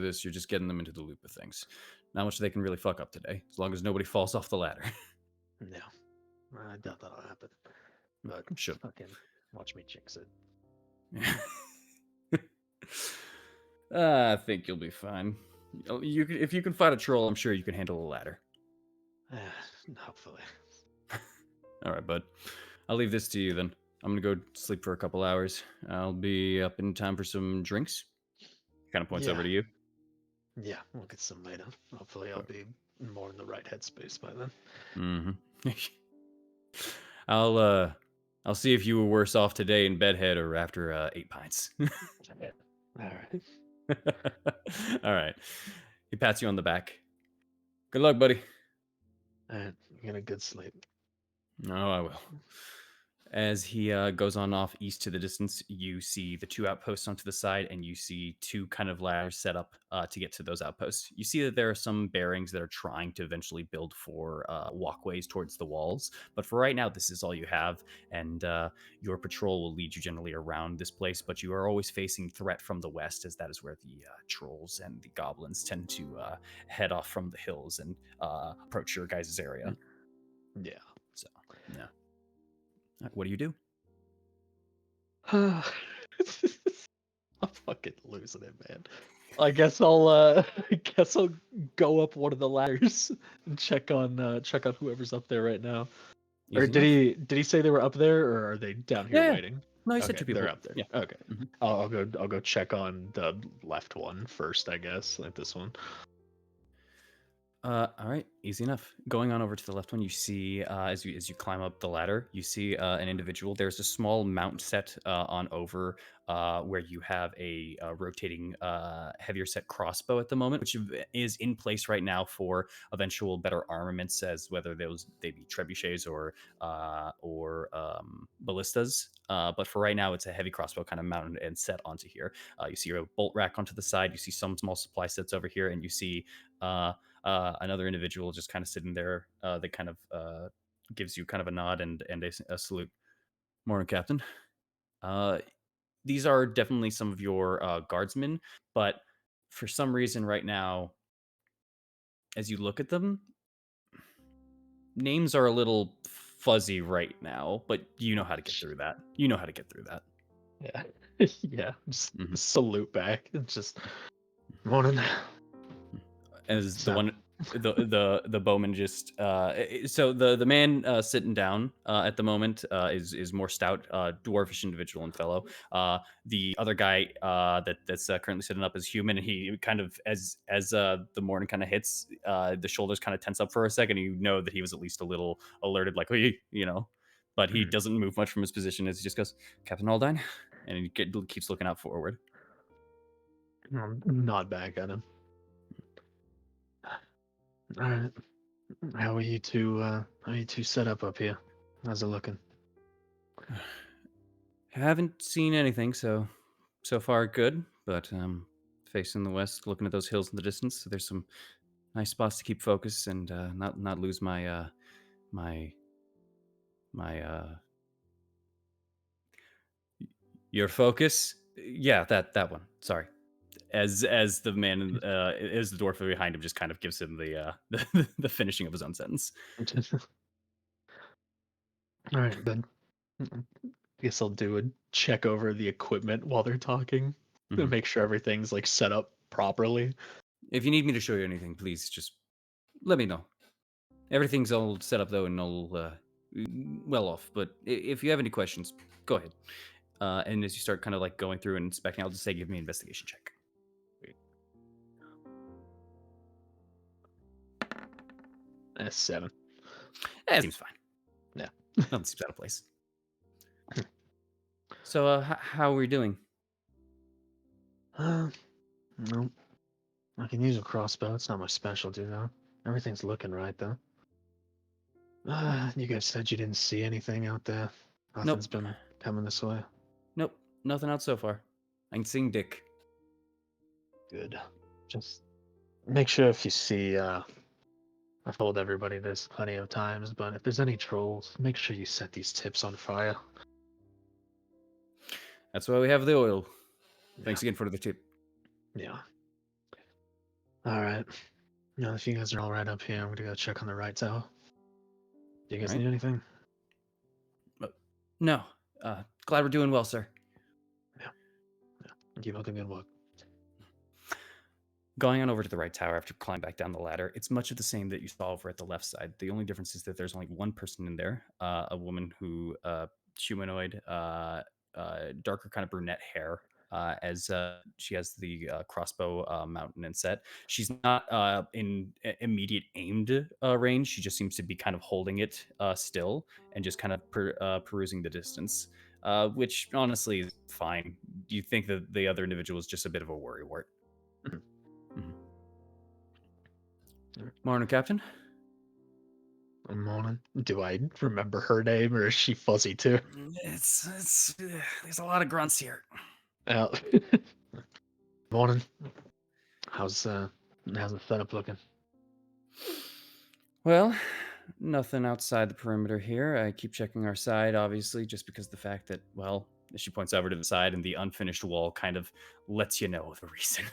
this, you're just getting them into the loop of things. Not much they can really fuck up today, as long as nobody falls off the ladder. No, I doubt that'll happen. But Sure. fucking watch me jinx it. I think you'll be fine. If you can fight a troll, I'm sure you can handle a ladder. Hopefully. All right, bud. I'll leave this to you then. I'm gonna go sleep for a couple hours. I'll be up in time for some drinks. Kind of points over Yeah. to you. Yeah, we'll get some later. Hopefully I'll be more in the right headspace by then. Mm-hmm. I'll see if you were worse off today in bedhead or after 8 pints. Alright. All right. He pats you on the back. Good luck, buddy. Alright, get a good sleep. Oh, I will. As he goes on off east to the distance, you see the 2 outposts onto the side, and you see 2 kind of ladders set up to get to those outposts. You see that there are some bearings that are trying to eventually build for walkways towards the walls, but for right now, this is all you have, and your patrol will lead you generally around this place, but you are always facing threat from the west, as that is where the trolls and the goblins tend to head off from the hills and approach your guys' area. Yeah. So, yeah. What do you do? I'm fucking losing it, man. I guess I'll I guess I'll go up one of the ladders and check on whoever's up there right now. Or Easy enough. did he say they were up there, or are they down here Yeah. waiting? No, you said Okay, 2 they're people. up there. Yeah. Okay. Mhm. I'll go check on the left one first, I guess, like this one. All right, easy enough. Going on over to the left one, you see as you climb up the ladder, you see an individual. There's a small mount set on over where you have a rotating heavier set crossbow at the moment, which is in place right now for eventual better armaments, as whether they be trebuchets or ballistas. But for right now, it's a heavy crossbow kind of mounted and set onto here. You see a bolt rack onto the side. You see some small supply sets over here, and you see. Another individual just kind of sitting there that kind of gives you kind of a nod and a salute. Morning, Captain. Uh, these are definitely some of your guardsmen, but for some reason right now, as you look at them, names are a little fuzzy right now, but you know how to get through that. You know how to get through that. Yeah. Yeah. Just Mhm. salute back. It's just morning. As the So, one the bowman just so the man sitting down at the moment is more stout, dwarfish individual and fellow. The other guy that's currently sitting up is human, and he kind of as the morning kind of hits, the shoulders kind of tense up for a second. You know that he was at least a little alerted, like, hey, but he doesn't move much from his position as he just goes, Captain Aldine, and he keeps looking out forward. nod back at him. All right. How are you two? How are you two set up here? How's it looking? Haven't seen anything, so far good. But facing the west, looking at those hills in the distance, so there's some nice spots to keep focus and not lose my my your focus. Yeah, that one. Sorry. As the man as the dwarf behind him just kind of gives him the the finishing of his own sentence. All right, then. Guess I'll do a check over the equipment while they're talking to Mhm. make sure everything's like set up properly. If you need me to show you anything, please just let me know. Everything's all set up though and all well off. But if you have any questions, go ahead. And as you start kind of like going through and inspecting, I'll just say, give me an investigation check. S7. That seems fine. Yeah. Nothing seems out of place. So, how are we doing? No, I can use a crossbow. It's not my specialty though. Everything's looking right though. You guys said you didn't see anything out there. Nothing's Nope. been coming this way. Nope. Nothing out so far. I can sing Dick. Good. Just make sure if you see, I've told everybody this plenty of times, but if there's any trolls, make sure you set these tips on fire. That's why we have the oil. Yeah. Thanks again for the tip. Yeah. All right. Now, if you guys are all right up here, I'm gonna go check on the right tower. Do you All guys right. need anything? No. Glad we're doing well, sir. Yeah. Yeah. Keep up the good work. Going on over to the right tower after climbing back down the ladder, it's much of the same that you saw over at the left side. The only difference is that there's only one person in there, a woman who, humanoid, darker kind of brunette hair, as she has the crossbow mounted and set. She's not in immediate aimed range. She just seems to be kind of holding it still and just kind of perusing the distance, which honestly is fine. You think that the other individual is just a bit of a worrywart. Mhm. Mhm. Mm. Morning, Captain. Morning. Do I remember her name, or is she fuzzy too? It's there's a lot of grunts here. Uh, Morning. How's the setup looking? Well, nothing outside the perimeter here. I keep checking our side, obviously, just because the fact that, well, she points over to the side and the unfinished wall kind of lets you know the reason.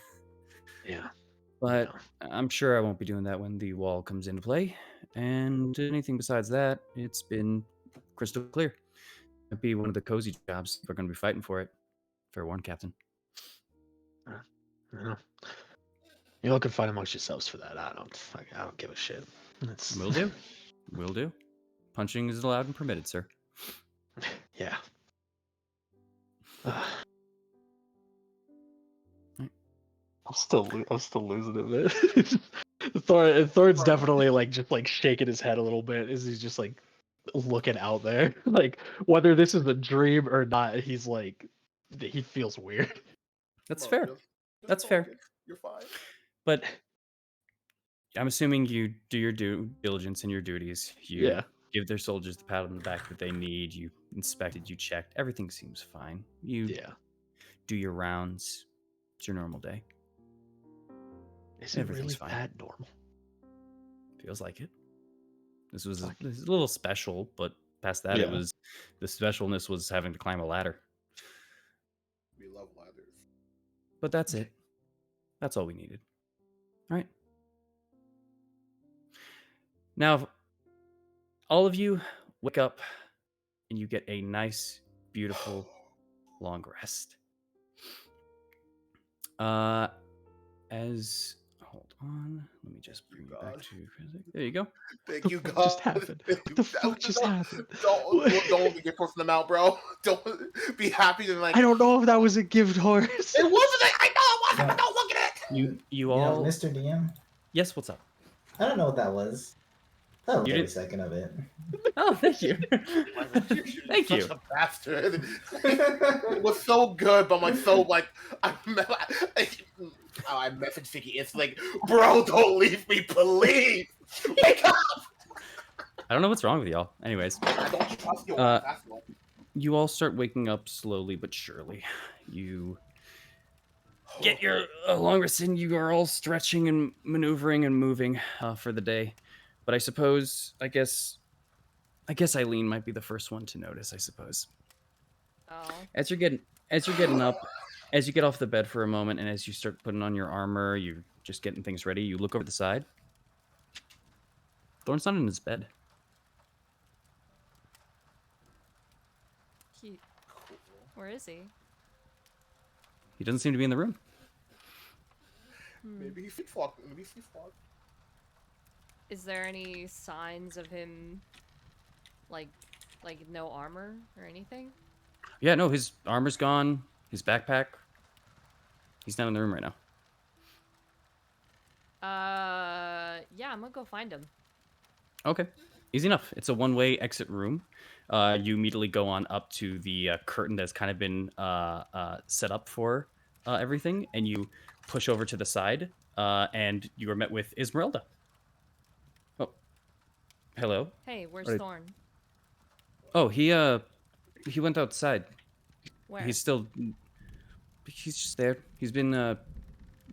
Yeah. But Yeah. I'm sure I won't be doing that when the wall comes into play. And anything besides that, it's been crystal clear. It'd be one of the cozy jobs. We're going to be fighting for it. Fair warn, Captain. Uh, yeah. You all can fight amongst yourselves for that. I don't give a shit. It's Will do. Will do. Punching is allowed and permitted, sir. yeah. Uh, Right. I'm still losing it, man. Thorn's Bro, definitely like just like shaking his head a little bit as he's just like looking out there. Like whether this is a dream or not, he's like he feels weird. That's bro, fair. just That's fair. focus. You're fine. But I'm assuming you do your due diligence and your duties. You Yeah. give their soldiers the pat on the back that they need. You inspected, you checked. Everything seems fine. You Yeah. do your rounds. It's your normal day. Is it Everything's really fine. that normal? Feels like it. This was Fuck. this is a little special, but past that, it Yeah. was the specialness was having to climb a ladder. We love ladders. But that's it. That's all we needed. All right. Now, all of you wake up and you get a nice, beautiful, long rest. Uh, as hold on, let me just You bring you back God. to present. There you go. Thank The you, fuck just God. happened? Thank What you. the fuck just happened? Don't get them out, bro. Don't be happy to I like. don't know if that was a gift horse. It wasn't. I know it wasn't. But Yeah. don't look at it. You Yeah, all Mr. DM. yes. What's up? I don't know what that was. I loved You every did. second of it. Oh, thank you. You're Thank such you. a bastard. It was so good, but I'm like so like I messaged Vicky. It's like, bro, don't leave me, please. Wake up. I don't know what's wrong with y'all. Anyways, I don't trust your Uh, wife. That's what. you all start waking up slowly but surely. You get your long rest in. You are all stretching and maneuvering and moving for the day. But I guess Eileen might be the first one to notice. I suppose Oh. as you're getting as you're getting up, as you get off the bed for a moment, and as you start putting on your armor, you're just getting things ready. You look over the side. Thorn's not in his bed. He, where is he? He doesn't seem to be in the room. Maybe he sleepwalked. Maybe he sleepwalked. Is there any signs of him, like no armor or anything? Yeah, no, his armor's gone. His backpack. He's not in the room right now. Yeah, I'm gonna go find him. Okay, easy enough. It's a one-way exit room. You immediately go on up to the curtain that's kind of been set up for everything, and you push over to the side, and you are met with Esmeralda. Oh, hello. Hey, where's Right. Thorn? Oh, he went outside. Where? He's just there. He's been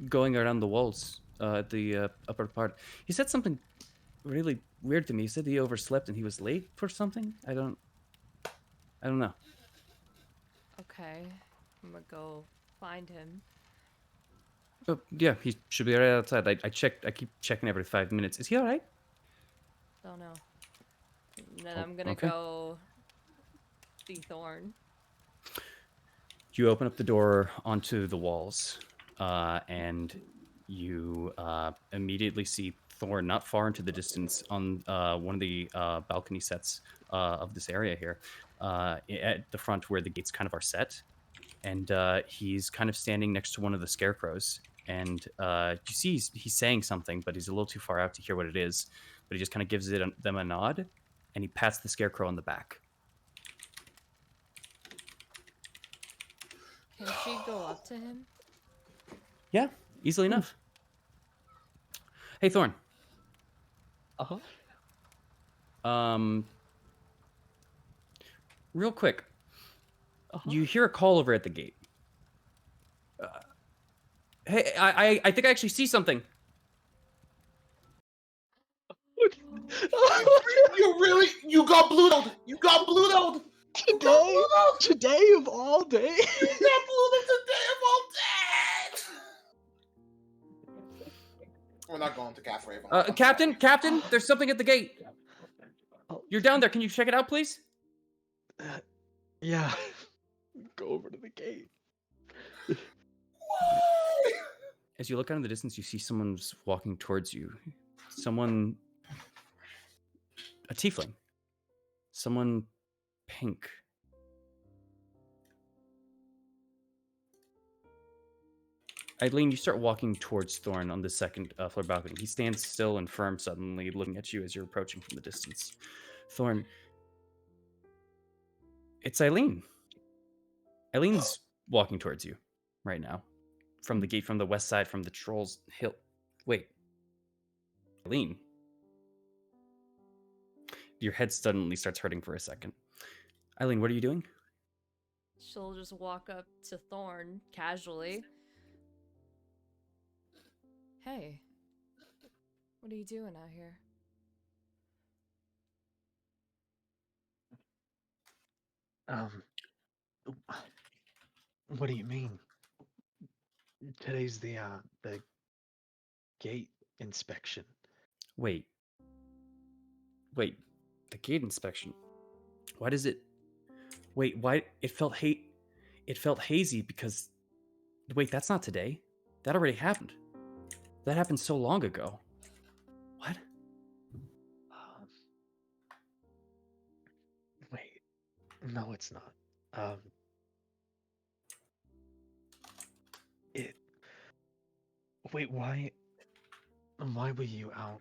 going around the walls at the upper part. He said something really weird to me. He said he overslept and he was late for something. I don't know. Okay, I'm gonna go find him. Oh, yeah, he should be right outside. I checked. I keep checking every 5 minutes. Is he all right? Don't know. And then Oh, I'm gonna okay. go see Thorn. You open up the door onto the walls, and you immediately see Thorn not far into the distance on one of the balcony sets of this area here, at the front where the gates kind of are set. And he's kind of standing next to one of the scarecrows. And you see he's saying something, but he's a little too far out to hear what it is. But he just kind of gives them a nod, and he pats the scarecrow on the back. Can she go up to him? Yeah, easily enough. Hey, Thorn. Uh-huh. Um, real quick, Uh-huh. you hear a call over at the gate. Hey, I think I actually see something. You got blued. You got blued. Today of all day. You got blued today of all days. We're not going to cafe. Captain, there's something at the gate. You're down there. Can you check it out, please? Yeah. Go over to the gate. As you look out in the distance, you see someone's walking towards you. Someone, a tiefling. Someone pink. Eileen, you start walking towards Thorn on the second floor balcony. He stands still and firm, suddenly looking at you as you're approaching from the distance. Thorn, it's Eileen. Eileen's walking towards you right now. From the gate from the west side, from the Trolls Hill. Wait. Eileen. Your head suddenly starts hurting for a second. Eileen, what are you doing? She'll just walk up to Thorn casually. Hey, what are you doing out here? What do you mean? Today's the gate inspection. Wait. The gate inspection. Why does it... Wait, why... It felt hazy because... Wait, that's not today. That already happened. That happened so long ago. What? Wait. No, it's not. It... Wait, why were you out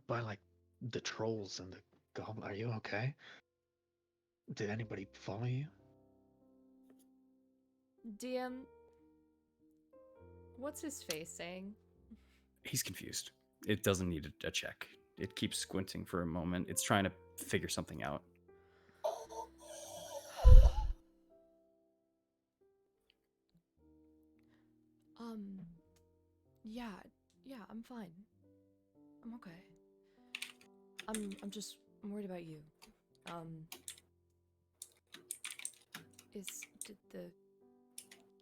by, like, the trolls and the goblin? Are you okay? Did anybody follow you? DM, what's his face saying? He's confused. It doesn't need a check. It keeps squinting for a moment. It's trying to figure something out. Yeah, I'm fine. I'm okay. I'm worried about you. Did the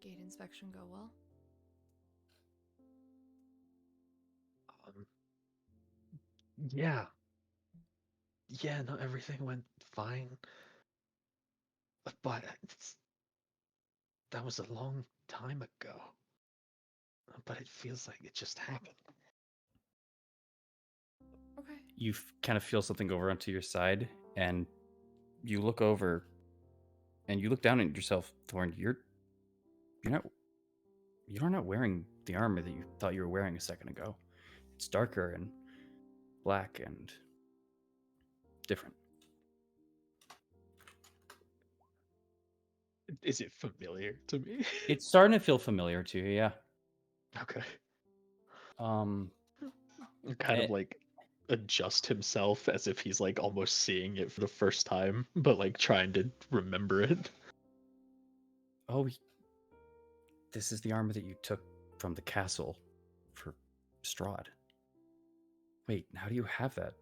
gate inspection go well? Yeah. Yeah, no, everything went fine. But that was a long time ago. But it feels like it just happened. Okay. You kind of feel something over onto your side, and you look over, and you look down at yourself, Thorn. You're not wearing the armor that you thought you were wearing a second ago. It's darker and black and different. Is it familiar to me? It's starting to feel familiar to you, yeah. Okay. Um, Kind of like adjust himself as if he's like almost seeing it for the first time, but like trying to remember it. oh, this is the armor that you took from the castle for Strahd. Wait, how do you have that?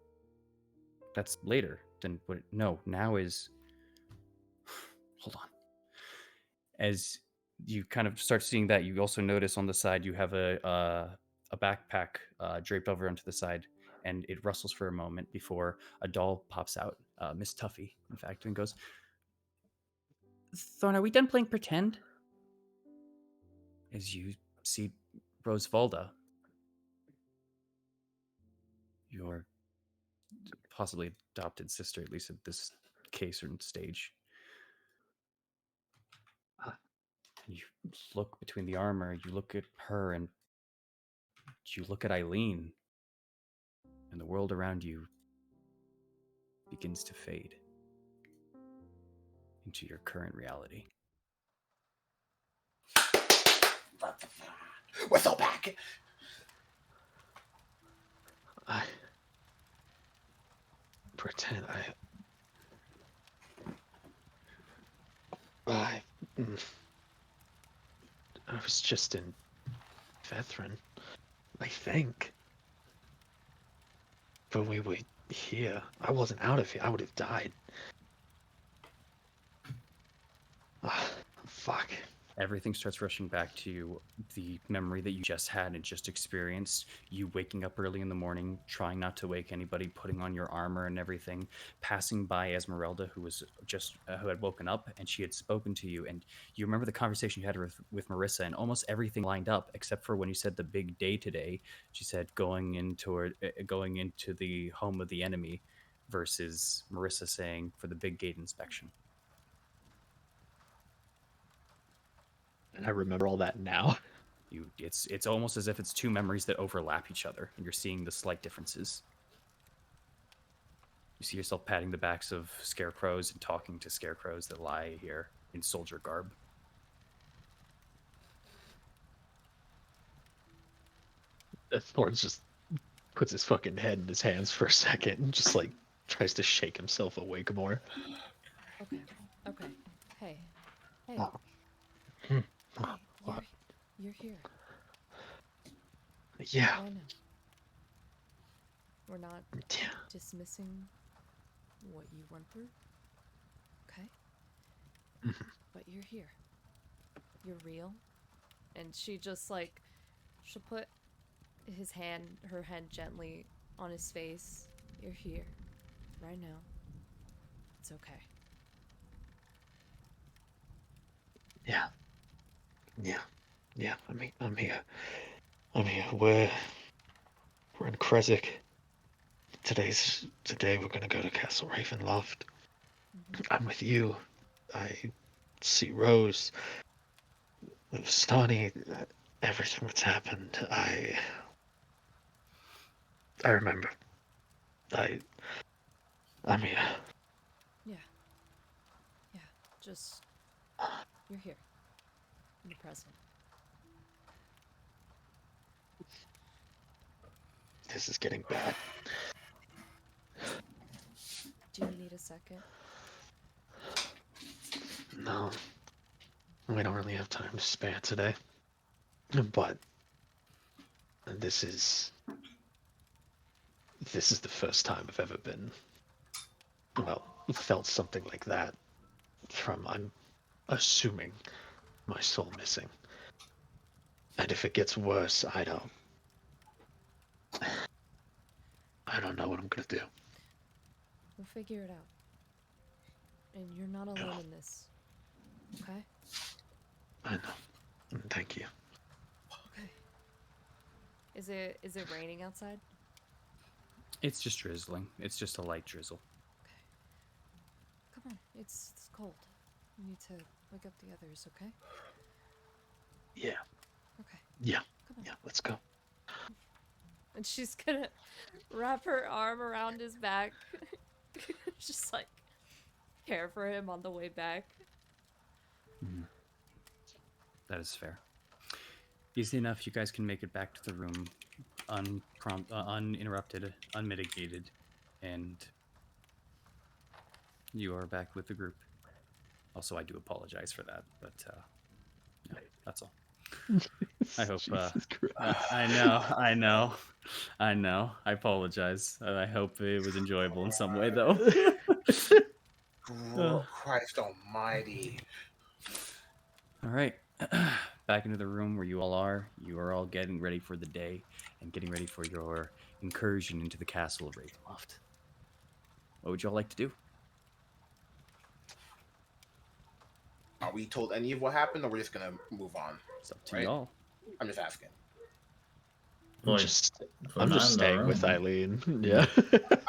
That's later than what? No, now is. Hold on. As you kind of start seeing that. You also notice on the side you have a backpack draped over onto the side, and it rustles for a moment before a doll pops out, Miss Tuffy, in fact, and goes, "Thorn, are we done playing pretend?" As you see Rosevalda, your possibly adopted sister, at least at this case or stage. You look between the armor, you look at her, and you look at Eileen, and the world around you begins to fade into your current reality. What the fuck? We're so back. I pretend mm, I was just in Vethrin, I think. But we were here. I wasn't out of here. I would have died. Ah, fuck. Everything starts rushing back to you. The memory that you just had and just experienced, you waking up early in the morning, trying not to wake anybody, putting on your armor and everything, passing by Esmeralda, who was just who had woken up, and she had spoken to you, and you remember the conversation you had with Marissa, and almost everything lined up except for when you said the big day today. She said going into the home of the enemy, versus Marissa saying for the big gate inspection. And I remember all that now. It's almost as if it's two memories that overlap each other, and you're seeing the slight differences. You see yourself patting the backs of scarecrows and talking to scarecrows that lie here in soldier garb. Thorns just puts his fucking head in his hands for a second and just like tries to shake himself awake more. Okay. Hey. Oh. Hey, What? you're here. Yeah. I know. We're not Yeah. dismissing what you went through. Okay? But you're here. You're real. And she just like, she'll put her hand gently on his face. You're here. Right now. It's okay. Yeah. I'm here. We're in Kresik. Today we're gonna go to Castle Ravenloft. I'm with you. I see Rose, Stani, everything that's happened. I remember. I'm here. Yeah. Just, you're here. You're present. This is getting bad. Do you need a second? No. We don't really have time to spare today. But this is the first time I've ever been, felt something like that from, I'm assuming, my soul missing. And if it gets worse, I don't know what I'm gonna do. We'll figure it out. And you're not alone in this. Okay? I know. Thank you. Okay. Is it raining outside? It's just drizzling. It's just a light drizzle. Come on, it's cold. You need to wake up the others, okay? Yeah. Okay. Yeah. Come on. Yeah. Let's go. And she's gonna wrap her arm around his back. Just like care for him on the way back. That is fair. Easy enough, you guys can make it back to the room uninterrupted, unmitigated, and you are back with the group. Also, I do apologize for that, but yeah, that's all. I hope. I know. I apologize. I hope it was enjoyable in some way, though. Christ almighty. All right. back into the room where you all are. You are all getting ready for the day and getting ready for your incursion into the castle of Ravenloft. What would you all like to do? Are we told any of what happened, or we're just gonna move on? It's up to Right. y'all. I'm just asking. I'm Well, just, if we're I'm not just in the staying with room, Eileen. Yeah.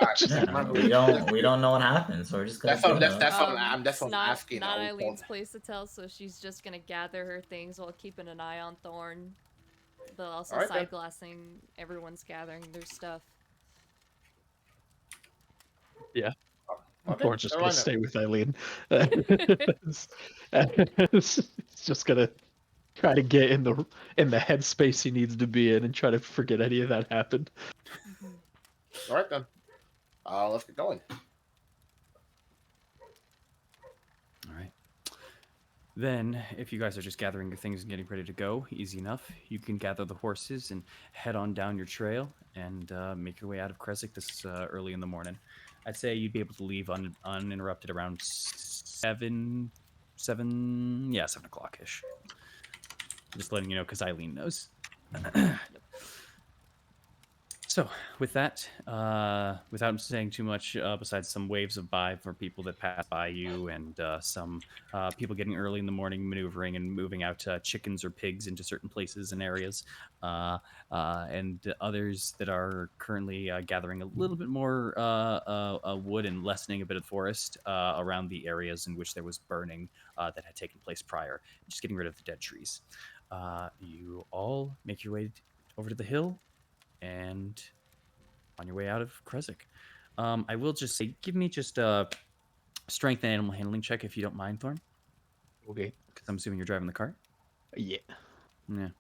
Alright, Just- that's my yeah, move. we don't know what happened, so we're just gonna That's what go. that's what It's I'm not asking. not Are we told? Eileen's place to tell, so she's just gonna gather her things while keeping an eye on Thorn, but also Alright, then. side glassing. Everyone's gathering their stuff. Okay, Thor's just never gonna mind stay with Eileen. He's just gonna try to get in the headspace he needs to be in and try to forget any of that happened. Mhm. All right then. Let's get going. All right. Then, if you guys are just gathering your things and getting ready to go, easy enough. You can gather the horses and head on down your trail and make your way out of Kresik this early in the morning. I'd say you'd be able to leave uninterrupted around 7 o'clock ish. Just letting you know because Eileen knows. So, with that, without saying too much, besides some waves of by for people that pass by you and some people getting early in the morning maneuvering and moving out chickens or pigs into certain places and areas, and others that are currently gathering a little bit more wood and lessening a bit of forest around the areas in which there was burning that had taken place prior, just getting rid of the dead trees. You all make your way over to the hill and on your way out of Kresik. I will just say, give me just a strength and animal handling check if you don't mind, Thorn, Okay. because I'm assuming you're driving the cart. Yeah. Yeah.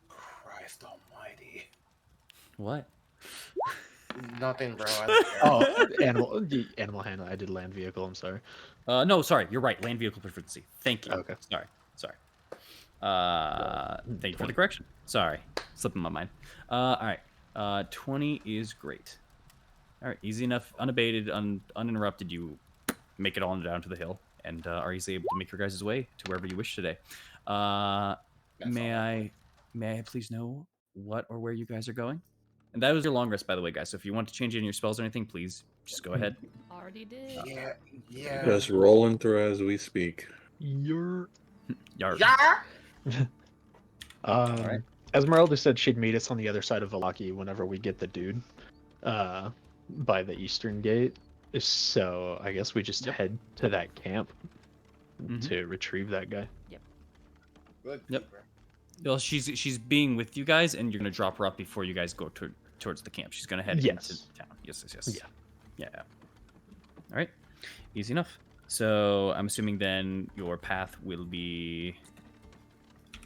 Christ Almighty. What? Nothing, bro. I don't care. Oh, animal handling. I did land vehicle. I'm sorry. No, sorry. You're right. Land vehicle proficiency. Thank you. Okay. Sorry. Thank you for the correction. Sorry, slipping my mind. All right. 20 is great. All right, easy enough, unabated, uninterrupted. You make it on down to the hill and are easily able to make your guys' way to wherever you wish today. That's May all. I please know what or where you guys are going? And that was your long rest, by the way, guys. So if you want to change any of your spells or anything, please just go ahead. Already did. Yeah. Just rolling through as we speak. You're. Yarp. Yeah. right. Esmeralda said she'd meet us on the other side of Valaki whenever we get the dude, by the eastern gate. So I guess we just Yep. head to that camp Mhm. to retrieve that guy. Good. Yep. Well, she's being with you guys, and you're gonna drop her up before you guys go towards the camp. She's gonna head Yes. into town. Yes. Yeah. Yeah. All right. Easy enough. So I'm assuming then your path will be,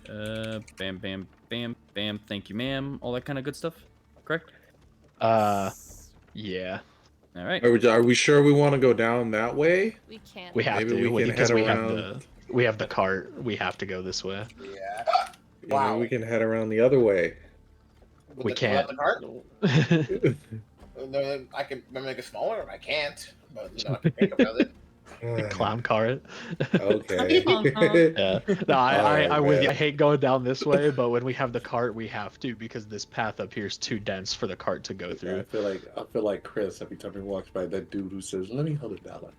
bam, bam, bam, bam. Thank you, ma'am. All that kind of good stuff. Correct. Yeah. All right. Are we sure we want to go down that way? We can't. We have Maybe to we can because head we have around. we have the cart. We have to go this way. Yeah. Yeah, Wow. maybe we can head around the other way. We can't. The cart? No, I can make it smaller. I can't, but I can think about it. Clown cart. Okay. Yeah. No, Alright, I with you. I man. hate going down this way, but when we have the cart, we have to because this path up here is too dense for the cart to go I through. feel like Chris every time he walks by that dude who says, "Let me hold a dollar."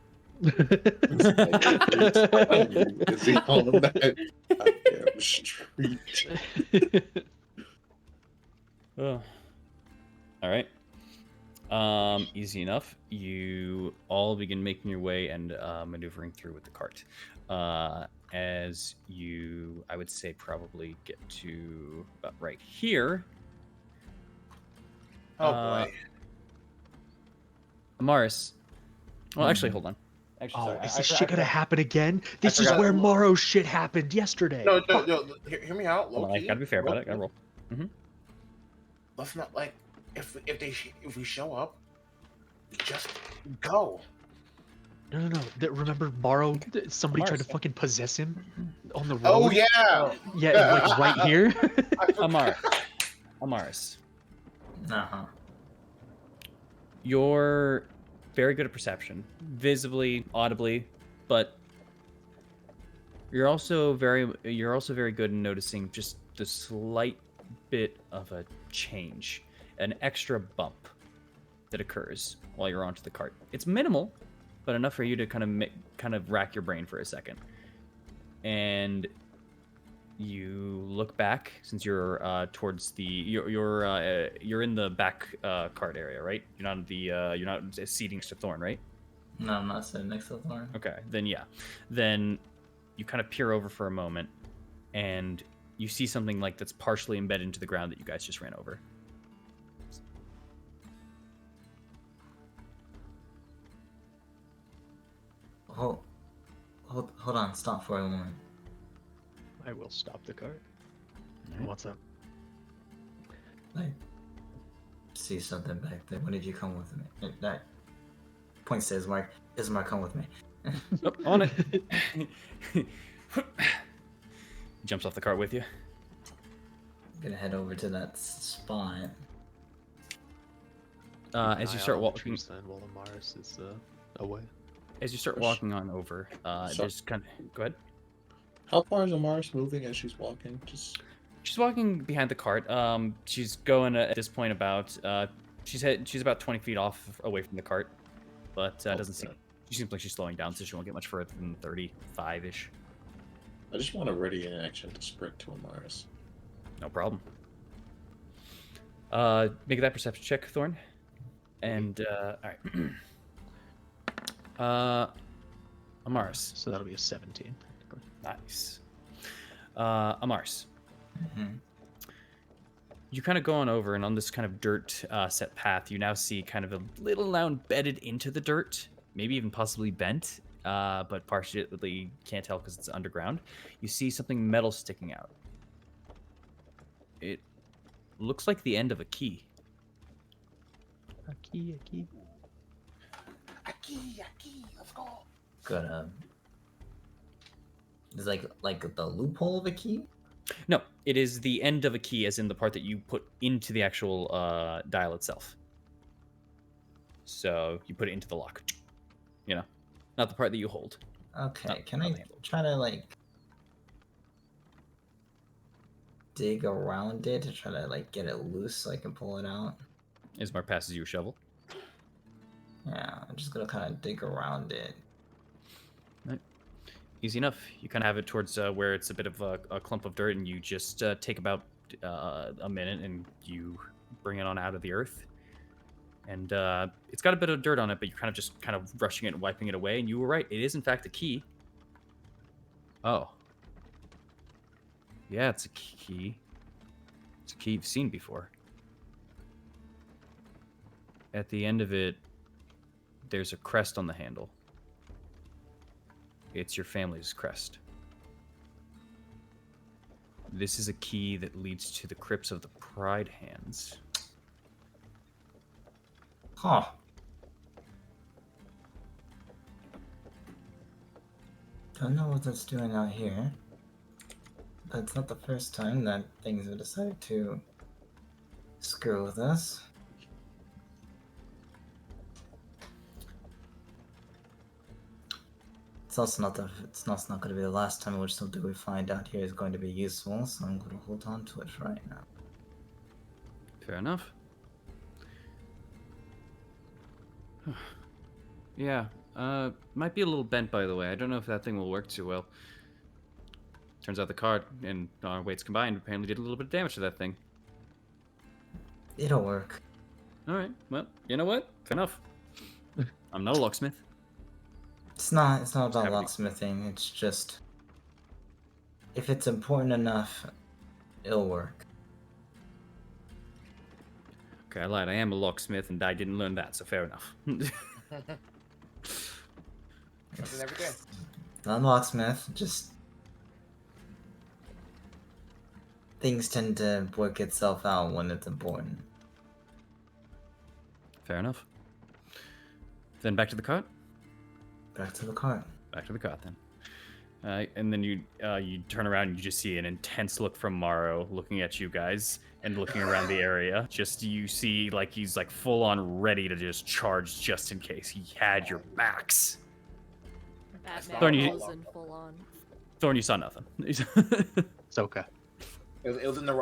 Is he calling that? Goddamn street. Oh. All right. Easy enough. You all begin making your way and maneuvering through with the cart. As you, I would say, probably get to about right here. Oh Uh, boy. Amaris. Well, actually, hold on. Actually, Oh, sorry. is I this forgot- shit gonna happen again? This is forgot- where Morrow's shit happened yesterday. No, Fuck. hear me out. Hold on, I gotta be fair about it. I gotta roll. Let's not like if we show up, just go. No. Remember Morrow? Somebody tried to Morris. fucking possess him on the road. Oh yeah. Yeah, like right here. Amaris. Uh-huh. You're very good at perception, visibly, audibly, but You're also very good in noticing just the slight bit of a change, an extra bump that occurs while you're onto the cart. It's minimal, but enough for you to kind of rack your brain for a second. And you look back, since you're towards the you're in the back cart area, right? You're not seating to Thorn, right? No, I'm not sitting next to the Thorn. Okay, then yeah. Then you kind of peer over for a moment, and you see something like that's partially embedded into the ground that you guys just ran over. Hold on, stop for a moment. I will stop the cart. Alright. What's up? I see something back there. When did you come with me? That points to Ismark. Ismark, come with me. Oh, on it. Jumps off the cart with you. I'm gonna head over to that spot. As you start walking, then while Amaris is away. as you start walking on over, there's kind of go ahead. How far is Amaris moving as she's walking? Just She's walking behind the cart. She's going at this point about she's about 20 feet off away from the cart, but doesn't seem. She seems like she's slowing down, so she won't get much further than 35-ish. I just want a ready in action to sprint to Amaris. No problem. Make that perception check, Thorn. And all right. Amaris. So that'll be a 17. Nice. Amaris. Mm-hmm. You kind of go on over, and on this kind of dirt set path, you now see kind of a little now embedded into the dirt, maybe even possibly bent, but partially can't tell because it's underground. You see something metal sticking out. It looks like the end of a key. A key. A key, let's go. Good. It's like the loophole of a key. No, it is the end of a key, as in the part that you put into the actual dial itself. So you put it into the lock. You know, not the part that you hold. Okay, Not- can not I the handle. try to dig around it to try to get it loose so I can pull it out? Ismar passes you a shovel. Yeah, I'm just gonna kind of dig around it. Easy enough. You kind of have it towards where it's a bit of a clump of dirt, and you just take about a minute, and you bring it on out of the earth. And it's got a bit of dirt on it, but you're kind of brushing it and wiping it away. And you were right; it is in fact a key. Oh, yeah, it's a key. It's a key you've seen before. At the end of it, there's a crest on the handle. It's your family's crest. This is a key that leads to the crypts of the Pride Hands. Huh. Don't know what that's doing out here. But it's not the first time that things have decided to screw with us. It's also not going to be the last time in which something we find out here is going to be useful, so I'm going to hold on to it right now. Fair enough. Yeah, might be a little bent, by the way. I don't know if that thing will work too well. Turns out the card and our weights combined apparently did a little bit of damage to that thing. It'll work. All right, well, you know what? Fair enough. I'm not a locksmith. It's not about Happening. locksmithing, it's just... if it's important enough, it'll work. Okay, I lied. I am a locksmith, and I didn't learn that, so fair enough. Something every day. Not a locksmith, just... things tend to work itself out when it's important. Fair enough. Then back to the cart. Back to the cart. Back to the cart then. And then you turn around and you just see an intense look from Morrow looking at you guys and looking around the area. Just you see he's full on ready to just charge just in case. He had your backs. Batman Thorn, you- goes in full on. Thorn, you saw nothing. It's okay. It was in the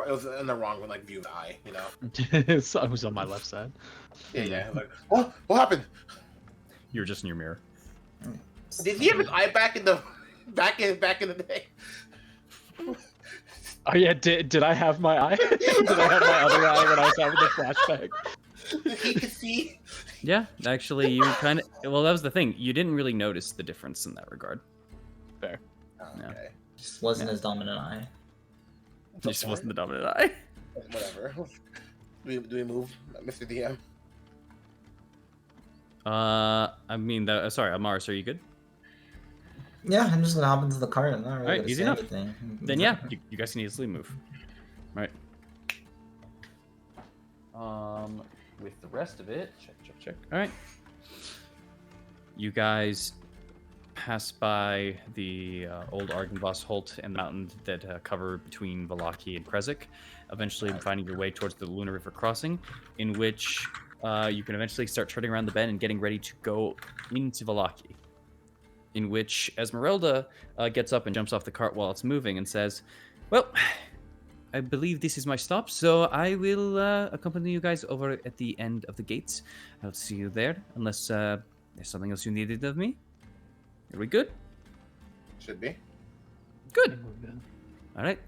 wrong like view of the eye, you know. I was on my left side. Yeah, yeah. Like, what happened? You're just in your mirror. Did he have an eye back in the day? Oh yeah, did I have my eye? Did I have my other eye when I was having the flashback? He could see. Yeah, actually, you kind of. Well, that was the thing. You didn't really notice the difference in that regard. Fair. Oh, Yeah. okay. Just wasn't his dominant eye. It just wasn't the dominant eye. Whatever. Do we move, Mr. DM? I mean, sorry, Amaris, are you good? Yeah, I'm just gonna hop into the cart. I'm not really Alright, gonna easy say enough. anything. Then yeah, you guys can easily move. Right. With the rest of it, check. All right. You guys pass by the old Argynvost Holt and the mountain that cover between Valaki and Krezik, eventually finding your way towards the Luna River crossing, in which you can eventually start turning around the bend and getting ready to go into Valaki. In which Esmeralda gets up and jumps off the cart while it's moving and says, "Well, I believe this is my stop, so I will accompany you guys over at the end of the gates. I'll see you there, unless there's something else you needed of me. Are we good? Should be. Good. All right.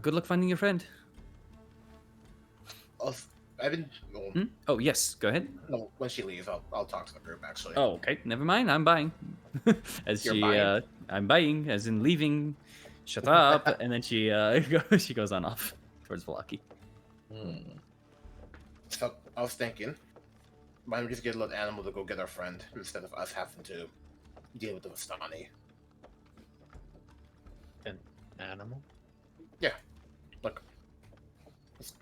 Good luck finding your friend." I've been. Well, Oh, yes. Go ahead. no, when she leaves, I'll talk to the group actually. Oh, okay. Never mind. I'm buying. As You're she, buying? I'm buying, as in leaving. Shut up. And then she she goes on off towards Valaki. So I was thinking, why don't we just get a little animal to go get our friend instead of us having to deal with the Vistani? An animal? Yeah, like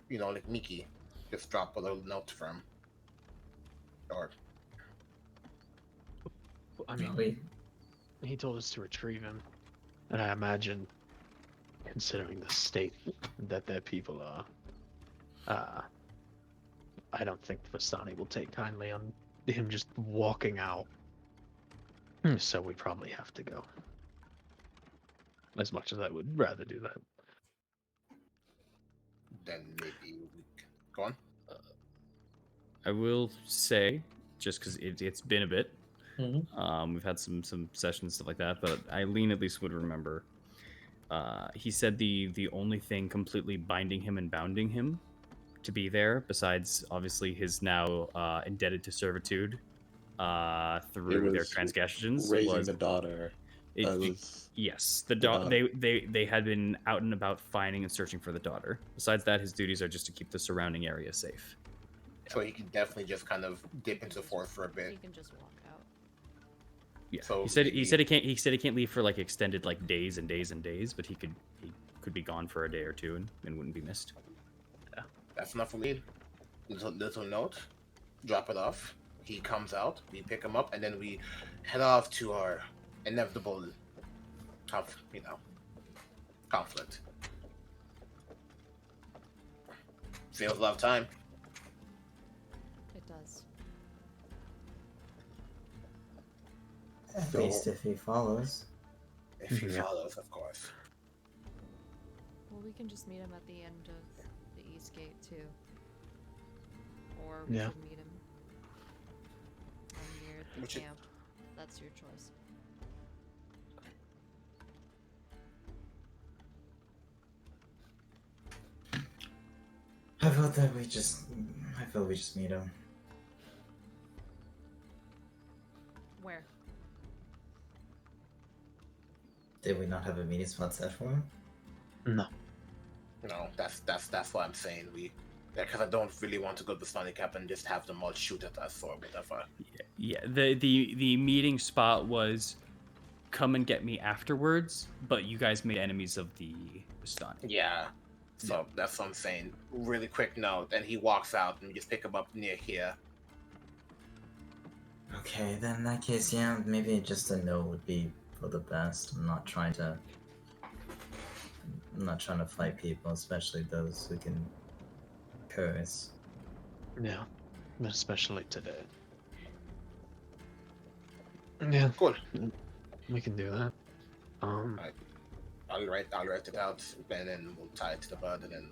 like Miki, just drop a little note for him. Or I mean, Wait, he told us to retrieve him, and I imagine, considering the state that their people are, I don't think Vistani will take kindly on him just walking out. So we probably have to go. As much as I would rather do that. then maybe we can go on. I will say, just because it's been a bit, Mhm. we've had some sessions, stuff like that, but Eileen at least would remember. He said the only thing completely binding him and bounding him to be there, besides obviously his now indebted to servitude through their was transgressions, raising was the daughter. That was yes, the daughter. they had been out and about finding and searching for the daughter. Besides that, his duties are just to keep the surrounding area safe. So he can definitely just kind of dip into the forest for a You bit. can just walk out. Yeah. So he said maybe- he can't leave for like extended like days and days and days, but he could be gone for a day or two and wouldn't be missed. That's enough for me. Little note, drop it off. He comes out, we pick him up, and then we head off to our inevitable, conflict. Feels a lot of time. It does. At least if he follows. If he Yeah. follows, of course. Well, we can just meet him at the end of the east gate too. Or we Yeah. could meet him near the Which is- camp. That's your choice. I vote that we just meet him. Where? Did we not have a meeting spot set for him? No. No, that's what I'm saying. Because I don't really want to go to the Sonic Cap and just have them all shoot at us or whatever. Yeah, the meeting spot was come and get me afterwards, but you guys made enemies of the Vistani. Yeah. So that's what I'm saying. Really quick note, and he walks out, and we just pick him up near here. Okay, then in that case, yeah, maybe just a no would be for the best. I'm not trying to fight people, especially those who can curse. Yeah. Especially today. Yeah, Cool. we can do that. Right. I'll write it out, and then we'll tie it to the bud, and then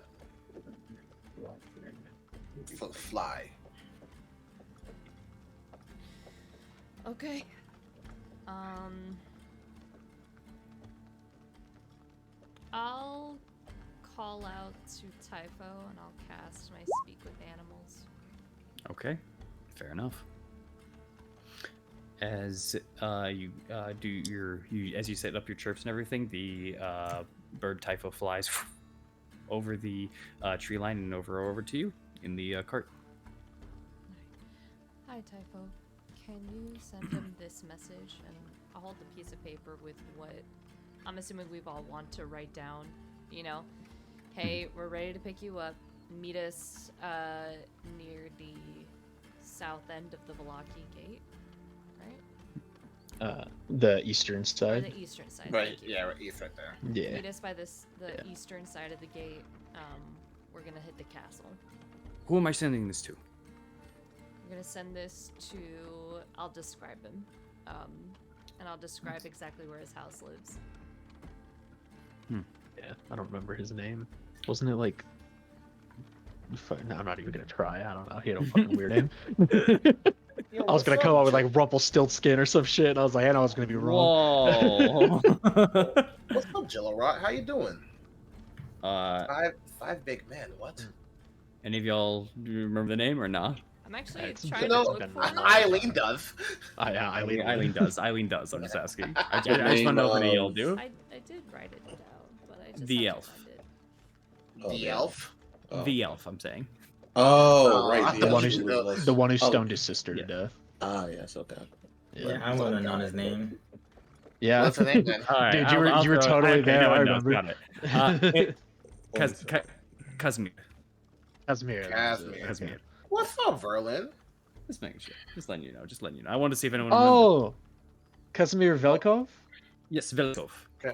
fly. Okay. I'll call out to Typho and I'll cast my Speak with Animals. Okay, fair enough. As you do as you set up your chirps and everything, the bird Typho flies over the tree line and over to you in the cart. Hi, Typho. Can you send him this message? And I'll hold the piece of paper with what I'm assuming we've all want to write down. You know, hey, we're ready to pick you up. Meet us near the south end of the Velaki Gate, right? The eastern Or side. the eastern side. Right, thank you. yeah, right, it's right there. Yeah. Meet us by the eastern side of the gate. We're gonna hit the castle. Who am I sending this to? I'm gonna send this to. I'll describe him, and I'll describe exactly where his house lives. Yeah, I don't remember his name. Wasn't it like? No, I'm not even gonna try. I don't know. He had a fucking weird name. Yo, I was gonna what's come up, up with Joe? like Rumpelstiltskin or some shit. And I was like, I know it's gonna be wrong. Whoa. What's up, Jello Rot? How you doing? uh, Five big men. What? any of y'all do you remember the name or not? I'm actually It's trying You to know, look for him. Eileen does. Eileen does. Eileen does. I'm just asking. I The just want to name know if any of y'all of- do. I did write it down, but I just The have to elf. find it. Oh, The elf. Oh. The elf, I'm saying. Oh, right. I The, thought one elf you who- said- was- The one who Oh, stoned his sister yeah. to death. Ah, yes, okay. Yeah, I would have known his name. Yeah. What's the name then? All right, Dude, you I'll were throw- totally okay, there. no I one knows, remember. got it. Casimir. Casimir. Casimir. Casimir. What's up, Verlin? Just making sure. Just letting you know. Just letting you know. I wanted to see if anyone. Oh, Casimir Velikov. Yes, Velikov.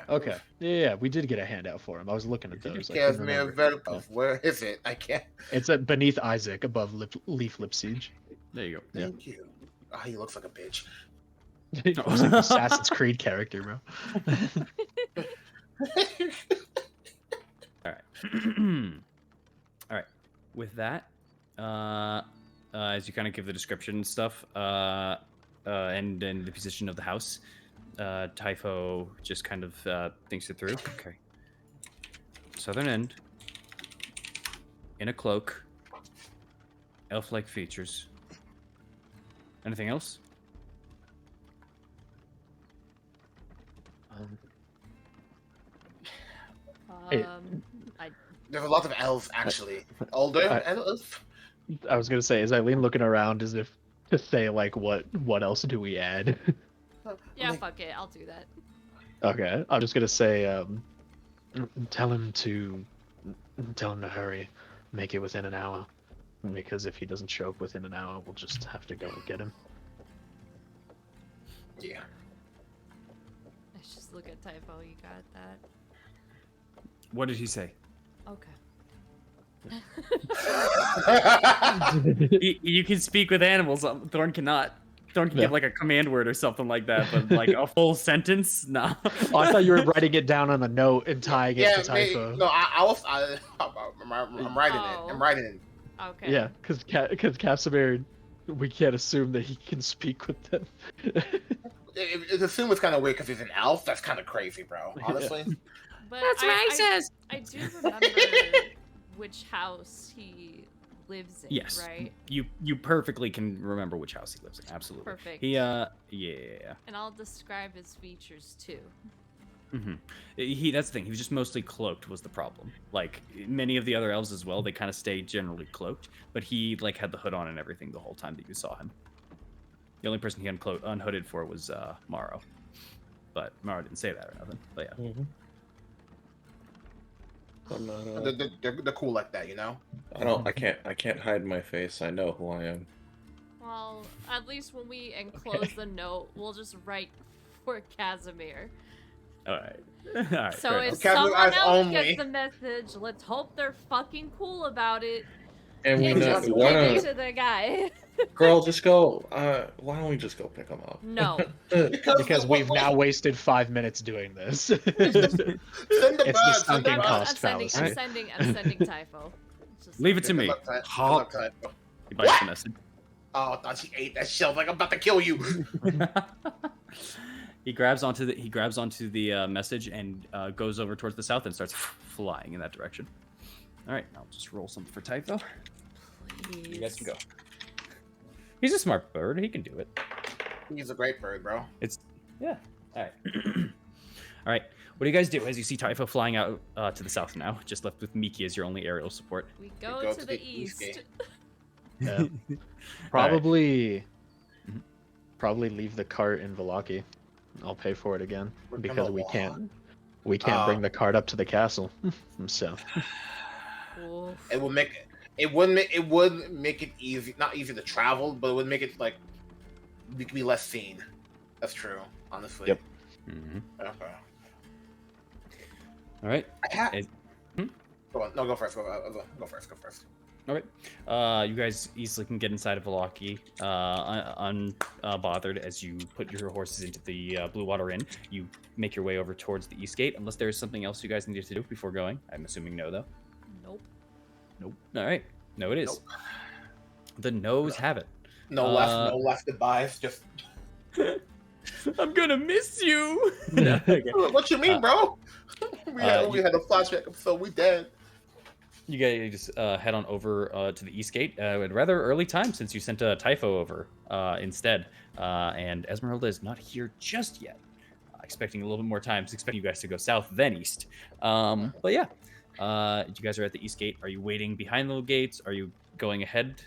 Okay. Yeah, we did get a handout for him. I was looking at those. I couldn't Casimir remember. Velikov. Where is it? I can't. It's at beneath Isaac, above Leaf Lip Siege. There you go. Yeah. Thank you. Ah, he looks like a bitch. He looks like an Assassin's Creed character, bro. All right. All right. With that, as you kind of give the description and stuff, and the position of the house, Typho just kind of thinks it through. Okay. Southern end. In a cloak. Elf-like features. Anything else? Hey. There's a lot of elves, actually. Older elves. I was gonna say, is Eileen looking around as if to say like, what else do we add? Yeah, fuck it. I'll do that. Okay, I'm just gonna say, tell him to hurry, make it within an hour, because if he doesn't show up within an hour, we'll just have to go and get him. Yeah. Let's just look at Typho. You got that? What did he say? Okay. You can speak with animals. Thorn cannot. Thorn can Yeah. give like a command word or something like that, but like a full sentence, nah. Oh, I thought you were writing it down on a note and tying it Yeah, to Typho. no, I'm writing it. Oh. I'm writing it. Okay. Yeah, because Casimir, we can't assume that he can speak with them. It assume it's kind of weird because he's an elf. That's kind of crazy, bro. Honestly. But That's racist. I do remember which house he lives in, Yes. right? You perfectly can remember which house he lives in. Absolutely. Perfect. He yeah. And I'll describe his features too. That's the thing. He was just mostly cloaked was the problem. Like many of the other elves as well, they kind of stayed generally cloaked, but he like had the hood on and everything the whole time that you saw him. The only person he unhooded for was Morrow. But Morrow didn't say that or nothing. But yeah. I'm not. They're cool like that, you know. I can't hide my face. I know who I am. Well, at least when we enclose the note, we'll just write for Casimir. All right. All right. So fair if enough. Casimir someone eyes else only. gets the message, let's hope they're fucking cool about it. And we And know just we give it wanna. to the guy. Girl, just go. Why don't we just go pick him up? No. Because we've now wasted 5 minutes doing this. Send the It's the bird. Send the sunken I'm bird. cost sending. fallacy. I'm sending Typho. Just Leave like- it to Good me. luck, Ty- good Hop. luck, Typho. He bites the message. Oh, I thought she ate that shell. Like I'm about to kill you. He grabs onto the message and goes over towards the south and starts flying in that direction. All right, I'll just roll something for Typho. You guys can go. He's a smart bird. He can do it. He's a great bird, bro. Yeah. All right. All right. What do you guys do as you see Typho flying out to the south now? Just left with Miki as your only aerial support. We go, go to to the the east east. gate. Yeah. Probably leave the cart in Valaki. I'll pay for it again We're because gonna we walk. can't bring the cart up to the castle. So Oof. It would make it easy, not easy to travel, but it would make it like we could be less seen. That's true, honestly. Yep. Mm-hmm. Okay. All right. Go on. No, go first. Go first. Go first. All right. You guys easily can get inside of Valaki, unbothered as you put your horses into the Blue Water Inn. You make your way over towards the East Gate, unless there's something else you guys need to do before going. I'm assuming no, though. Nope. Nope. All right. No, it is. Nope. The no's have it. No left goodbyes. Just I'm gonna miss you. what you mean, bro? we had a flashback episode. We dead. You guys head on over to the East Gate at rather early time since you sent Typho over instead. And Esmeralda is not here just yet. Expecting a little bit more time. Expecting you guys to go south then east. But yeah, you guys are at the East Gate. Are you waiting behind the gates? Are you going ahead?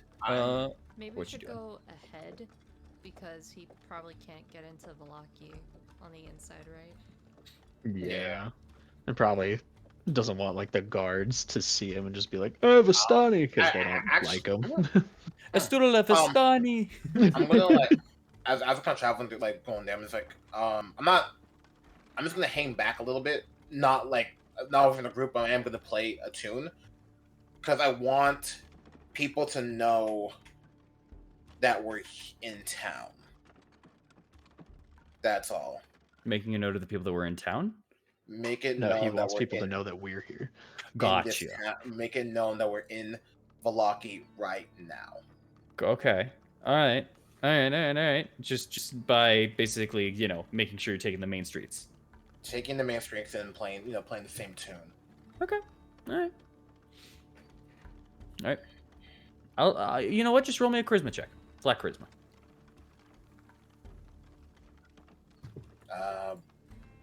Maybe we What you should doing? go ahead because he probably can't get into Valaki on the inside, right? yeah, and probably doesn't want like the guards to see him and just be like, "Oh, Vistani," because they don't like him. Esturla Festani. I'm gonna like as I'm kind of traveling through like going there. I'm just like I'm just gonna hang back a little bit. Not within a group. But I am gonna play a tune because I want people to know that we're in town. That's all. Making a note of the people that were in town. Make it No, known he that wants we're people in, to know that we're here. in this Gotcha. town. Make it known that we're in Valaki right now. Okay. All right. All right. Just by basically, making sure you're taking the main streets. Taking the main streets and playing the same tune. Okay. All right. All right. I'll. You know what? Just roll me a charisma check. Flat charisma.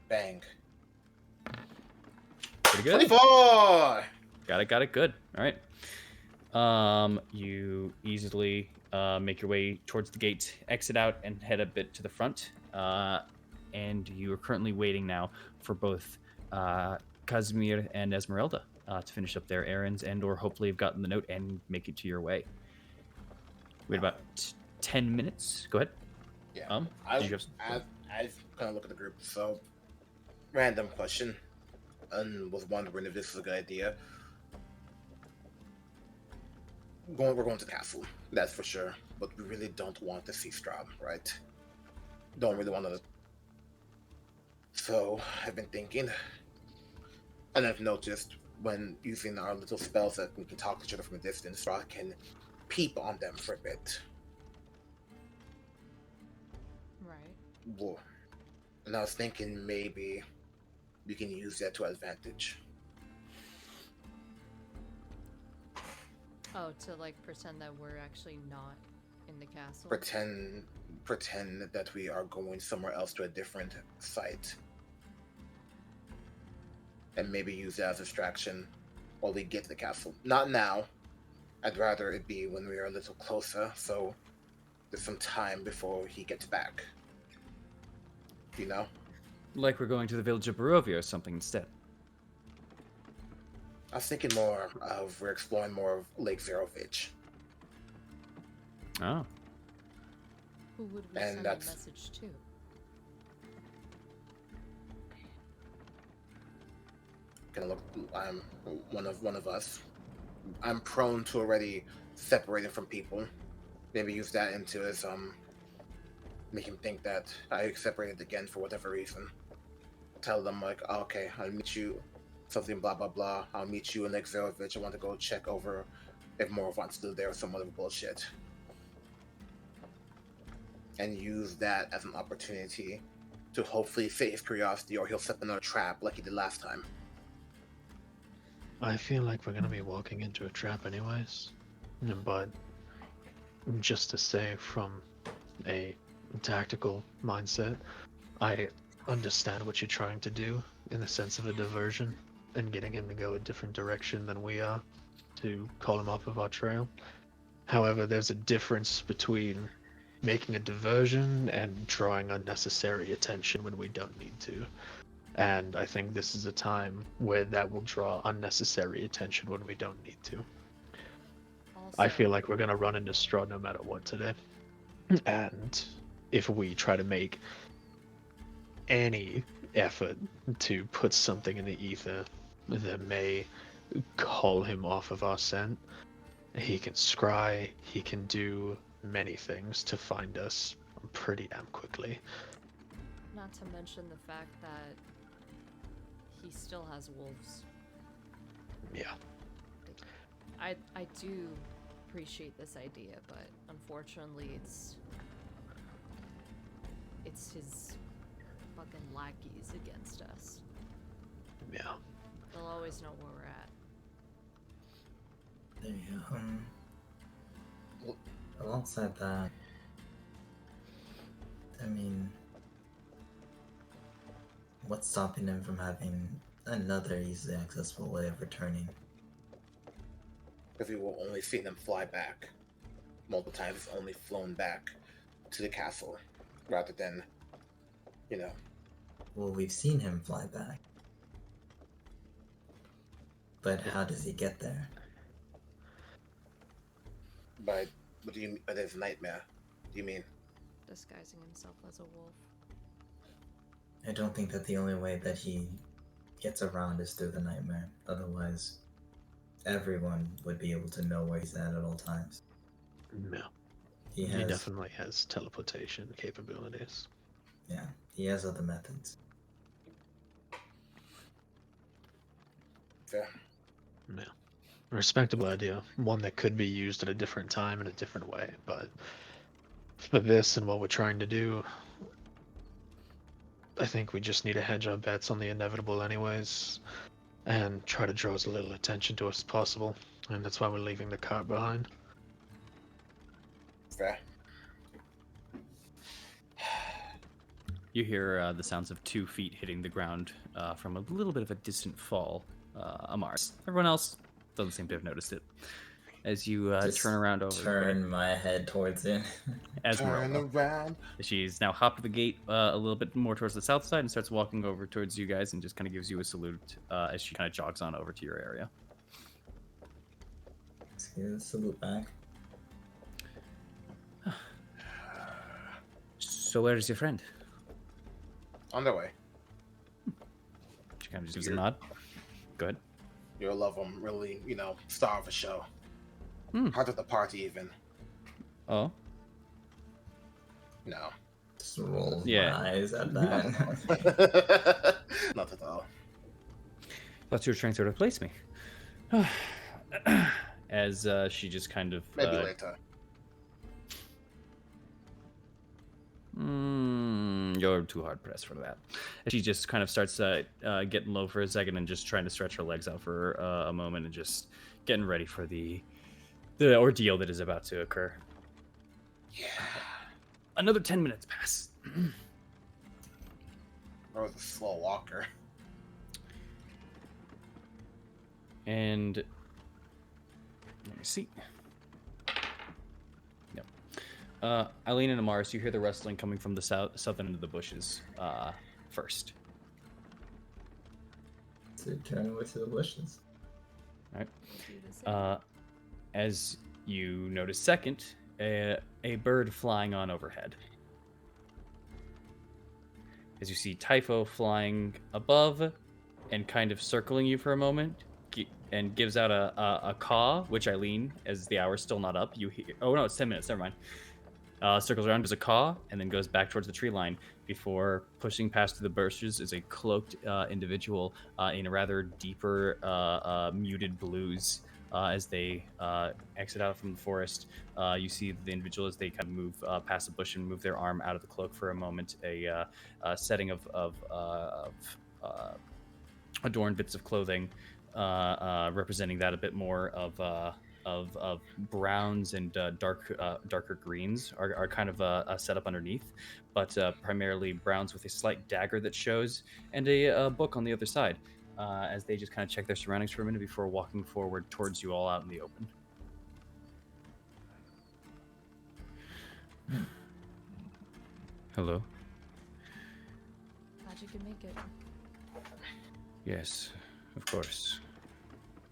Bang. Pretty good. 24! Got it. Good. All right. You easily make your way towards the gate, exit out, and head a bit to the front. And you are currently waiting now for both Casimir and Esmeralda to finish up their errands and/or hopefully have gotten the note and make it to your way. Wait about 10 minutes. Go ahead. Yeah. Did you have I've kind of look at the group. So, random question, and was wondering if this is a good idea. We're going to the castle, that's for sure. But we really don't want to see Strahd, right? Don't really want to. So I've been thinking, and I've noticed when using our little spells that we can talk to each other from a distance, Strahd can peep on them for a bit. Right. Whoa. And I was thinking maybe we can use that to our advantage. Oh, to like pretend that we're actually not in the castle. Pretend that we are going somewhere else to a different site. And maybe use that as a distraction while we get to the castle. Not now. I'd rather it be when we are a little closer, so there's some time before he gets back. You know? like we're going to the village of Barovia or something instead. I was thinking more of we're exploring more of Lake Zerovich. Oh. Who would we And send a that's- message to? Gonna look. I'm one of us. I'm prone to already separating from people. maybe use that into his make him think that I separated again for whatever reason. Tell them like, oh, okay, I'll meet you, something blah blah blah. I'll meet you in Exerovich. I want to go check over if Morovan's still there or some other bullshit, and use that as an opportunity to hopefully save his curiosity, or he'll set another trap like he did last time. I feel like we're gonna be walking into a trap anyways. But just to say from a tactical mindset, I understand what you're trying to do in the sense of a diversion and getting him to go a different direction than we are to call him off of our trail. However, there's a difference between making a diversion and drawing unnecessary attention when we don't need to. And I think this is a time where that will draw unnecessary attention when we don't need to. Also, I feel like we're going to run into Strahd no matter what today. And if we try to make any effort to put something in the ether that may call him off of our scent, he can scry, he can do many things to find us pretty damn quickly. not to mention the fact that he still has wolves. Yeah. I do appreciate this idea, but unfortunately it's his fucking lackeys against us. Yeah. They'll always know where we're at. Alongside that, I mean, what's stopping him from having another easily accessible way of returning? Because we will only see them fly back. Multiple times it's only flown back to the castle, rather than, Well, we've seen him fly back. But how does he get there? But what do you mean? But it's a nightmare. Do you mean? Disguising himself as a wolf. I don't think that the only way that he gets around is through the nightmare. Otherwise, everyone would be able to know where he's at all times. Yeah. He He has, definitely has teleportation capabilities. yeah, he has other methods. Fair. Yeah. Respectable idea. One that could be used at a different time in a different way, but for this and what we're trying to do, I think we just need to hedge our bets on the inevitable anyways, and try to draw as little attention to us as possible, and that's why we're leaving the cart behind. Fair. You hear the sounds of 2 feet hitting the ground from a little bit of a distant fall, Amars. Everyone else doesn't seem to have noticed it. As you Just turn around over, Turn my head towards it. Turn Esmeralda. around. She's now hopped the gate a little bit more towards the south side and starts walking over towards you guys and just kind of gives you a salute as she kind of jogs on over to your area. Let's give a salute back. So where's your friend? On their way. She kind of just gives a nod. Go ahead. You'll love them. Really, star of the show. Hmm. Heart of the party, even. Oh. No. Just roll Yeah. my eyes at that. Not at all. Thought you were trying to replace me. As she just kind of... Maybe later. You're too hard pressed for that. And she just kind of starts getting low for a second and just trying to stretch her legs out for a moment and just getting ready for the ordeal that is about to occur. Yeah. Another 10 minutes pass. I was a slow walker. And let me see. Yep. Eileen and Amaris, you hear the rustling coming from the southern end of the bushes first. To turn over to the bushes. All right. We'll do the same. As you notice second, a bird flying on overhead. As you see Typho flying above and kind of circling you for a moment, and gives out a caw, which Eileen, as the hour's still not up, you hear. Oh no, it's 10 minutes. Never mind. Circles around, gives a caw, and then goes back towards the tree line before pushing past through the bushes is a cloaked individual in a rather deeper, muted blues. As they exit out from the forest, you see the individual as they kind of move past the bush and move their arm out of the cloak for a moment. A setting of adorned bits of clothing representing that a bit more of browns and darker greens are kind of set up underneath, but primarily browns with a slight dagger that shows and a book on the other side. As they just kind of check their surroundings for a minute before walking forward towards you all out in the open. Hello. Glad you could make it. Yes, of course.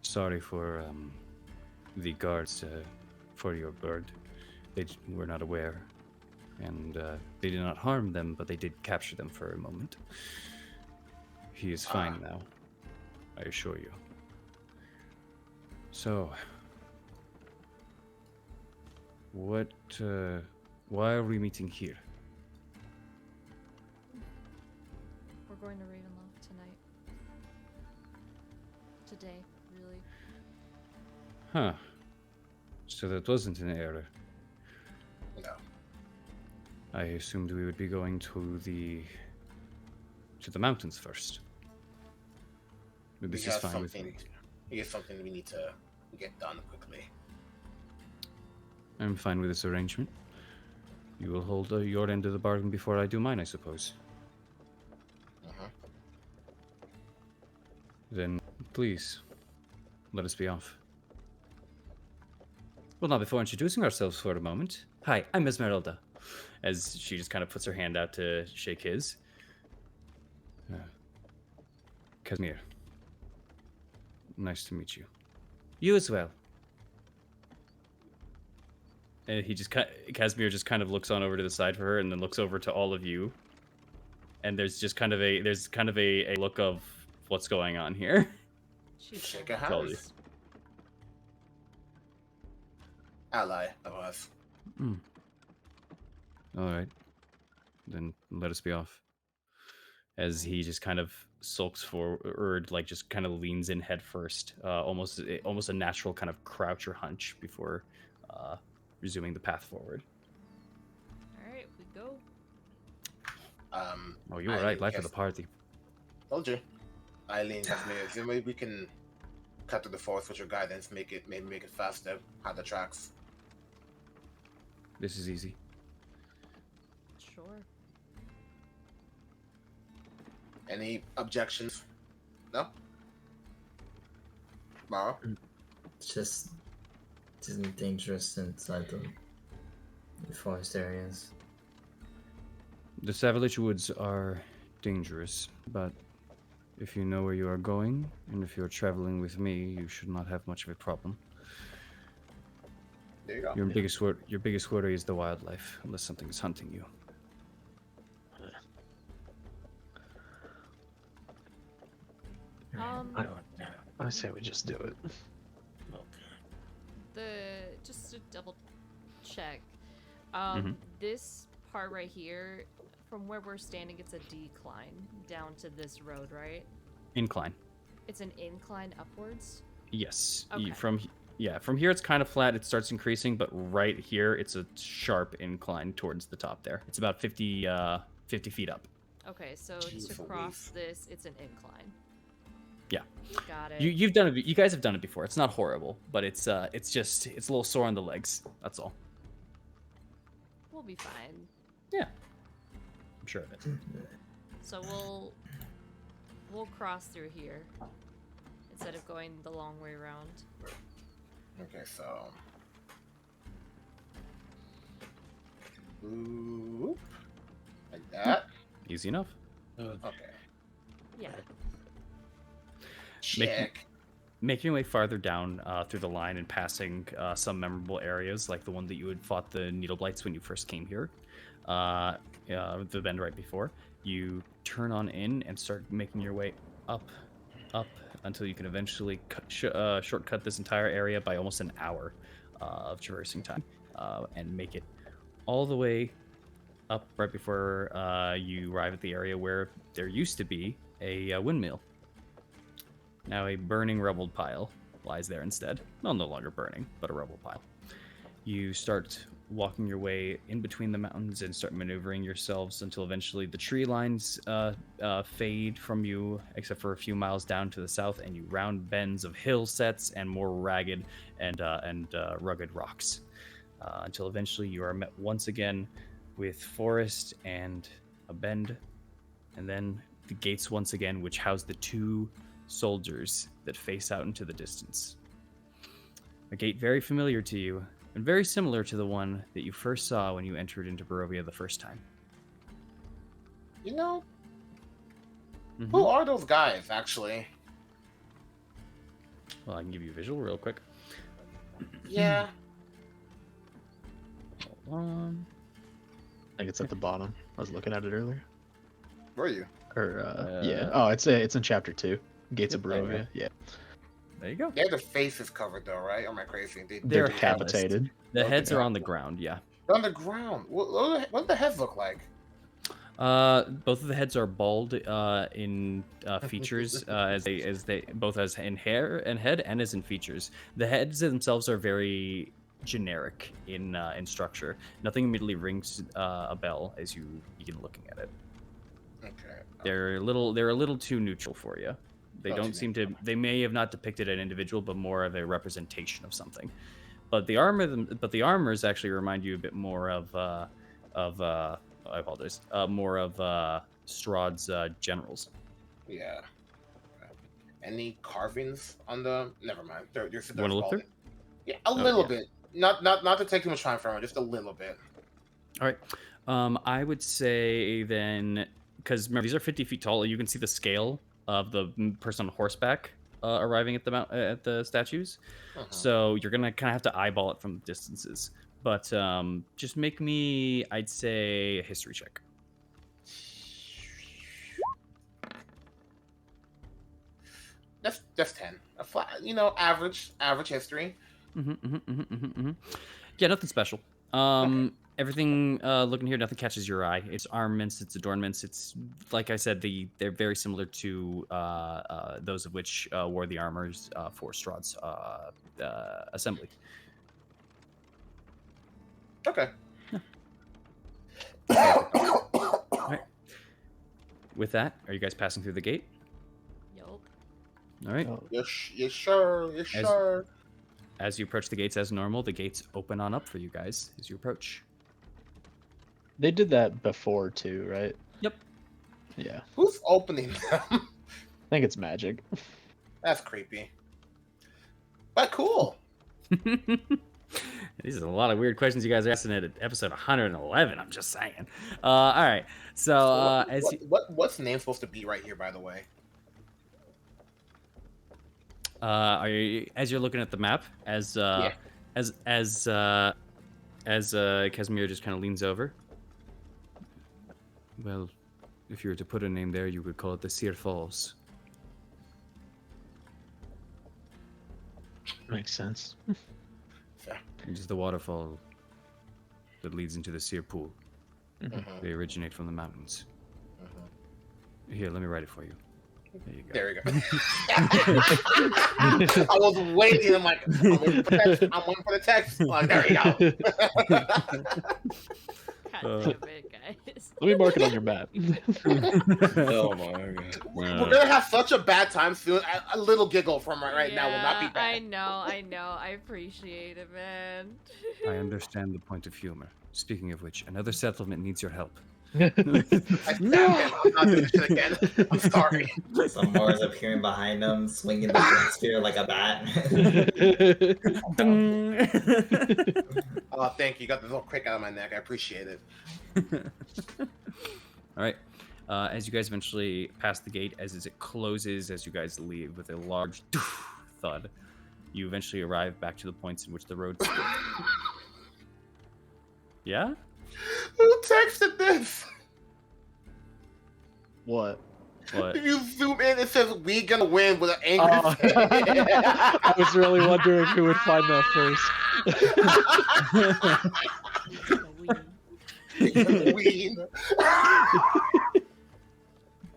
Sorry for the guards for your bird. They were not aware, and they did not harm them, but they did capture them for a moment. He is fine now, I assure you. So, what? Why are we meeting here? We're going to Ravenloft tonight. Today, really. Huh. So that wasn't an error. No. I assumed we would be going to the mountains first. But this is fine with me. We have something we need to get done quickly. I'm fine with this arrangement. You will hold your end of the bargain before I do mine, I suppose. Uh-huh. Then, please, let us be off. Well, not before introducing ourselves for a moment. Hi, I'm Esmeralda. As she just kind of puts her hand out to shake his. Casimir. Nice to meet you. You as well. And Casimir just kind of looks on over to the side for her, and then looks over to all of you. And there's just kind of a look of what's going on here. She's Shake so a Totally. hands. Ally of us. All right. Then let us be off. As he just kind of sulks forward, like just kind of leans in head first, almost a natural kind of crouch or hunch before resuming the path forward. All right, we go. Oh, you were right. Life of the party. Told you. Eileen, maybe we can cut to the forest with your guidance, make it faster, hide the tracks. This is easy. Sure. Any objections? No? Mara? It's just isn't dangerous inside the forest areas. The Savage Woods are dangerous, but if you know where you are going, and if you're traveling with me, you should not have much of a problem. There you go. Your biggest worry is the wildlife, unless something is hunting you. I say we just do it. Just to double check, Mhm. this part right here, from where we're standing, it's a decline down to this road, right? Incline. It's an incline upwards. Yes. Okay. From here it's kind of flat. It starts increasing, but right here it's a sharp incline towards the top there. It's about 50 feet up. Okay, so Jeez to cross this, it's an incline. Yeah. Got it. You've done it. You guys have done it before. It's not horrible, but it's a little sore on the legs. That's all. We'll be fine. Yeah. I'm sure of it. So we'll cross through here instead of going the long way around. Okay, so. Boop. Like that. Easy enough. Okay. Yeah. Check. Making your way farther down through the line and passing some memorable areas, like the one that you had fought the Needle Blights when you first came here, the bend right before, you turn on in and start making your way up, until you can eventually shortcut this entire area by almost an hour of traversing time and make it all the way up right before you arrive at the area where there used to be a windmill. Now a burning rubble pile lies there instead. Well, no longer burning, but a rubble pile. You start walking your way in between the mountains and start maneuvering yourselves until eventually the tree lines fade from you, except for a few miles down to the south, and you round bends of hill sets and more ragged and rugged rocks, until eventually you are met once again with forest and a bend, and then the gates once again, which house the two soldiers that face out into the distance. A gate very familiar to you, and very similar to the one that you first saw when you entered into Barovia the first time. You know, Mhm. who are those guys, actually? Well, I can give you a visual real quick. Yeah. Hold on. I think it's at the bottom. I was looking at it earlier. Where are you? Or yeah. Oh, it's in chapter 2. Gates of Yep, there you Barovia. Yeah. There you go. They have their faces covered, though, right? Or am I crazy? They're They're decapitated. The Okay. heads are on the ground, yeah. They're on the ground. What do the heads look like? Both of the heads are bald in features, as they both as in hair and head, and as in features. The heads themselves are very generic in structure. Nothing immediately rings a bell as you begin looking at it. Okay. They're a little too neutral for you. They Oh, don't too seem to. They may have not depicted an individual, but more of a representation of something. But the armors actually remind you a bit more of I apologize. More of Strahd's generals. Yeah. Okay. Any carvings on the? Never mind. They're Wanna look through? Yeah, a little yeah. bit. Not to take too much time from it, just a little bit. All right. I would say then, because remember these are 50 feet tall. You can see the scale of the person on horseback arriving at the statues. Uh-huh. So you're gonna kind of have to eyeball it from distances. But just make me, I'd say, a history check. That's 10. A flat, average history. Yeah, nothing special. Everything looking here, nothing catches your eye. It's armaments, it's adornments. It's like I said, they're very similar to those of which wore the armors for Strahd's assembly. Okay. All right. With that, are you guys passing through the gate? Yup. All right. Oh, Yes, sure. Yes, As- sure. As you approach the gates as normal, the gates open on up for you guys as you approach. they did that before too, right? Yep. Yeah. Who's opening them? I think it's magic. That's creepy. But cool. These are a lot of weird questions you guys are asking at episode 111. I'm just saying. All right. So What's the name supposed to be right here, by the way? as you're looking at the map, as Casimir just kind of leans over. Well, if you were to put a name there, you would call it the Seer Falls. Makes sense. It is the waterfall that leads into the Seer Pool. Mhm. They originate from the mountains. Here, let me write it for you. There you go. There we go. I was waiting. I'm like, I'm waiting for the text. Like, there you go. God damn it, guys. Let me mark it on your map. Oh my god. We're gonna have such a bad time soon. A little giggle from right now will not be Yeah, bad. I know. I appreciate it, man. I understand the point of humor. Speaking of which, another settlement needs your help. I stabbed him. I'm not doing this shit again. I'm sorry. Some more is appearing behind him, swinging the spear like a bat. Oh, thank you. You got the little crick out of my neck. I appreciate it. All right. As you guys eventually pass the gate, as it closes, as you guys leave with a large thud, you eventually arrive back to the points in which the road split. Yeah? Who texted this? What? What? If you zoom in, it says "We gonna win" with an angry Oh. face. I was really wondering who would find that first. We gonna win.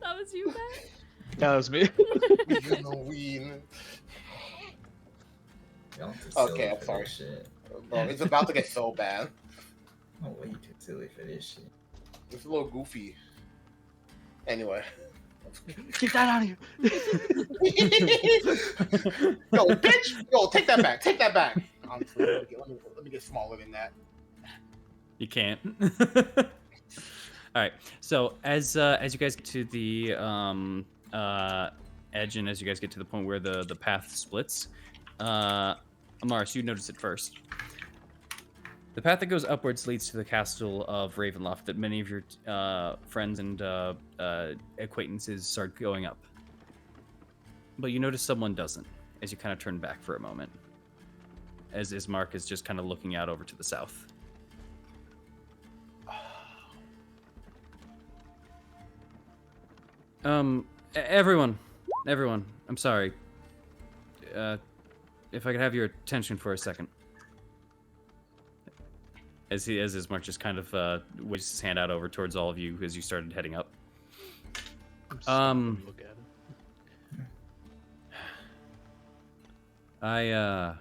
That was you, Ben? That was me. We gonna win. Y'all too Okay, silly I'm for sorry. this shit. Bro, it's about to get so bad. Oh, way too silly for this shit. It's a little goofy. Anyway. Get that out of here. Yo, bitch! Yo, take that back. Take that back. Honestly, let me get smaller than that. You can't. All right. So as you guys get to the edge, and as you guys get to the point where the path splits, Amaris, you notice it first. The path that goes upwards leads to the castle of Ravenloft that many of your friends and acquaintances start going up. But you notice someone doesn't, as you kind of turn back for a moment. As Ismark is just kind of looking out over to the south. Everyone, I'm sorry. If I could have your attention for a second. As Ismark just kind of waves his hand out over towards all of you as you started heading up. Look at it.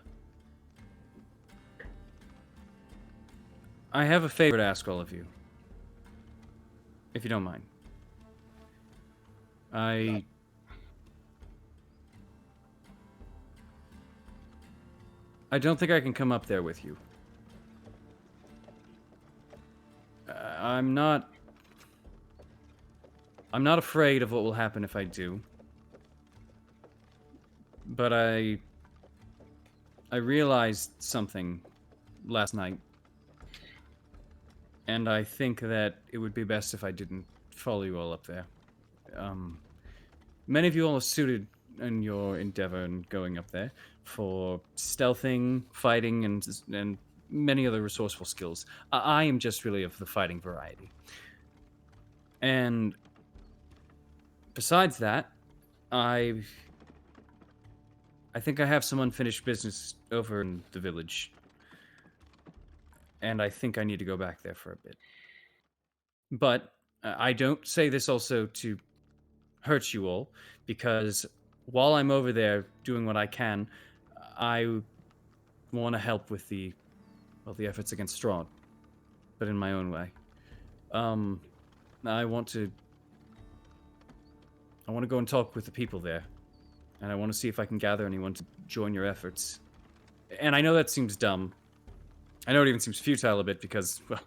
I have a favor to ask all of you. If you don't mind. I don't think I can come up there with you. I'm not afraid of what will happen if I do. But I realized something last night. And I think that it would be best if I didn't follow you all up there. Many of you all are suited in your endeavor in going up there for stealthing, fighting, and many other resourceful skills. I am just really of the fighting variety. And besides that, I think I have some unfinished business over in the village. And I think I need to go back there for a bit. But I don't say this also to hurt you all, because while I'm over there doing what I can, I want to help with the efforts against Strahd, but in my own way. I want to go and talk with the people there, and I want to see if I can gather anyone to join your efforts. And I know that seems dumb. I know it even seems futile a bit because, well,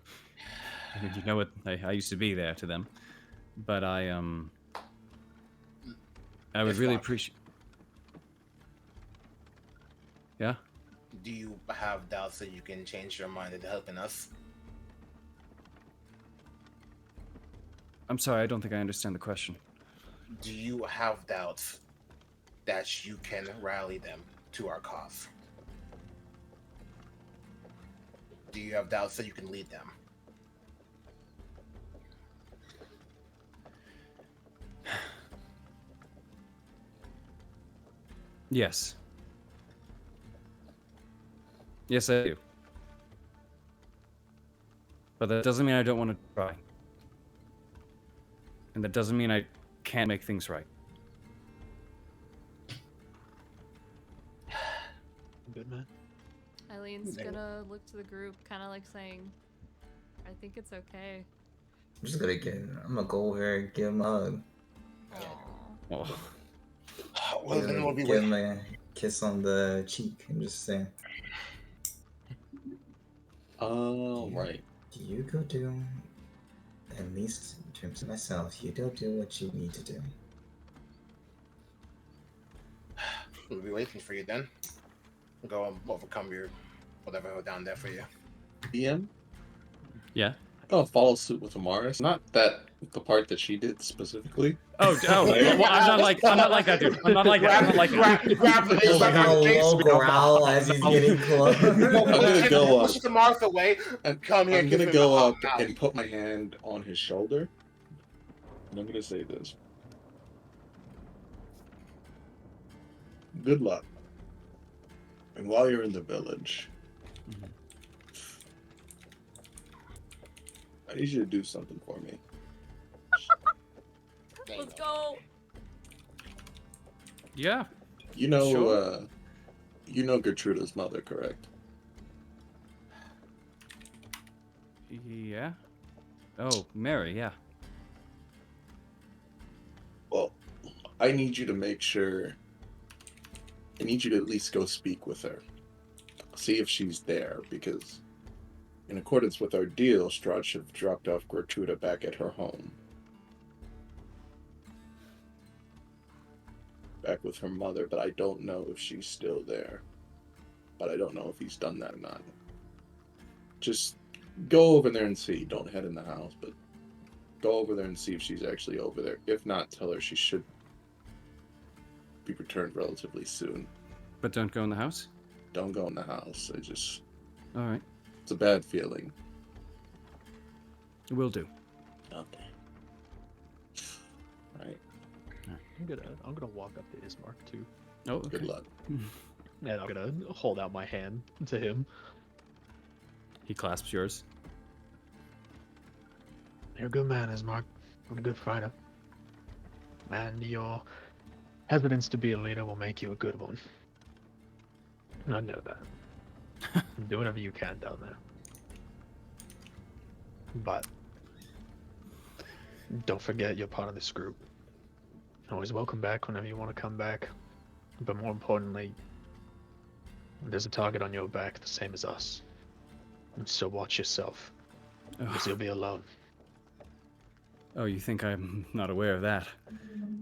I mean, you know what, I used to be there to them. But I would really appreciate... Yeah? Do you have doubts that you can change your mind into helping us? I'm sorry, I don't think I understand the question. Do you have doubts that you can rally them to our cause? Do you have doubts that you can lead them? Yes. Yes, I do. But that doesn't mean I don't want to try. And that doesn't mean I can't make things right. Good man. Eileen's gonna look to the group, kind of like saying, I think it's okay. I'm gonna go over and give him a hug. Aww. Oh. Well, then we'll be Give him waiting. a kiss on the cheek and just say, Right. you go do, at least in terms of myself, you go do what you need to do. We'll be waiting for you then. Go and overcome your whatever down there for you. DM? Yeah? I'll follow suit with Amaris. Not that the part that she did specifically. Oh, well, I'm not like that, dude. I'm not like that. I'm not like that. Grab the It's like a low growl as he's getting close. I'm gonna go up. Push the Martha away and come here. I'm give gonna him go a up hug. and put my hand on his shoulder. And I'm gonna say this. Good luck. And while you're in the village, Mhm. I need you to do something for me. There you Let's go. go. Yeah. You know, Sure. you know Gertruda's mother, correct? Yeah. Oh, Mary. Yeah. Well, I need you to make sure. I need you to at least go speak with her. See if she's there, because in accordance with our deal, Strahd should have dropped off Gertruda back at her home. Back with her mother, but I don't know if she's still there. But I don't know if he's done that or not. Just go over there and see. Don't head in the house, but go over there and see if she's actually over there. If not, tell her she should be returned relatively soon. But don't go in the house. Don't go in the house. All right. It's a bad feeling. Will do. Okay. Right. I'm gonna walk up to Ismark too, Oh, okay. Good luck. and I'm gonna hold out my hand to him. He clasps yours. You're a good man, Ismark. You're a good fighter. And your hesitance to be a leader will make you a good one. I know that. Do whatever you can down there. But don't forget you're part of this group. Always welcome back whenever you want to come back. But more importantly, there's a target on your back the same as us. So watch yourself, because you'll be alone. Oh, you think I'm not aware of that?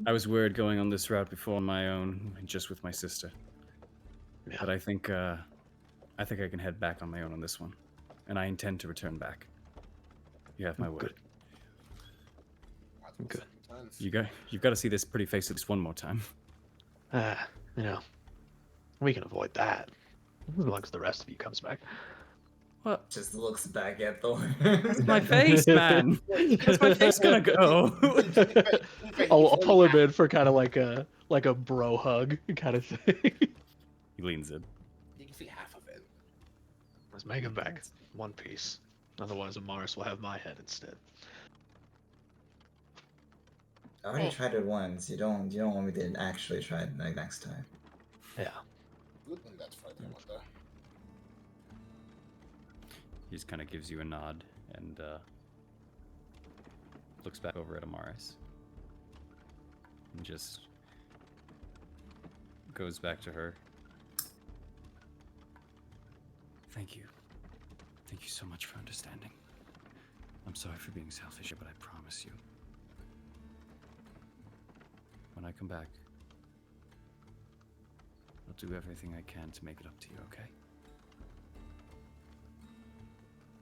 I was worried going on this route before on my own, just with my sister. Yeah. But I think I can head back on my own on this one, and I intend to return back. You have my word. Good. You've got to see this pretty face at least one more time. You know, we can avoid that as long as the rest of you comes back. What? Just looks back at Thor. That's my face, man. Where's my face gonna go? I'll pull him in for kind of like a bro hug kind of thing. He leans in. You can see half of it. Let's make him back one piece. Otherwise, Amaris will have my head instead. I already tried it once. You don't want me to actually try it like next time. Yeah. Good thing that's Friday, I wonder. He just kind of gives you a nod and looks back over at Amaris. And just goes back to her. Thank you. Thank you so much for understanding. I'm sorry for being selfish, but I promise you, when I come back, I'll do everything I can to make it up to you, okay?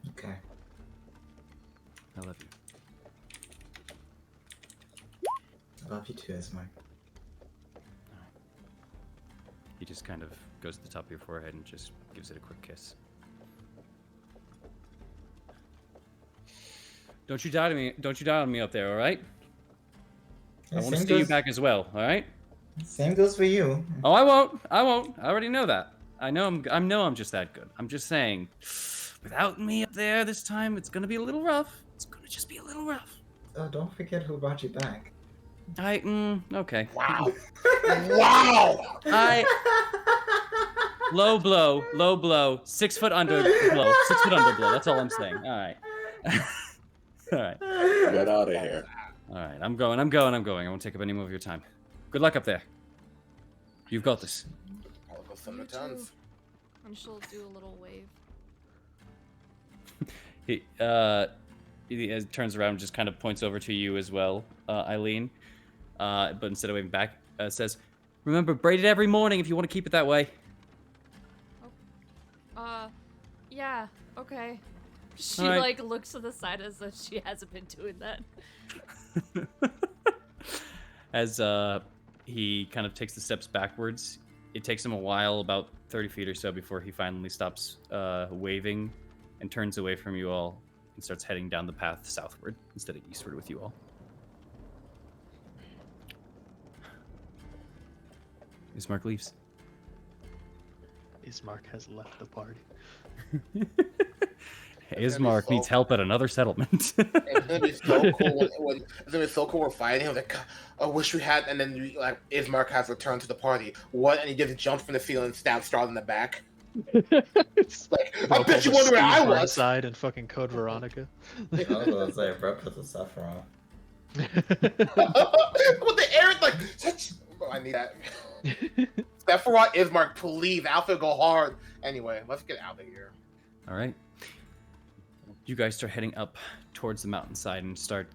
Okay. I love you. I love you too, Ismark. He just kind of goes to the top of your forehead and just gives it a quick kiss. Don't you doubt me. Don't you doubt on me up there, all right? I want to see you back as well, all right? Same goes for you. Oh, I won't. I won't. I already know that. I know I'm just that good. I'm just saying, without me up there this time, it's gonna be a little rough. It's gonna just be a little rough. Oh, don't forget who brought you back. Okay. Wow. Wow. Low blow, 6 foot under blow, 6 foot under blow. That's all I'm saying. All right. All right. Get out of here. All right. I'm going. I won't take up any more of your time. Good luck up there. You've got this. All of us on You the tons. too. And she'll do a little wave. He turns around and just kind of points over to you as well, Eileen. But instead of waving back, says, "Remember, braid it every morning if you want to keep it that way." Yeah, okay. She All right. like looks to the side as if she hasn't been doing that. As he kind of takes the steps backwards, it takes him a while, about 30 feet or so, before he finally stops waving and turns away from you all and starts heading down the path southward instead of eastward with you all. Ismark leaves. Ismark has left the party. It's gonna be Ismark needs so- help at another settlement. It's gonna be so cool when it's gonna be so cool. We're fighting. I'm like, "God, I wish we had. And then like Ismark has returned to the party. What? And he just jumps from the ceiling and stabs Strahd in the back. It's Like, I broke bet you over wonder where I Steve was. Burnside and fucking Code Veronica. I was gonna say, bro, put the stuff wrong. With the air, like, oh, I need that. Sephiroth, Ismark, please, Alpha, go hard. Anyway, let's get out of here. All right. You guys start heading up towards the mountainside and start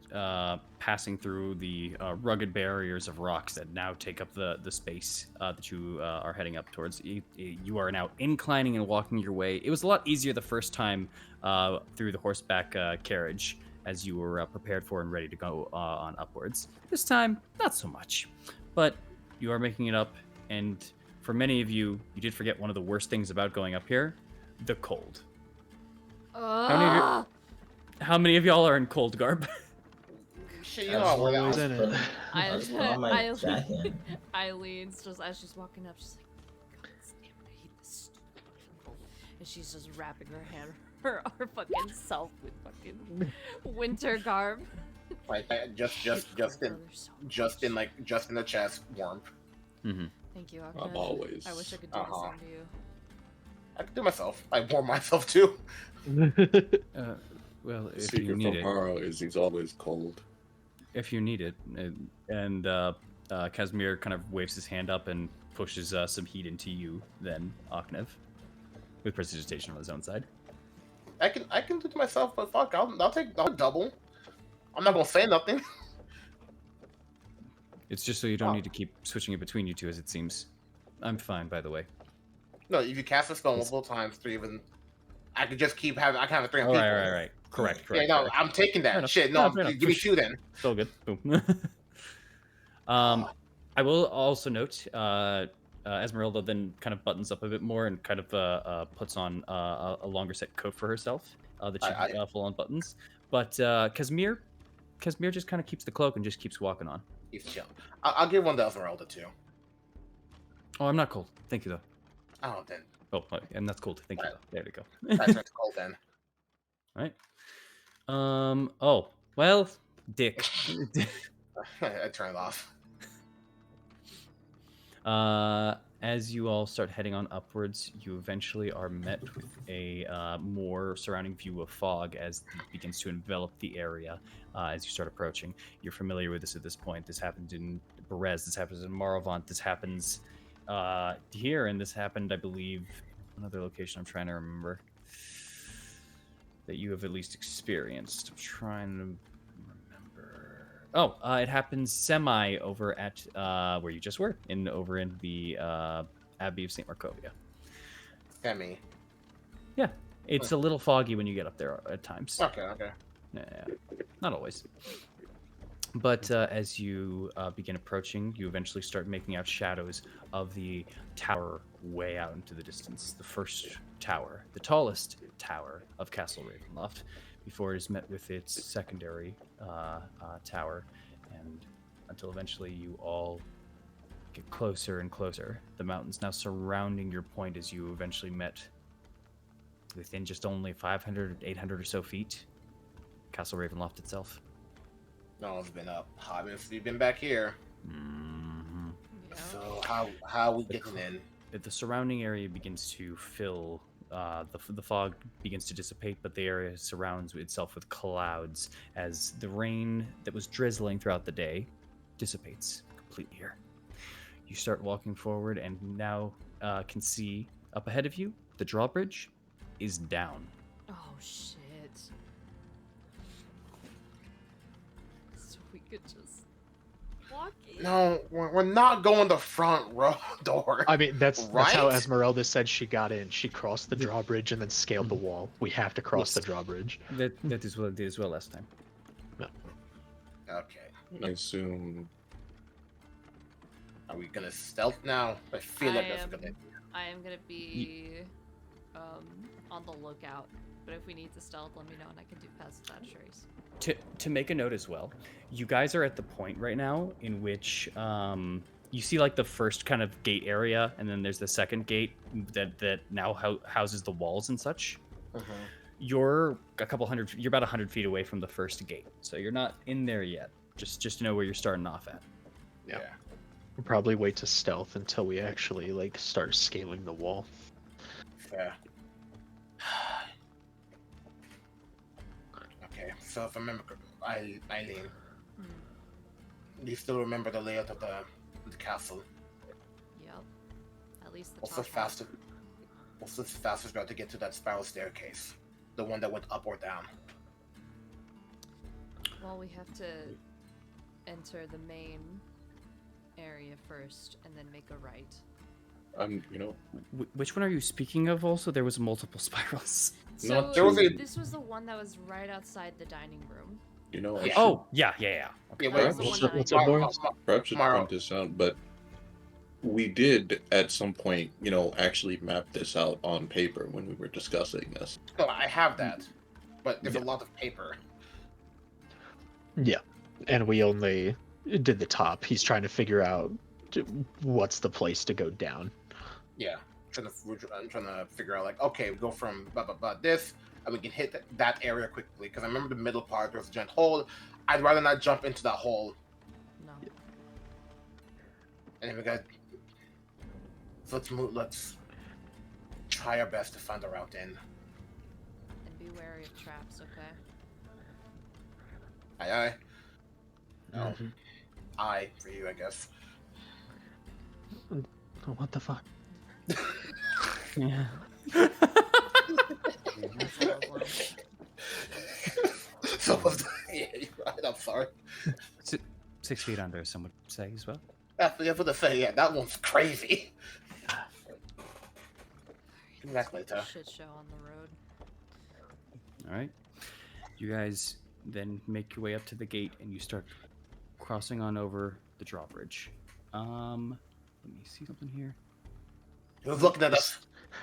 passing through the rugged barriers of rocks that now take up the space that you are heading up towards. You are now inclining and walking your way. It was a lot easier the first time through the horseback carriage as you were prepared for and ready to go on upwards. This time, not so much. But you are making it up, and for many of you, you did forget one of the worst things about going up here, the cold. How many of y'all are in cold garb? Shit, you know where always that in it. Eileen's just as she's walking up, she's like, God damn it, I hate this stupid cold. And she's just wrapping her hand, her fucking self with fucking winter garb. Like just in the chest, warmth. Mm-hmm. Thank you, I'm Aknev. always. I wish I could do the same to you. I can do myself. I warm myself too. Well, if you Secret need from it, Haro is he's always cold. if you need it, and Casimir kind of waves his hand up and pushes some heat into you. Then Aknev, with prestidigitation on his own side. I can do it myself, but fuck, I'll take double. I'm not gonna say nothing. It's just so you don't need to keep switching it between you two, as it seems. I'm fine, by the way. No, if you cast a spell multiple times, 3 of them, I could just keep having. I can have a 3 on Oh, people. right. Correct. Yeah, no, correct. I'm taking Fair that enough. shit. Yeah, No, fair enough. give me 2 then. Still good. Boom. I will also note, Esmeralda then kind of buttons up a bit more and kind of puts on a longer set coat for herself that she full on buttons. But Casimir just kind of keeps the cloak and just keeps walking on. He's chill. I'll give one to Esmeralda too. Oh, I'm not cold. Thank you, though. Oh, then. Oh, and that's cool. Thank you, Right. though. There we go. That's cold then. All right. Oh, well, Dick. I turn it off. As you all start heading on upwards, you eventually are met with a more surrounding view of fog as it begins to envelop the area as you start approaching. You're familiar with this at this point. This happened in Berez, this happens in Maravant, this happens here, and this happened, I believe, another location I'm trying to remember that you have at least experienced. I'm trying to remember. Oh, it happens semi over at where you just were, over in the Abbey of St. Markovia. Semi. Yeah, it's a little foggy when you get up there at times. Okay. Yeah, not always. But as you begin approaching, you eventually start making out shadows of the tower way out into the distance. The first tower, the tallest tower of Castle Ravenloft, before it is met with its secondary tower, and until eventually you all get closer and closer. The mountains now surrounding your point as you eventually met within just only 500, 800 or so feet, Castle Ravenloft itself. No one's been up. Obviously, been back here. Mm-hmm. Yeah. So how are we getting in? The surrounding area begins to fill. The fog begins to dissipate, but the area surrounds itself with clouds as the rain that was drizzling throughout the day dissipates completely here. You start walking forward and now can see up ahead of you, the drawbridge is down. Oh shit. So we could just walk in. No, we're not going the front row door. I mean, that's how Right? Esmeralda said she got in. She crossed the drawbridge and then scaled the wall. We have to cross Yes. the drawbridge. That is what it did as well last time. Okay. I assume. Are we gonna stealth now? I feel like that's a good idea. I am gonna be on the lookout. But if we need to stealth, let me know and I can do past that trace. To make a note as well, you guys are at the point right now in which you see like the first kind of gate area, and then there's the second gate that now houses the walls and such. You're you're about 100 feet away from the first gate, so you're not in there yet. Just to know where you're starting off at. Yeah. We'll probably wait to stealth until we actually like start scaling the wall. Fair. Okay, so if I remember, Eileen, do you still remember the layout of the castle? Yep. At least the What's top the half. fastest route to get to that spiral staircase? The one that went up or down? Well, we have to enter the main area first and then make a right. You know, Which one are you speaking of? Also, there was multiple spirals. So Not there was this was the one that was right outside the dining room. you know. I Yeah. should, Oh, yeah. Yeah, That wait, was the one that I what's knew. up, boys? perhaps should Maro. point this out, but we did at some point, actually map this out on paper when we were discussing this. No, I have that, but there's a lot of paper. Yeah, and we only did the top. He's trying to figure out what's the place to go down. Yeah, I'm trying to figure out, like, okay, we go from blah blah blah this, and we can hit that area quickly. Because I remember the middle part, there was a giant hole. I'd rather not jump into that hole. No. And then we got. So let's try our best to find a route in. And be wary of traps, okay? Aye aye. No. Mhm. Aye for you, I guess. Oh, what the fuck? Yeah. That's a low blow. So yeah, you're right. I'm sorry. 6 feet under, some would say as well. That's what I say. Yeah, that one's crazy. Back later. Shit show on the road. All right. You guys then make your way up to the gate, and you start crossing on over the drawbridge. Let me see something here. Who's looking at us?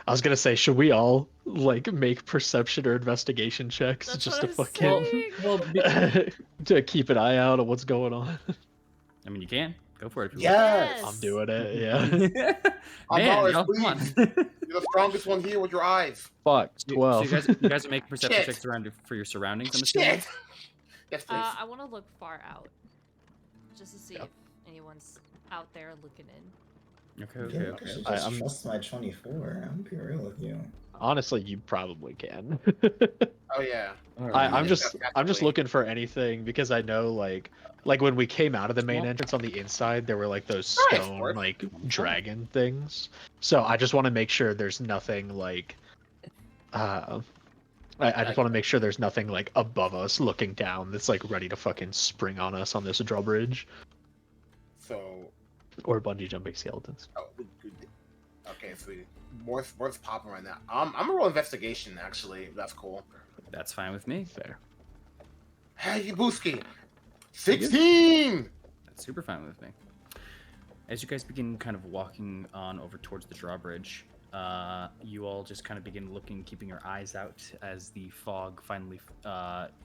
I was gonna say, should we all like make perception or investigation checks That's just what to I'm fucking saying. to keep an eye out on what's going on? I mean, you can go for it. If you Yes. I'm doing it. Yeah. want. I'm Man, always y'all, come on. You're the strongest one here with your eyes. Fuck. So 12. you guys are making perception Shit. checks around for your surroundings. I'm assuming. Shit. Yes, please. I want to look far out, just to see Yep. if anyone's out there looking in. Okay. Yeah, Okay. I should I- just I'm- trust my 24. I'm gonna be real with you. Honestly, you probably can. Oh yeah. I'm just Definitely. looking for anything because I know like when we came out of the main Well- entrance on the inside, there were like those Right, of stone course. like dragon things. So I just want to make sure there's nothing like I just want to make sure there's nothing like above us looking down that's like ready to fucking spring on us on this drawbridge So, or bungee jumping skeletons. okay, sweetie. What's popping right now? I'm gonna roll investigation. Actually, if that's cool. That's fine with me. Fair. Hey, Yabuski. 16. That's super fine with me. As you guys begin kind of walking on over towards the drawbridge, you all just kind of begin looking, keeping your eyes out as the fog finally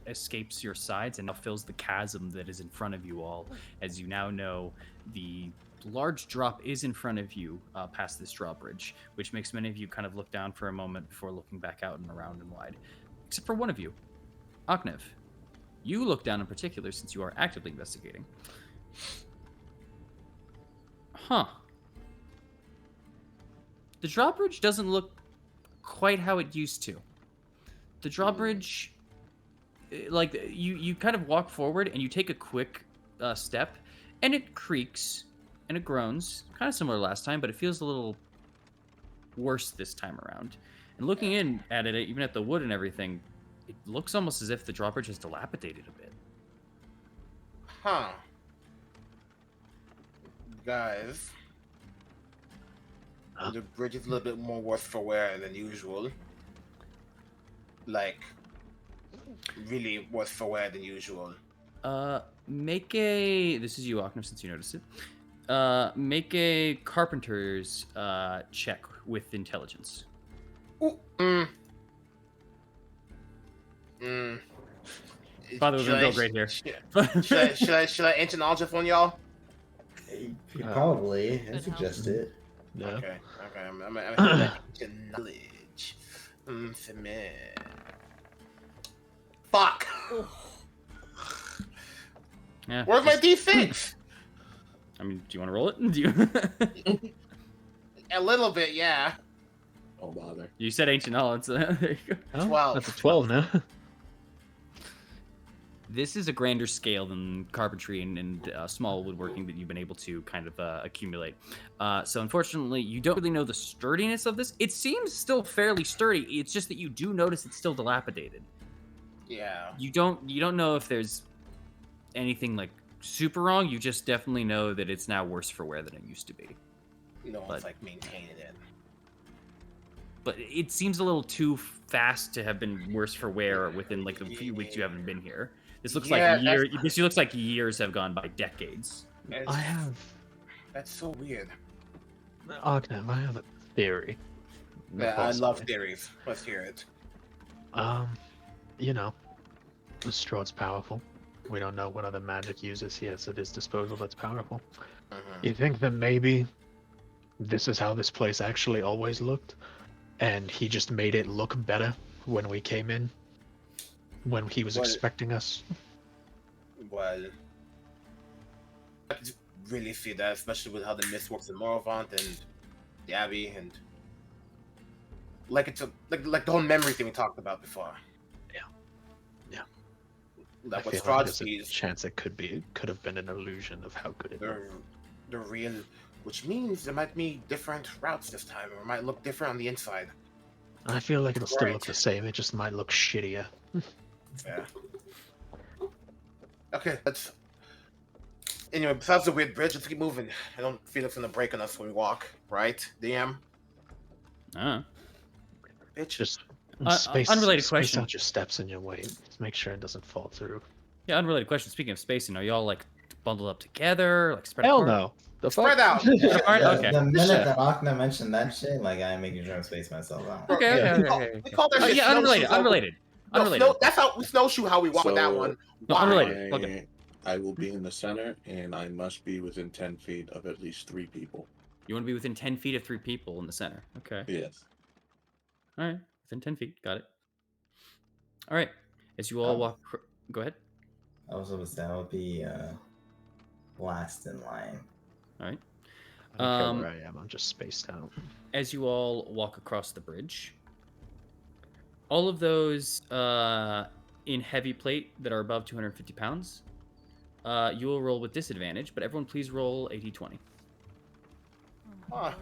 escapes your sides and now fills the chasm that is in front of you all. As you now know, the large drop is in front of you past this drawbridge, which makes many of you kind of look down for a moment before looking back out and around and wide. Except for one of you, Aknev. You look down in particular since you are actively investigating. Huh. The drawbridge doesn't look quite how it used to. The drawbridge, like, you kind of walk forward and you take a quick step, and it creaks and it groans, kind of similar to last time, but it feels a little worse this time around. And looking in at it, even at the wood and everything, it looks almost as if the drawbridge has dilapidated a bit. Huh. Guys. The bridge is a little bit more worse for wear than usual. Like, really worse for wear than usual. Make a... This is you, Aknev, since you noticed it. Make a carpenter's check with intelligence. Ooh, By the way, we're Should gonna I- go great here. Should I ancient knowledge this one, y'all? Probably. I Good suggest house. it. No. Okay. I'm gonna hit that ancient knowledge. Submit. Fuck. Oh, Yeah. Where's my D6? I mean, do you want to roll it? Do you? A little bit, yeah. Don't bother. You said ancient knowledge. So there you go. Oh, 12. That's a 12 now. This is a grander scale than carpentry and small woodworking that you've been able to kind of accumulate. So unfortunately, you don't really know the sturdiness of this. It seems still fairly sturdy. It's just that you do notice it's still dilapidated. Yeah. You don't know if there's anything like super wrong. You just definitely know that it's now worse for wear than it used to be. No one's But- like maintaining it. But it seems a little too fast to have been worse for wear within like the few weeks you haven't been here. This looks Yeah, like years. This looks like years have gone by decades. I have. That's so weird. Agnem, I have a theory. Yeah, I love Possibly. theories. Let's hear it. You know, Strahd's powerful. We don't know what other magic uses he has at his disposal that's powerful. Mhm. You think that maybe this is how this place actually always looked? And he just made it look better when we came in? When he was Well- expecting us? Well, I could really see that, especially with how the mist works in Morvant and the Abbey, and like it's like the whole memory thing we talked about before. Yeah. Yeah. Like I what feel like Strahd there's a sees, chance it could have been an illusion of how good it was. the real, which means there might be different routes this time, or it might look different on the inside. I feel like it'll still Right. look the same. It just might look shittier. Yeah. Okay, let's. Anyway, besides the weird bridge, let's keep moving. I don't feel it's gonna break on us when we walk, right? DM, bitch. Just unrelated space question. out your steps in your way. Just make sure it doesn't fall through. Yeah, unrelated question. Speaking of spacing, are y'all like bundled up together, like spread Hell apart? no. The Spread fuck? out. Alright, okay. The minute Sure. that Akna mentioned that shit, like I'm making sure I space myself out. Okay, Yeah. We call that shit yeah, snowshoes. unrelated. No, Unrelated. that's how we snowshoe how we walk with that So- one. No, Why? unrelated. Okay. I will be in the center, and I must be within 10 feet of at least 3 people. You want to be within 10 feet of 3 people in the center. Okay. Yes. All right. Within 10 feet. Got it. All right. As you all Oh. walk. Go ahead. I was supposed to say I would be last in line. All right. I don't care Um, where I am. I'm just spaced out. As you all walk across the bridge, all of those in heavy plate that are above 250 pounds, you will roll with disadvantage, but everyone please roll a d20. oh my Huh.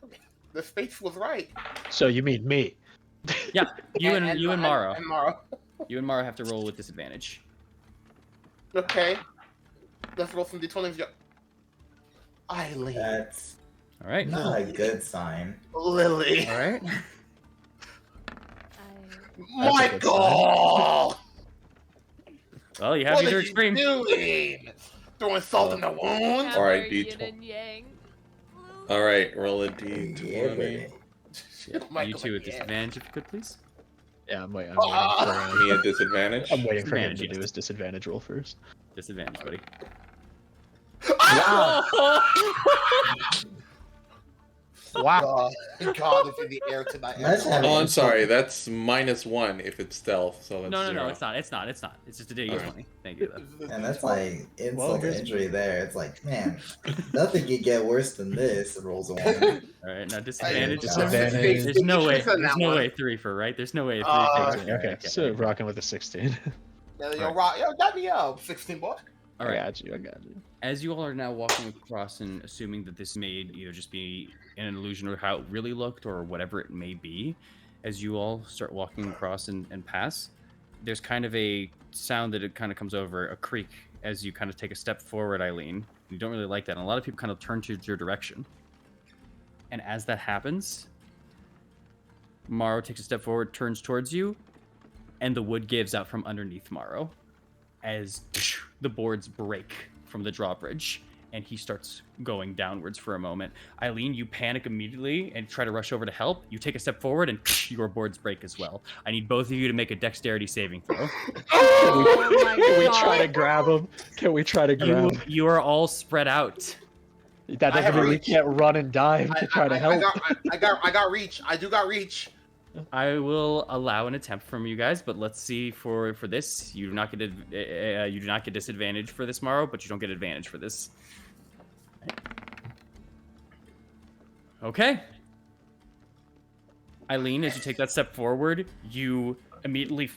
lord. The space was right. So you mean me? Yeah, you and Mara. And Mara. You and Mara have to roll with disadvantage. Okay. Let's roll some d20s. Eileen. That's All right. not a good sign. Lily. All right. That's a good Michael! Well, you have What either are you extreme. doing? Throwing salt in the wound? All right, Yin D12. and yang. All right, roll a Yeah, d20. buddy. You Michael two with again. disadvantage, if you could, please. Yeah, I'm waiting. Me at disadvantage. I'm waiting for him Disadvantage, to yes. do his disadvantage roll first. Disadvantage, buddy. Wow. God is in the air tonight. Let's have Oh, it. I'm sorry. That's -1 if it's stealth. So that's No, 0. it's not. It's not. It's not. It's just a D20. Alright. Thank you, though. And that's like insult Well, to here's- injury there. It's like, man, nothing could get worse than this. Rolls a 1. All right, now disadvantage. Disadvantage. There's no way. Pictures on There's that no one. way 3 for right. There's no way 3 Uh, for. Okay, so rocking with a 16. Yo, rock, yo, got me up. 16 boy. All I right. got you. I got you. As you all are now walking across and assuming that this may either just be an illusion or how it really looked or whatever it may be, as you all start walking across and pass, there's kind of a sound that it kind of comes over, a creak, as you kind of take a step forward, Eileen. You don't really like that. And a lot of people kind of turn to your direction. And as that happens, Morrow takes a step forward, turns towards you, and the wood gives out from underneath Morrow as the boards break from the drawbridge, and he starts going downwards for a moment. Eileen, you panic immediately and try to rush over to help. You take a step forward, and your boards break as well. I need both of you to make a dexterity saving throw. Oh my Can we god. try to grab him? Can we try to grab him? You are all spread out. That I doesn't have mean we reach. can't run and dive to try to help. I got reach. I do got reach. I will allow an attempt from you guys, but let's see for this. You do not get you do not get disadvantage for this, Morrow, but you don't get advantage for this. Okay. Eileen, as you take that step forward, you immediately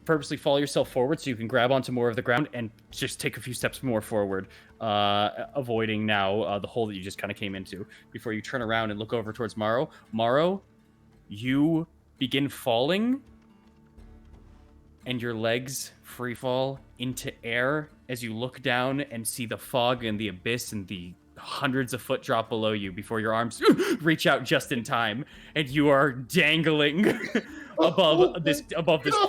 purposely fall yourself forward so you can grab onto more of the ground and just take a few steps more forward, avoiding now the hole that you just kind of came into before you turn around and look over towards Morrow. Morrow, you begin falling and your legs free fall into air as you look down and see the fog and the abyss and the hundreds of foot drop below you before your arms reach out just in time and you are dangling above this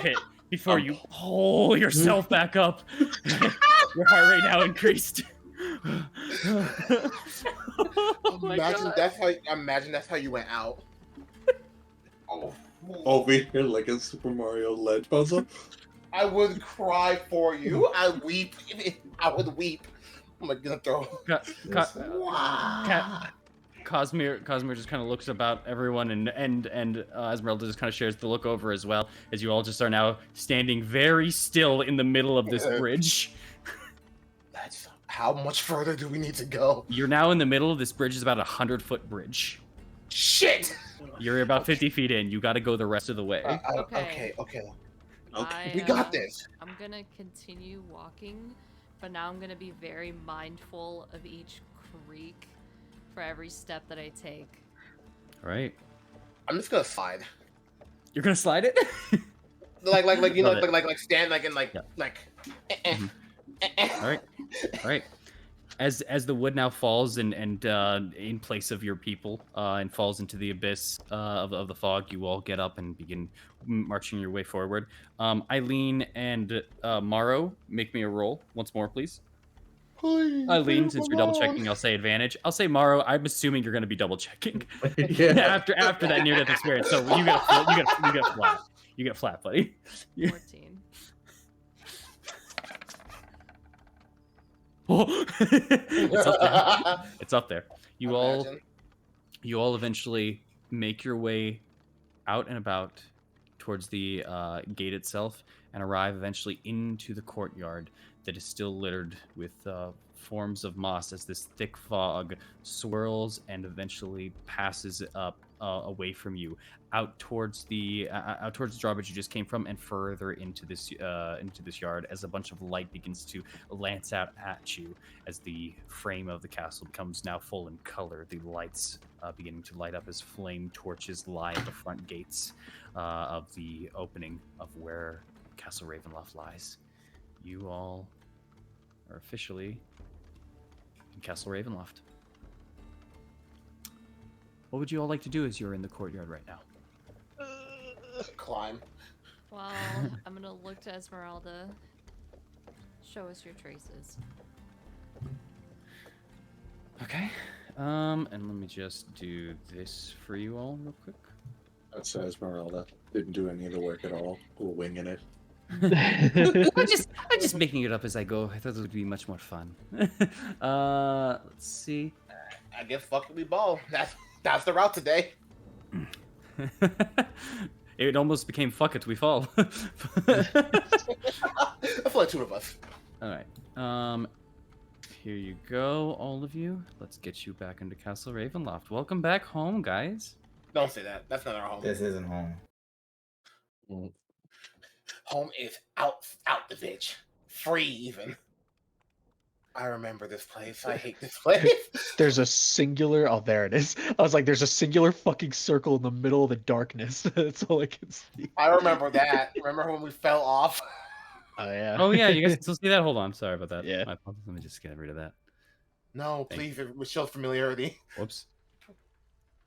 pit before you pull yourself back up. Your heart rate now increased. Oh my God. Imagine that's how you went out. Oh. Over here like a Super Mario ledge puzzle. I would cry for you. I weep. I would weep. I'm gonna throw. Cosmere just kind of looks about everyone, and Esmeralda just kind of shares the look over as well, as you all just are now standing very still in the middle of this bridge. That's how much further do we need to go? You're now in the middle of this bridge. Is about 100-foot bridge. Shit. You're about 50 feet in. You got to go the rest of the way. Okay. I, We got this. I'm gonna continue walking, but now I'm gonna be very mindful of each creak for every step that I take. All right. I'm just gonna slide. You're gonna slide it? like you know, Love it. like stand like in like. All right. As the wood now falls and in place of your people and falls into the abyss of the fog, you all get up and begin marching your way forward. Eileen and Morrow, make me a roll once more, please. Eileen, since you're double checking, I'll say advantage. I'll say Morrow. I'm assuming you're going to be double checking after that near death experience. So you get flat. You get flat, buddy. 14. It's up there. You Imagine. all eventually make your way out and about towards the gate itself and arrive eventually into the courtyard that is still littered with forms of moss as this thick fog swirls and eventually passes up away from you out towards the drawbridge you just came from and further into this yard as a bunch of light begins to lance out at you as the frame of the castle becomes now full in color. The lights beginning to light up as flame torches lie at the front gates of the opening of where Castle Ravenloft lies. You all are officially in Castle Ravenloft. What would you all like to do as you're in the courtyard right now? Climb. Well, I'm gonna look to Esmeralda. Show us your traces. Okay. And let me just do this for you all real quick. That's Esmeralda. Didn't do any of the work at all. We're winging it. I'm just making it up as I go. I thought it would be much more fun. Let's see. I guess fucking we ball. That's the route today. It almost became fuck it, we fall. That's like two of us. All right. Here you go, all of you. Let's get you back into Castle Ravenloft. Welcome back home, guys. Don't say that. That's not our home. This isn't home. Home is out the bitch. Free even. I remember this place. I hate this place. There's a singular. Oh, there it is. I was like, there's a singular fucking circle in the middle of the darkness. That's all I can see. I remember that. Remember when we fell off? Oh yeah. Oh yeah, you guys can still see that? Hold on, sorry about that. Yeah. Let me just get rid of that. No, please. It shows familiarity. Whoops.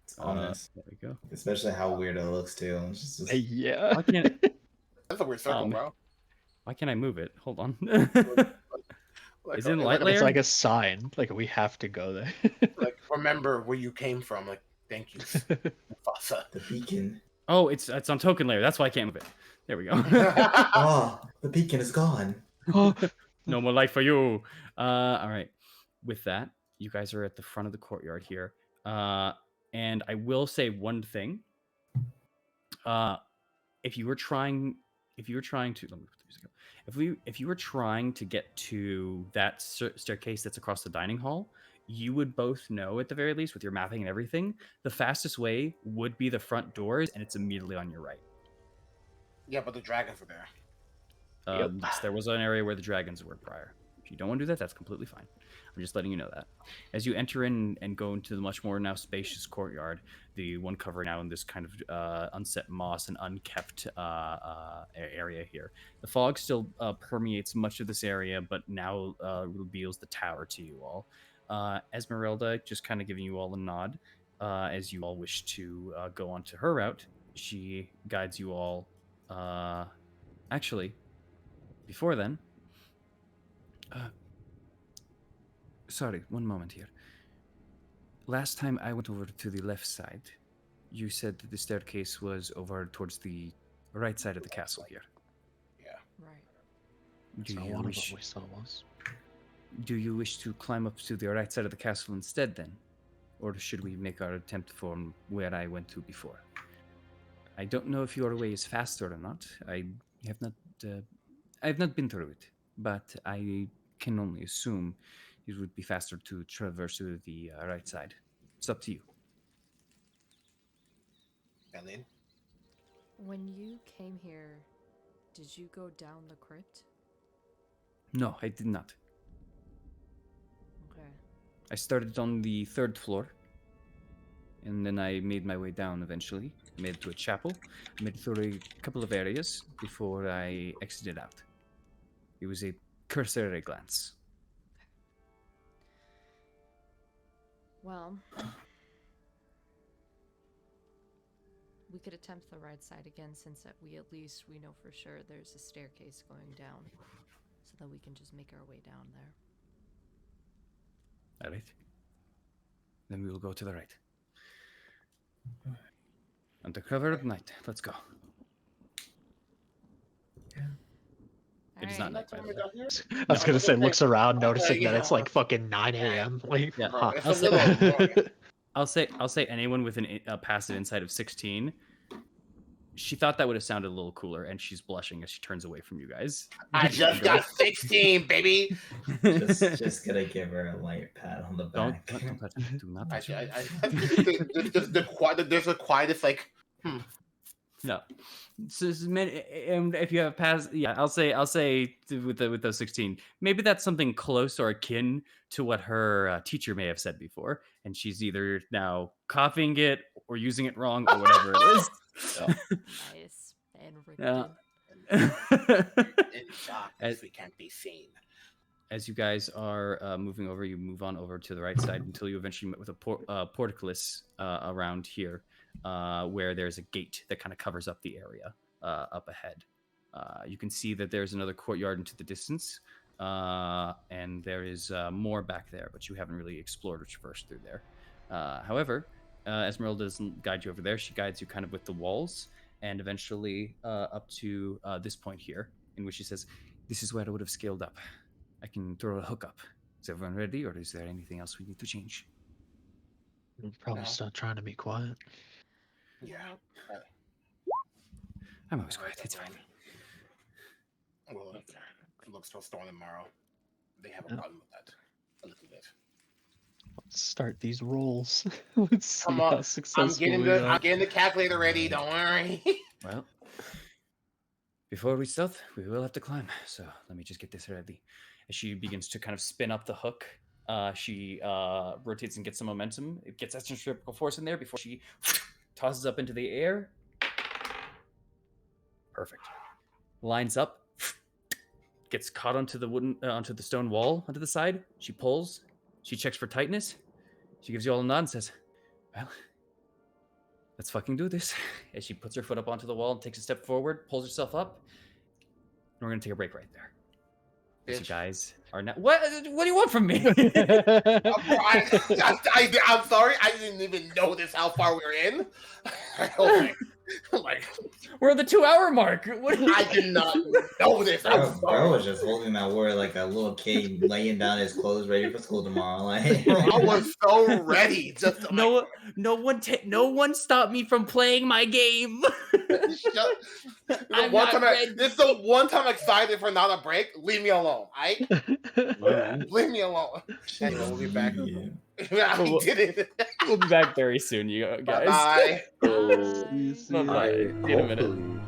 It's honest. There we go. Especially how weird it looks too. It's just, Yeah. Why can't That's a weird circle, bro. why can't I move it? Hold on. Like, Is it in like, light It's layer? like a sign. Like we have to go there. like remember where you came from. Like, thank you, Mufasa. The beacon. Oh, it's on token layer. That's why I can't move it. There we go. Oh, the beacon is gone. Oh, No more light for you. All right. With that, you guys are at the front of the courtyard here. And I will say one thing. If you were trying to let me put the music up. If you were trying to get to that staircase that's across the dining hall, you would both know at the very least with your mapping and everything, the fastest way would be the front doors, and it's immediately on your right. Yeah, but the dragons were there. Yep. Yes, there was an area where the dragons were prior. If you don't want to do that, that's completely fine. I'm just letting you know that. As you enter in and go into the much more now spacious courtyard, the one covered now in this kind of unset moss and unkept area here, the fog still permeates much of this area, but now reveals the tower to you all. Esmeralda, just kind of giving you all a nod as you all wish to go onto her route. She guides you all. Actually, before then, sorry, one moment here. Last time I went over to the left side, you said that the staircase was over towards the right side of the castle here. Yeah. Right. That's not one of what we saw was. Do you wish to climb up to the right side of the castle instead then? Or should we make our attempt from where I went to before? I don't know if your way is faster or not. I have not been through it, but I can only assume it would be faster to traverse to the right side. It's up to you. Eileen? When you came here, did you go down the crypt? No, I did not. Okay. I started on the 3rd floor, and then I made my way down eventually. I made it to a chapel. I made it through a couple of areas before I exited out. It was a cursory glance. Well, we could attempt the right side again since we know for sure there's a staircase going down, so that we can just make our way down there. All right. Then we will go to the right. Under cover of night. Let's go. It is not night, by the way. I was gonna say, looks around, noticing that it's like fucking 9 a.m. Like, Yeah. Bro, it's I'll the middle of the morning. I'll say anyone with a passive insight of 16. She thought that would have sounded a little cooler, and she's blushing as she turns away from you guys. I just got 16, baby. Just gonna give her a light pat on the Don't back. touch it. Do not touch it. There's a quietest like. No. So, and if you have pass, yeah, I'll say with those 16, maybe that's something close or akin to what her teacher may have said before, and she's either now copying it or using it wrong or whatever it is. Nice. And Yeah. In darkness, we can't be seen. As you guys are moving over, you move on over to the right side until you eventually met with a portcullis around here, where there's a gate that kind of covers up the area up ahead. You can see that there's another courtyard into the distance, and there is more back there, but you haven't really explored or traversed through there. However, Esmeralda doesn't guide you over there. She guides you kind of with the walls, and eventually up to this point here, in which she says, "This is where I would have scaled up. I can throw a hook up. Is everyone ready, or is there anything else we need to change?" we're probably No. still trying to be quiet. Yeah. I'm always quiet. It's fine. Well, it looks to a storm tomorrow. They have a Yeah. problem with that. A little bit. Let's start these rolls. Let's see Come how on. successful I'm we are. getting the calculator ready. Don't worry. Well, before we stealth, we will have to climb. So let me just get this ready. As she begins to kind of spin up the hook, she rotates and gets some momentum. It gets that centrifugal force in there before she tosses up into the air. Perfect. Lines up, gets caught onto the onto the stone wall onto the side. She pulls. She checks for tightness. She gives you all a nod and says, "Well, let's fucking do this." As she puts her foot up onto the wall and takes a step forward, pulls herself up. And we're going to take a break right there. As you bitch. guys are now. What do you want from me? Bro, I'm sorry. I didn't even notice how far we were in. Oh my, oh my, We're at the 2-hour mark. What? I did not notice. I'm Bro was sorry. just holding that word like a little kid laying down his clothes ready for school tomorrow. Like, Bro, I was so ready. Just I'm like, No one stopped me from playing my game. shut. I'm not ready. This is the one time I'm excited for not a break. Leave me alone. Alright. Leave me alone. Anyway, we'll be back. Yeah. I Well, did it. We'll be back very soon, you Bye guys. bye. So, Bye bye. I See you in a minute. hopefully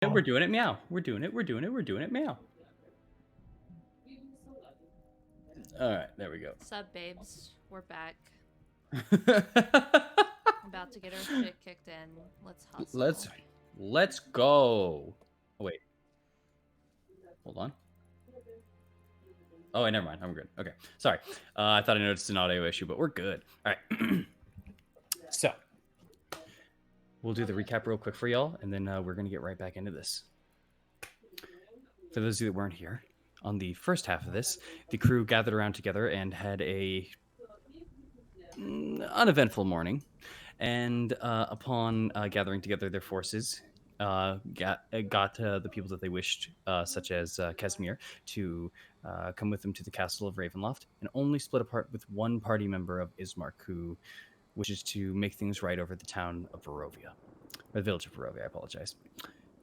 it. We're doing it. Meow. We're doing it. We're doing it. We're doing it. Meow. All right, there we go. Sup, babes? We're back. let's About to get our shit kicked in. Let's hustle. let's go. Oh, wait. Hold on. Oh, wait, never mind. I'm good. Okay. Sorry. I thought I noticed an audio issue, but we're good. All right. So, we'll do the recap real quick for y'all, and then we're going to get right back into this. For those of you that weren't here, on the first half of this, the crew gathered around together and had a uneventful morning. And upon gathering together their forces, got the people that they wished, such as Casimir, to come with them to the castle of Ravenloft, and only split apart with one party member of Ismark, who wishes to make things right over the town of Barovia, or the village of Barovia. I apologize.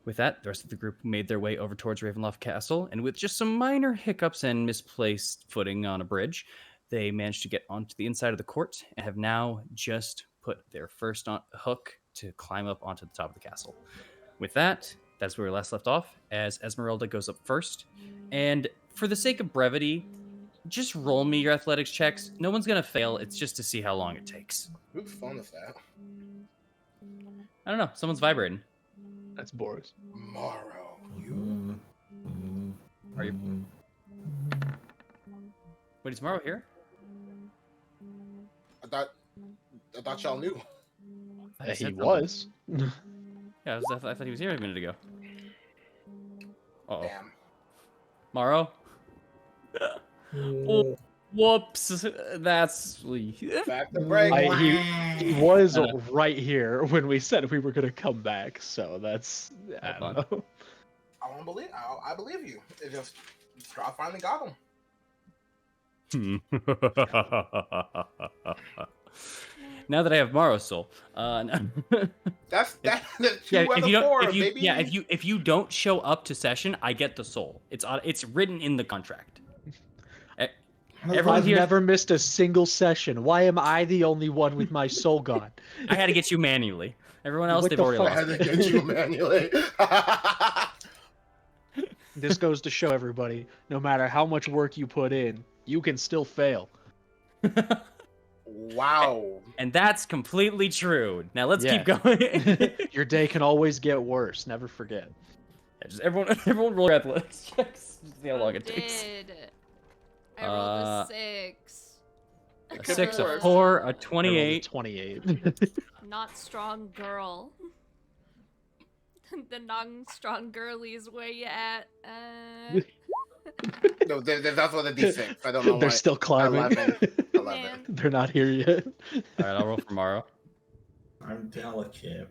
With that, the rest of the group made their way over towards Ravenloft Castle, and with just some minor hiccups and misplaced footing on a bridge, they managed to get onto the inside of the court and have now just put their first hook to climb up onto the top of the castle. With that, that's where we last left off, as Esmeralda goes up first. And for the sake of brevity, just roll me your athletics checks. No one's going to fail. It's just to see how long it takes. Whose phone is that? I don't know. Someone's vibrating. That's Boris. Morrow. You. Are you? Wait, is Morrow here? I thought y'all knew. I He said was. Yeah, I thought he was here a minute ago. Uh-oh. Damn. Morrow? Oh, whoops. That's... Back to break. He was right here when we said we were gonna come back, so that's I don't know. I believe you. It just Strahd finally got him. Now that I have Morrow's soul, no. That's yeah. If you don't show up to session, I get the soul. It's written in the contract. Everyone I've here, never missed a single session. Why am I the only one with my soul gone? I had to get you manually. Everyone else, What they've the already fuck? I lost. had to get you manually. This goes to show everybody, no matter how much work you put in, you can still fail. Wow. And that's completely true. Now let's Yeah. keep going. Your day can always get worse. Never forget. Yeah, just everyone roll your athletics checks. Just see how long it takes. I rolled a 6. It A could 6, be a worse. 4, a I rolled a 28. 28. Not strong girl. The non-strong girlies, where you at? No, that's what a D6. I don't know They're why. still climbing. 11. Man. They're not here yet. All right, I'll roll for Morrow. I'm delicate.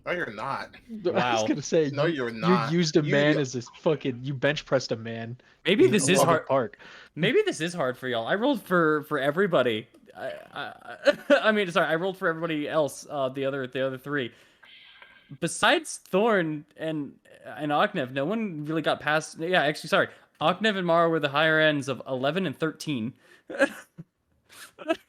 No, you're not. I Wow. was gonna say, No, you're not. You used a You- man as this fucking. You bench pressed a man. Maybe in this is Lubbock hard. Park. Maybe this is hard for y'all. I rolled for everybody. I mean, sorry, I rolled for everybody else. The other three. Besides Thorn and Ognev, no one really got past. Yeah, actually, sorry. Ognev and Mara were the higher ends of 11 and 13.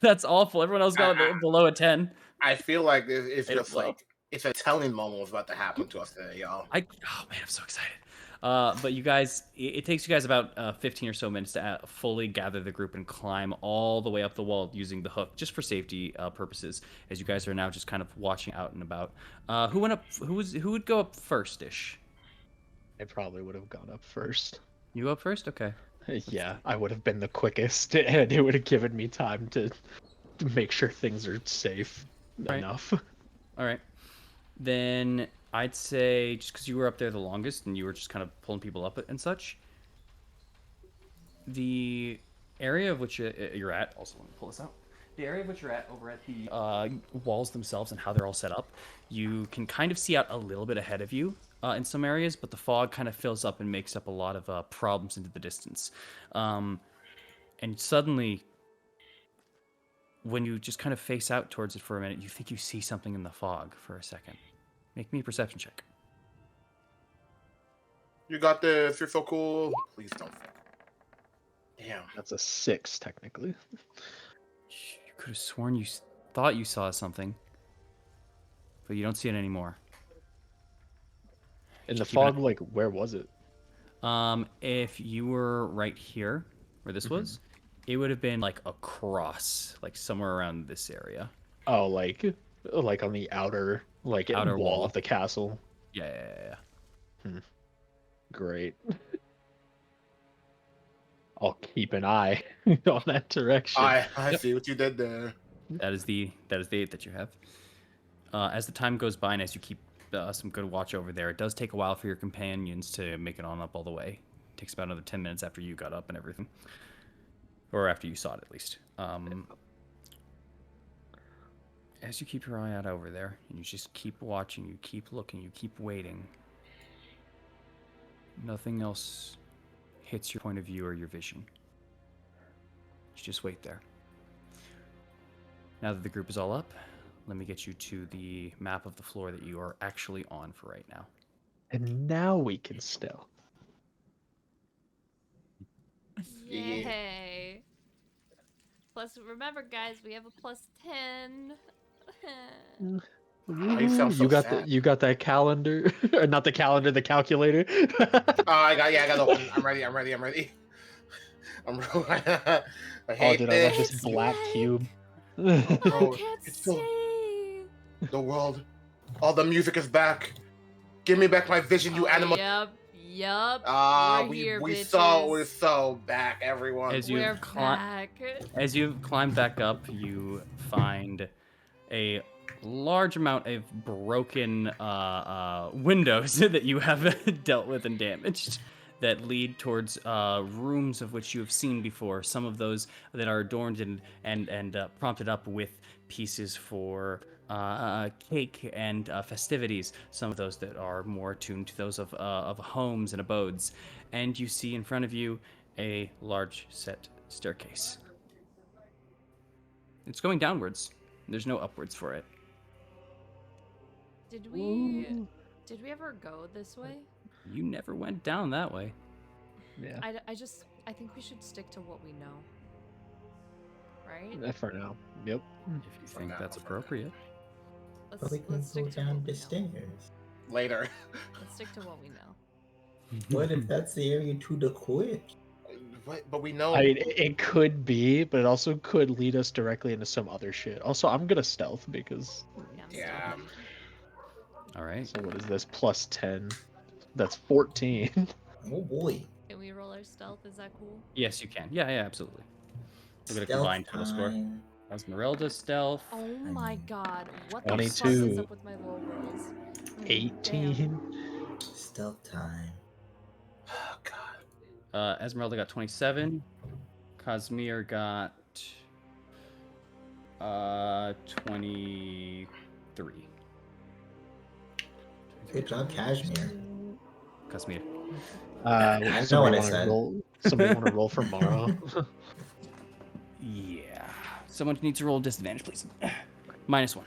That's awful. Everyone else got below a 10. I feel like it's It- just well- like it's a telling moment was about to happen to us today, y'all. Oh man, I'm so excited. But you guys, it takes you guys about 15 or so minutes to fully gather the group and climb all the way up the wall using the hook, just for safety purposes. As you guys are now just kind of watching out and about. Who went up? Who would go up first-ish? I probably would have gone up first. You go up first? Okay. Yeah, I would have been the quickest, and it would have given me time to make sure things are safe Right. enough. All right. Then I'd say, just because you were up there the longest and you were just kind of pulling people up and such, the area of which you're at, also let me pull this out. The area of which you're at over at the walls themselves and how they're all set up, you can kind of see out a little bit ahead of you in some areas, but the fog kind of fills up and makes up a lot of problems into the distance. And suddenly, when you just kind of face out towards it for a minute, you think you see something in the fog for a second. Make me a perception check. You got this. You're so cool. Please don't. Damn. That's a 6, technically. You could have sworn you thought you saw something, but you don't see it anymore. In the Keep an eye- fog, like, where was it? If you were right here, where this was, it would have been like across, like somewhere around this area. Oh, like on the outer, like Outer wall wall. of the castle. Yeah. Great. I'll keep an eye on that direction. I Yep. see what you did there. That is the 8 that you have. As the time goes by and as you keep some good watch over there, it does take a while for your companions to make it on up all the way. It takes about another 10 minutes after you got up and everything, or after you saw it at least. As you keep your eye out over there, and you just keep watching, you keep looking, you keep waiting. Nothing else hits your point of view or your vision. You just wait there. Now that the group is all up, let me get you to the map of the floor that you are actually on for right now. And now we can stealth. Yeah. Yay. Plus, remember, guys, we have a +10. Oh, you sound so You got sad. you got that calendar, or not the calendar, the calculator. Oh, I got it open. I'm ready. I'm ready. I Oh, hate dude, I love this this. black cube. I Bro, can't it's so see. the world. All the music is back. Give me back my vision, you animal. Yep. We're we here, we bitches. we're so back, everyone. As you We're back. As you climb back up, you find a large amount of broken windows that you have dealt with and damaged that lead towards rooms of which you have seen before. Some of those that are adorned and prompted up with pieces for cake and festivities. Some of those that are more attuned to those of homes and abodes. And you see in front of you a large set staircase. It's going downwards. There's no upwards for it. Did we ever go this way? You never went down that way. Yeah, I think we should stick to what we know. Right? for now. Yep. If you think that's appropriate. But we can Let's go stick to down what the we know. stairs. Later. Let's stick to what we know. What if that's the area to the quit? What? But we know. I mean, it could be, but it also could lead us directly into some other shit. Also, I'm gonna stealth because. Yeah. I'm Yeah. still- All right. So what is this? +10. That's 14. Oh boy. Can we roll our stealth? Is that cool? Yes, you can. Yeah, absolutely. We're gonna Stealth combine total score. time. Esmeralda's stealth. Oh my mean, god. What the fuck 22. is up with my low rolls? Damn. 18. Stealth time. Oh God. Esmeralda got 27. Cosmere got 23. Good job, Cashmere. Cosmere. I know what I said. Somebody want to roll for Morrow? Yeah. Someone needs to roll disadvantage, please. -1.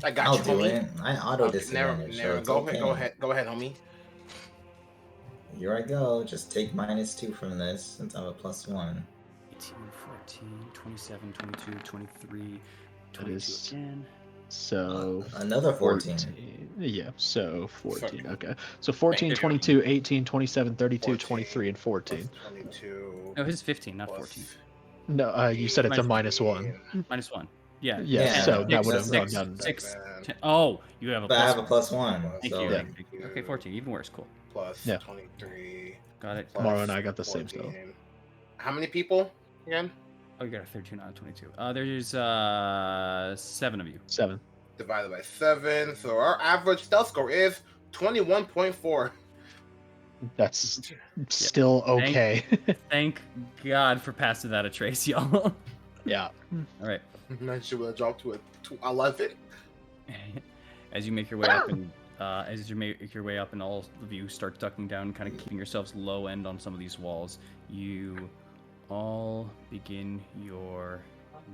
I got I'll you, do homie. it. I auto disadvantage. so Never. it's Go okay. ahead. Go ahead, homie. Here I go. Just take -2 from this since I'm a +1. 18, 14, 27, 22, 23, That 22 is- again. So Another 14. Yeah, so 14. Fuck. Okay. So 14, Hey, 22, 18, 27, 32, 14, 23, and 14. 22. No, his is 15, not plus 14. No, you said it's a Minus- -1. -1. Yeah. Yeah, Yeah, so that would have that's gone down. Six. Man. 10. Oh, you have a But I plus. have a +1. Thank so you. Yeah. Thank you. Okay, 14. Even worse. Cool. Plus Yeah. 23. Got it. plus Morrow and I got the same stuff. 14. How many people again? Oh, you got a 13 out of 22. There's 7 of you. 7. Divided by 7. So our average stealth score is 21.4. That's still okay. Thank God for passing that a trace, y'all. Yeah. All right. I should have dropped to 11. As you make your way up and all of you start ducking down, kind of keeping yourselves low end on some of these walls, you all begin your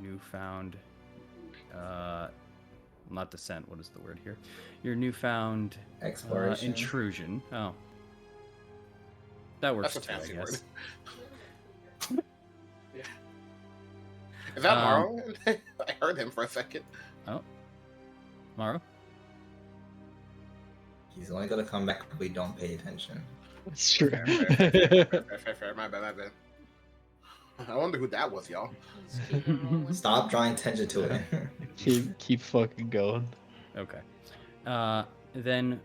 newfound not descent, what is the word here? Your newfound Exploration. intrusion. Oh. That works That's a too, I fancy guess. word. Yeah. Is that Um, Morrow? I heard him for a second. Oh. Maro? He's only gonna come back if we don't pay attention. That's true. Fair. My bad. I wonder who that was, y'all. Just keep it rolling. Stop drawing attention to it. keep fucking going. Okay. Then,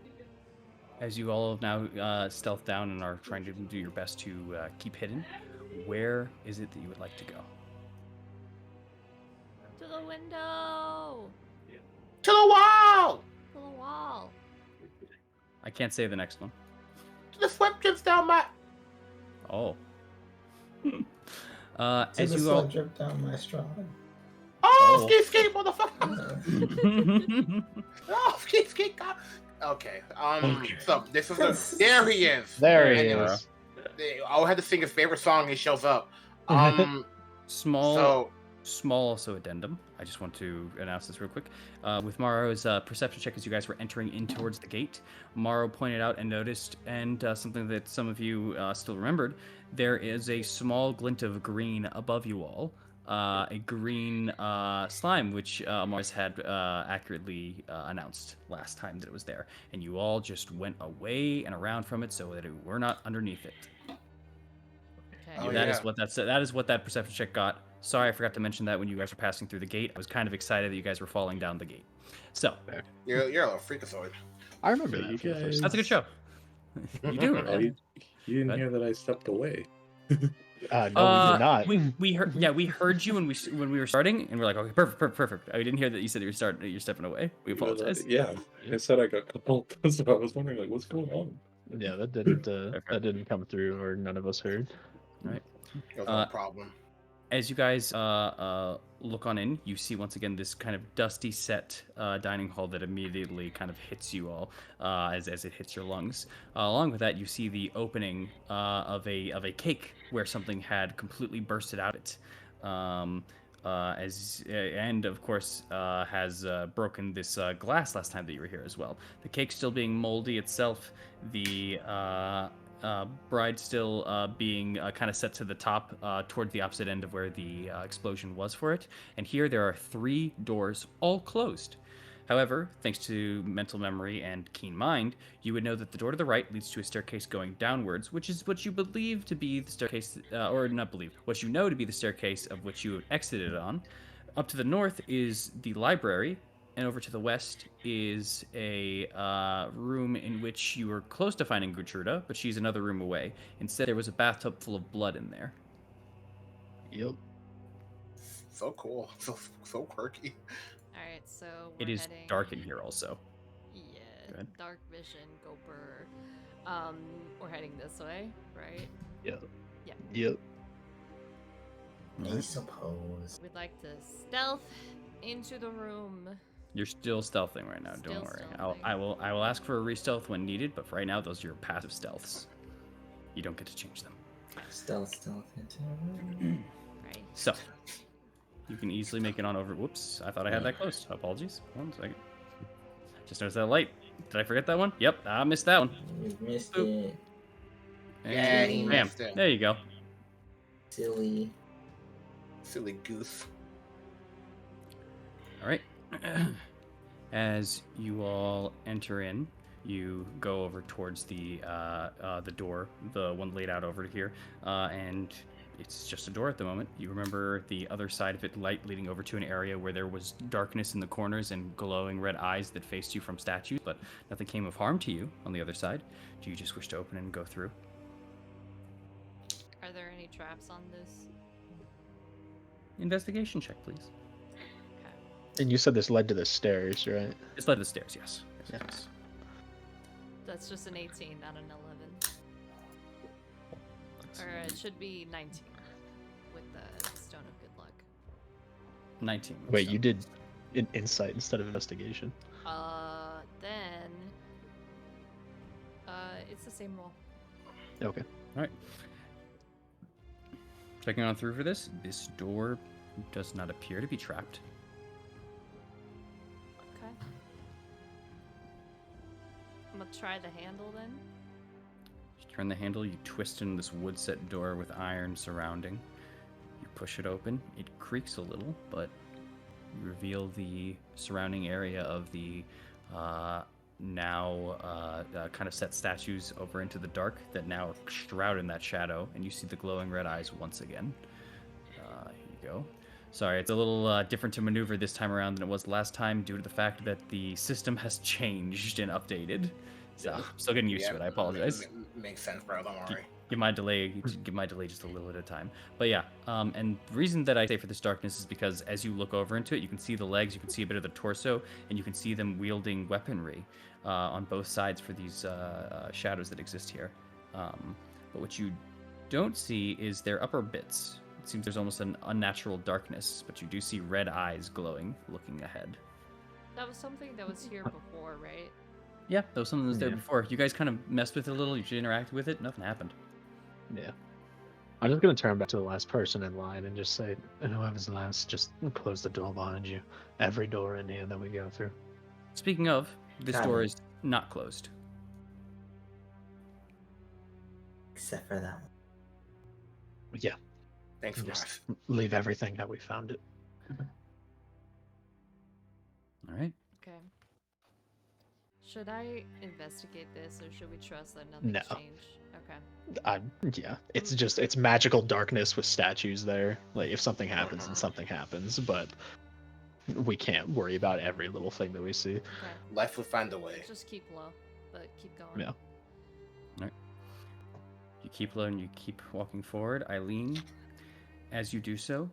as you all have now stealthed down and are trying to do your best to keep hidden, where is it that you would like to go? To the window. To the wall! To the wall. I can't say the next one. The sweat drips down my. Oh. To As the you sweat all. drip down my straw. Oh, Oh. skate, motherfucker! Oh, skate, God. Okay. So this is there he is. There he Anyway, is. I had to sing his favorite song. He shows up. Small So also addendum. I just want to announce this real quick. With Morrow's perception check as you guys were entering in towards the gate, Morrow pointed out and noticed, and something that some of you still remembered, there is a small glint of green above you all. A green slime, which Mars had accurately announced last time that it was there. And you all just went away and around from it so that it were not underneath it. Okay. Oh, That yeah. is what that is what that perception check got. Sorry, I forgot to mention that when you guys were passing through the gate. I was kind of excited that you guys were falling down the gate. So you're a little freakazoid. I remember Hey, that you from the first guys. that's a good show. You do Oh, remember. you didn't What? hear that I stepped away. No, we did not. We heard. Yeah, we heard you when we were starting, and we're like, okay, perfect. I didn't hear that you said you're stepping away. We apologize. Yeah, I said I got called, so I was wondering, like, what's going on? Yeah, that didn't Fair. that didn't come through, or none of us heard. All right. It was no problem. As you guys look on in, you see once again this kind of dusty set dining hall that immediately kind of hits you all as it hits your lungs. Along with that, you see the opening of a cake where something had completely bursted out it. And of course has broken this glass last time that you were here as well. The cake still being moldy itself. The bride still being kind of set to the top toward the opposite end of where the explosion was for it. And here there are 3 doors, all closed. However, thanks to mental memory and keen mind, you would know that the door to the right leads to a staircase going downwards, which is what you believe to be the staircase, or not believe, what you know to be the staircase of which you exited on. Up to the north is the library, and over to the west is a room in which you were close to finding Gertruda, but she's another room away. Instead, there was a bathtub full of blood in there. Yep. So cool. So quirky. All right, so It we're is heading... dark in here also. Yeah, Go ahead. dark vision, go burr. We're heading this way, right? Yep. Yeah. Yep. I suppose. We'd like to stealth into the room. You're still stealthing right now. Don't Still worry. stealthing. I will ask for a re-stealth when needed, but for right now, those are your passive stealths. You don't get to change them. Stealth into the room. Right. So you can easily make it on over. Whoops! I thought I had that closed. Apologies. 1 second. Just noticed that light. Did I forget that one? Yep, I missed that one. You missed Boop. it. Yeah, he bam. missed it. There you go. Silly. Silly goose. All right. As you all enter in, you go over towards the door, the one laid out over here, and it's just a door at the moment. You remember the other side of it, light leading over to an area where there was darkness in the corners and glowing red eyes that faced you from statues, but nothing came of harm to you on the other side. Do you just wish to open and go through? Are there any traps on this? Investigation check, please. Okay. And you said this led to the stairs, right? It's led to the stairs, yes. Yes. That's just an 18, not an 11. Or it should be 19 with the Stone of Good Luck. 19. Wait, you did insight instead of investigation. Then it's the same roll. Okay. All right. Checking on through for this. This door does not appear to be trapped. Okay. I'm gonna try the handle then. You turn the handle, you twist in this wood set door with iron surrounding. You push it open. It creaks a little, but you reveal the surrounding area of the now kind of set statues over into the dark that now are shrouded in that shadow, and you see the glowing red eyes once again. Here you go. Sorry, it's a little different to maneuver this time around than it was last time due to the fact that the system has changed and updated. So I'm still getting used to it. I apologize. Makes sense, bro. Don't worry. Give my delay just a little bit of time. But yeah, and the reason that I say for this darkness is because as you look over into it, you can see the legs, you can see a bit of the torso, and you can see them wielding weaponry on both sides for these shadows that exist here. But what you don't see is their upper bits. It seems there's almost an unnatural darkness, but you do see red eyes glowing, looking ahead. That was something that was here before, right? Yeah, that was something that was there Yeah. before. You guys kind of messed with it a little, you interacted with it, nothing happened. Yeah. I'm just gonna turn back to the last person in line and just say, whoever's last, just close the door behind you. Every door in here that we go through. Speaking of, this Got door it. is not closed. Except for that one. Yeah. Thanks, Just Marv. leave everything how we found it. All right. Okay. Should I investigate this, or should we trust that nothing No. changed? Okay. Yeah. It's magical darkness with statues there. Like if something happens, then Mhm. something happens, but we can't worry about every little thing that we see. Okay. Life will find a way. Just keep low, but keep going. Yeah. You keep low and you keep walking forward. Eileen, as you do so,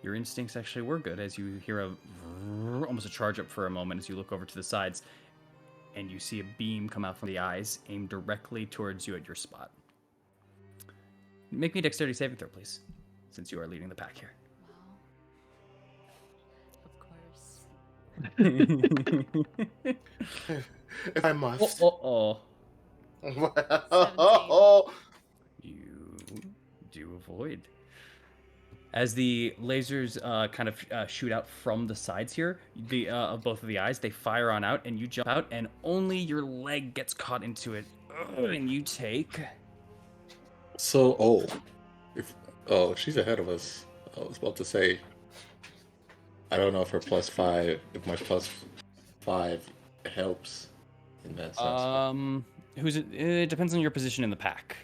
your instincts actually were good as you hear almost a charge up for a moment as you look over to the sides and you see a beam come out from the eyes aimed directly towards you at your spot. Make me a dexterity saving throw, please, since you are leading the pack here. Well, of course. If I must. Oh. 17. You do avoid. As the lasers kind of shoot out from the sides here, of both of the eyes, they fire on out, and you jump out, and only your leg gets caught into it, and you take. So, she's ahead of us. I was about to say, I don't know if her if my +5 helps in that sense. Who's it? It depends on your position in the pack.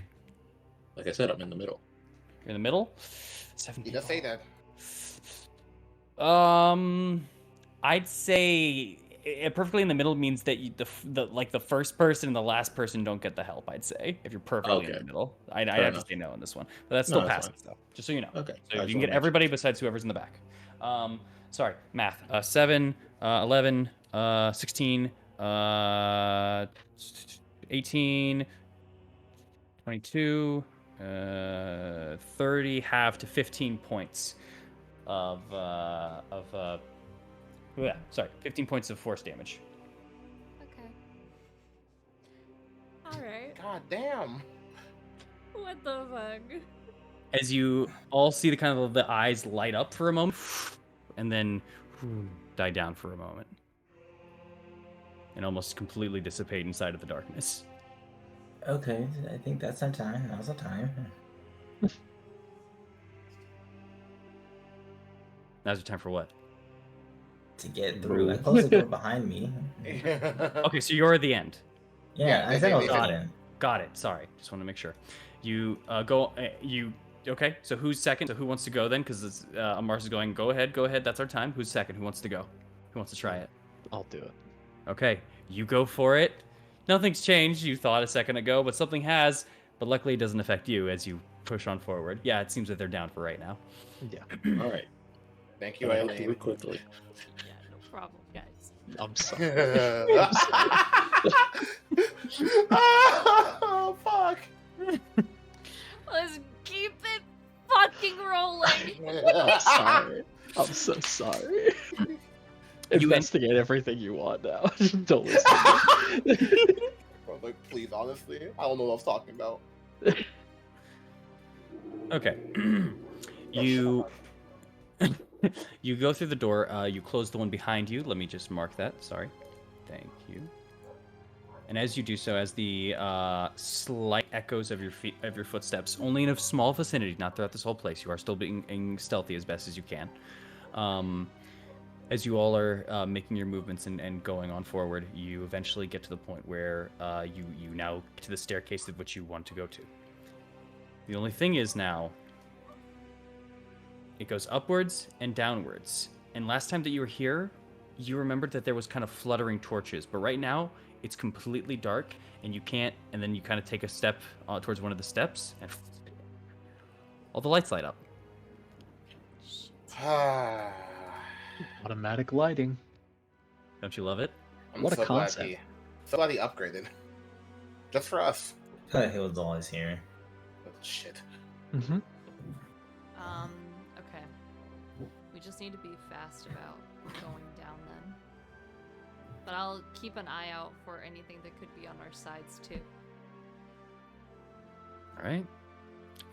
Like I said, I'm in the middle. You're in the middle. You 17. just say that. I'd say perfectly in the middle means that the first person and the last person don't get the help. I'd say if you're perfectly in Okay. the middle, I'd Fair have enough. to say no on this one, but that's No, still that's passes though. Just so you know. Okay. So I you just can get wanna everybody besides whoever's in the back. Sorry, math. 7, 11, 16, 18, 22, 30, half to 15 points of 15 points of force damage. Okay. Alright. God damn. What the fuck? As you all see the kind of the eyes light up for a moment, and then die down for a moment, and almost completely dissipate inside of the darkness. Okay, I think that's our time. Now's our time. Now's your time for what? To get through. I closed the door behind me. Okay, so you're at the end. Yeah, I said I was Got in. Got it. Sorry, just want to make sure. You go. Okay? So who's second? So who wants to go then? Because Mars is going. Go ahead. That's our time. Who's second? Who wants to go? Who wants to try it? I'll do it. Okay, you go for it. Nothing's changed. You thought a second ago, but something has. But luckily, it doesn't affect you as you push on forward. Yeah, it seems that they're down for right now. Yeah. All right. Thank you, I have to Eileen. do it quickly. Yeah, no problem, guys. I'm sorry. Oh, fuck. Let's keep it fucking rolling. I'm sorry. I'm so sorry. Investigate everything you want now. Don't listen to me. Bro, like, please, honestly, I don't know what I was talking about. Okay. You you go through the door. You close the one behind you. Let me just mark that. Sorry. Thank you. And as you do so, as the slight echoes of your footsteps, only in a small vicinity, not throughout this whole place. You are still being stealthy as best as you can. As you all are making your movements and going on forward, you eventually get to the point where you now get to the staircase of which you want to go to. The only thing is now, it goes upwards and downwards. And last time that you were here, you remembered that there was kind of fluttering torches, but right now it's completely dark and you can't. And then you kind of take a step towards one of the steps, and all the lights light up. Automatic lighting. Don't you love it? I'm What a so concept. So glad he upgraded. Just for us. He was always here. Oh, shit. Mm-hmm. Okay. We just need to be fast about going down then. But I'll keep an eye out for anything that could be on our sides too. All right.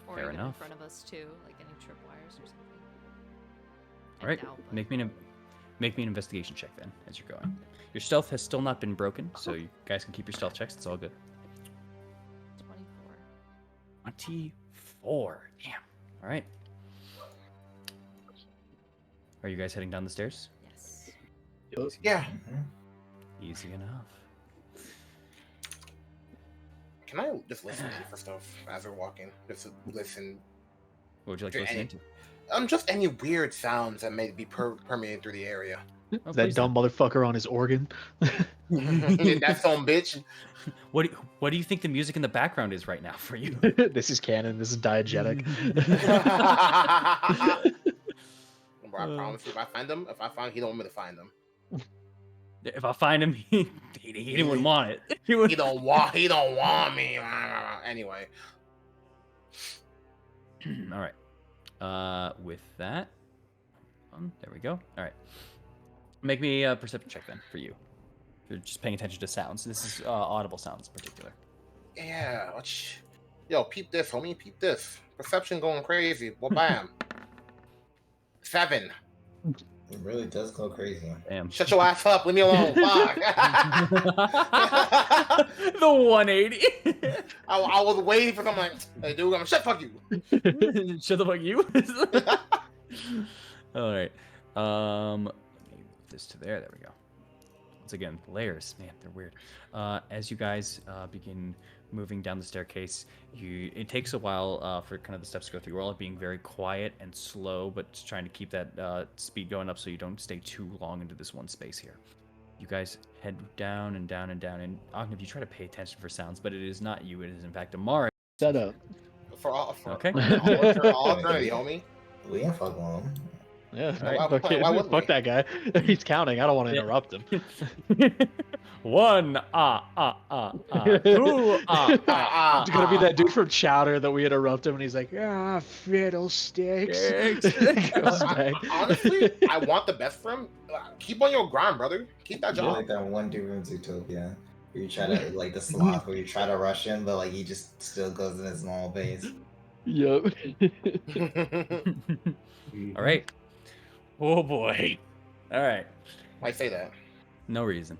Or Fair even enough. in front of us too, like any tripwires or something. All right. Make me an investigation check then as you're going. Your stealth has still not been broken, so you guys can keep your stealth checks. It's all good. 24. 24. Damn. All right. Are you guys heading down the stairs? Yes. Yeah. Easy enough. Can I just listen in for stuff as we're walking? Just to listen. What would you like to listen into? Just any weird sounds that may be permeating through the area. Oh, That please dumb motherfucker on his organ. That some bitch. What do you think the music in the background is right now for you? This is canon. This is diegetic. Bro, I promise you, if I find him, he don't want me to find him. If I find him, he didn't want it. He don't want me. Anyway. All right. With that, there we go. All right. Make me a perception check then for you. You're just paying attention to sounds. This is audible sounds in particular. Yeah. Yo, peep this, homie. Peep this. Perception going crazy. Well, bam. 7. It really does go crazy. Damn. Shut your ass up. Leave me alone. Fuck. The 180. I was waiting for something like, hey, dude, I'm shut. Fuck you. Shut the fuck you. All right. Let me move this to there. There we go. Once again, layers. Man, they're weird. As you guys begin moving down the staircase, it takes a while for kind of the steps to go through. You're all being very quiet and slow, but just trying to keep that speed going up so you don't stay too long into this one space here. You guys head down and down and down. And Ognev, you try to pay attention for sounds, but it is not you. It is in fact Amara. Shut up. For Okay. all eternity, homie. We ain't fuck with him. Yeah, All right. Why wouldn't fuck we? that guy. He's counting. I don't want to interrupt him. 1 2 It's gonna be that dude from Chowder that we interrupt him, and he's like, fiddlesticks. Goes back. Honestly, I want the best for him. Keep on your grind, brother. Keep that You're job. like that one dude from Zootopia. Where you try to, like the sloth, where you try to rush him, but like he just still goes in his normal pace. Yep. All right. Oh boy. All right. Why say that? No reason.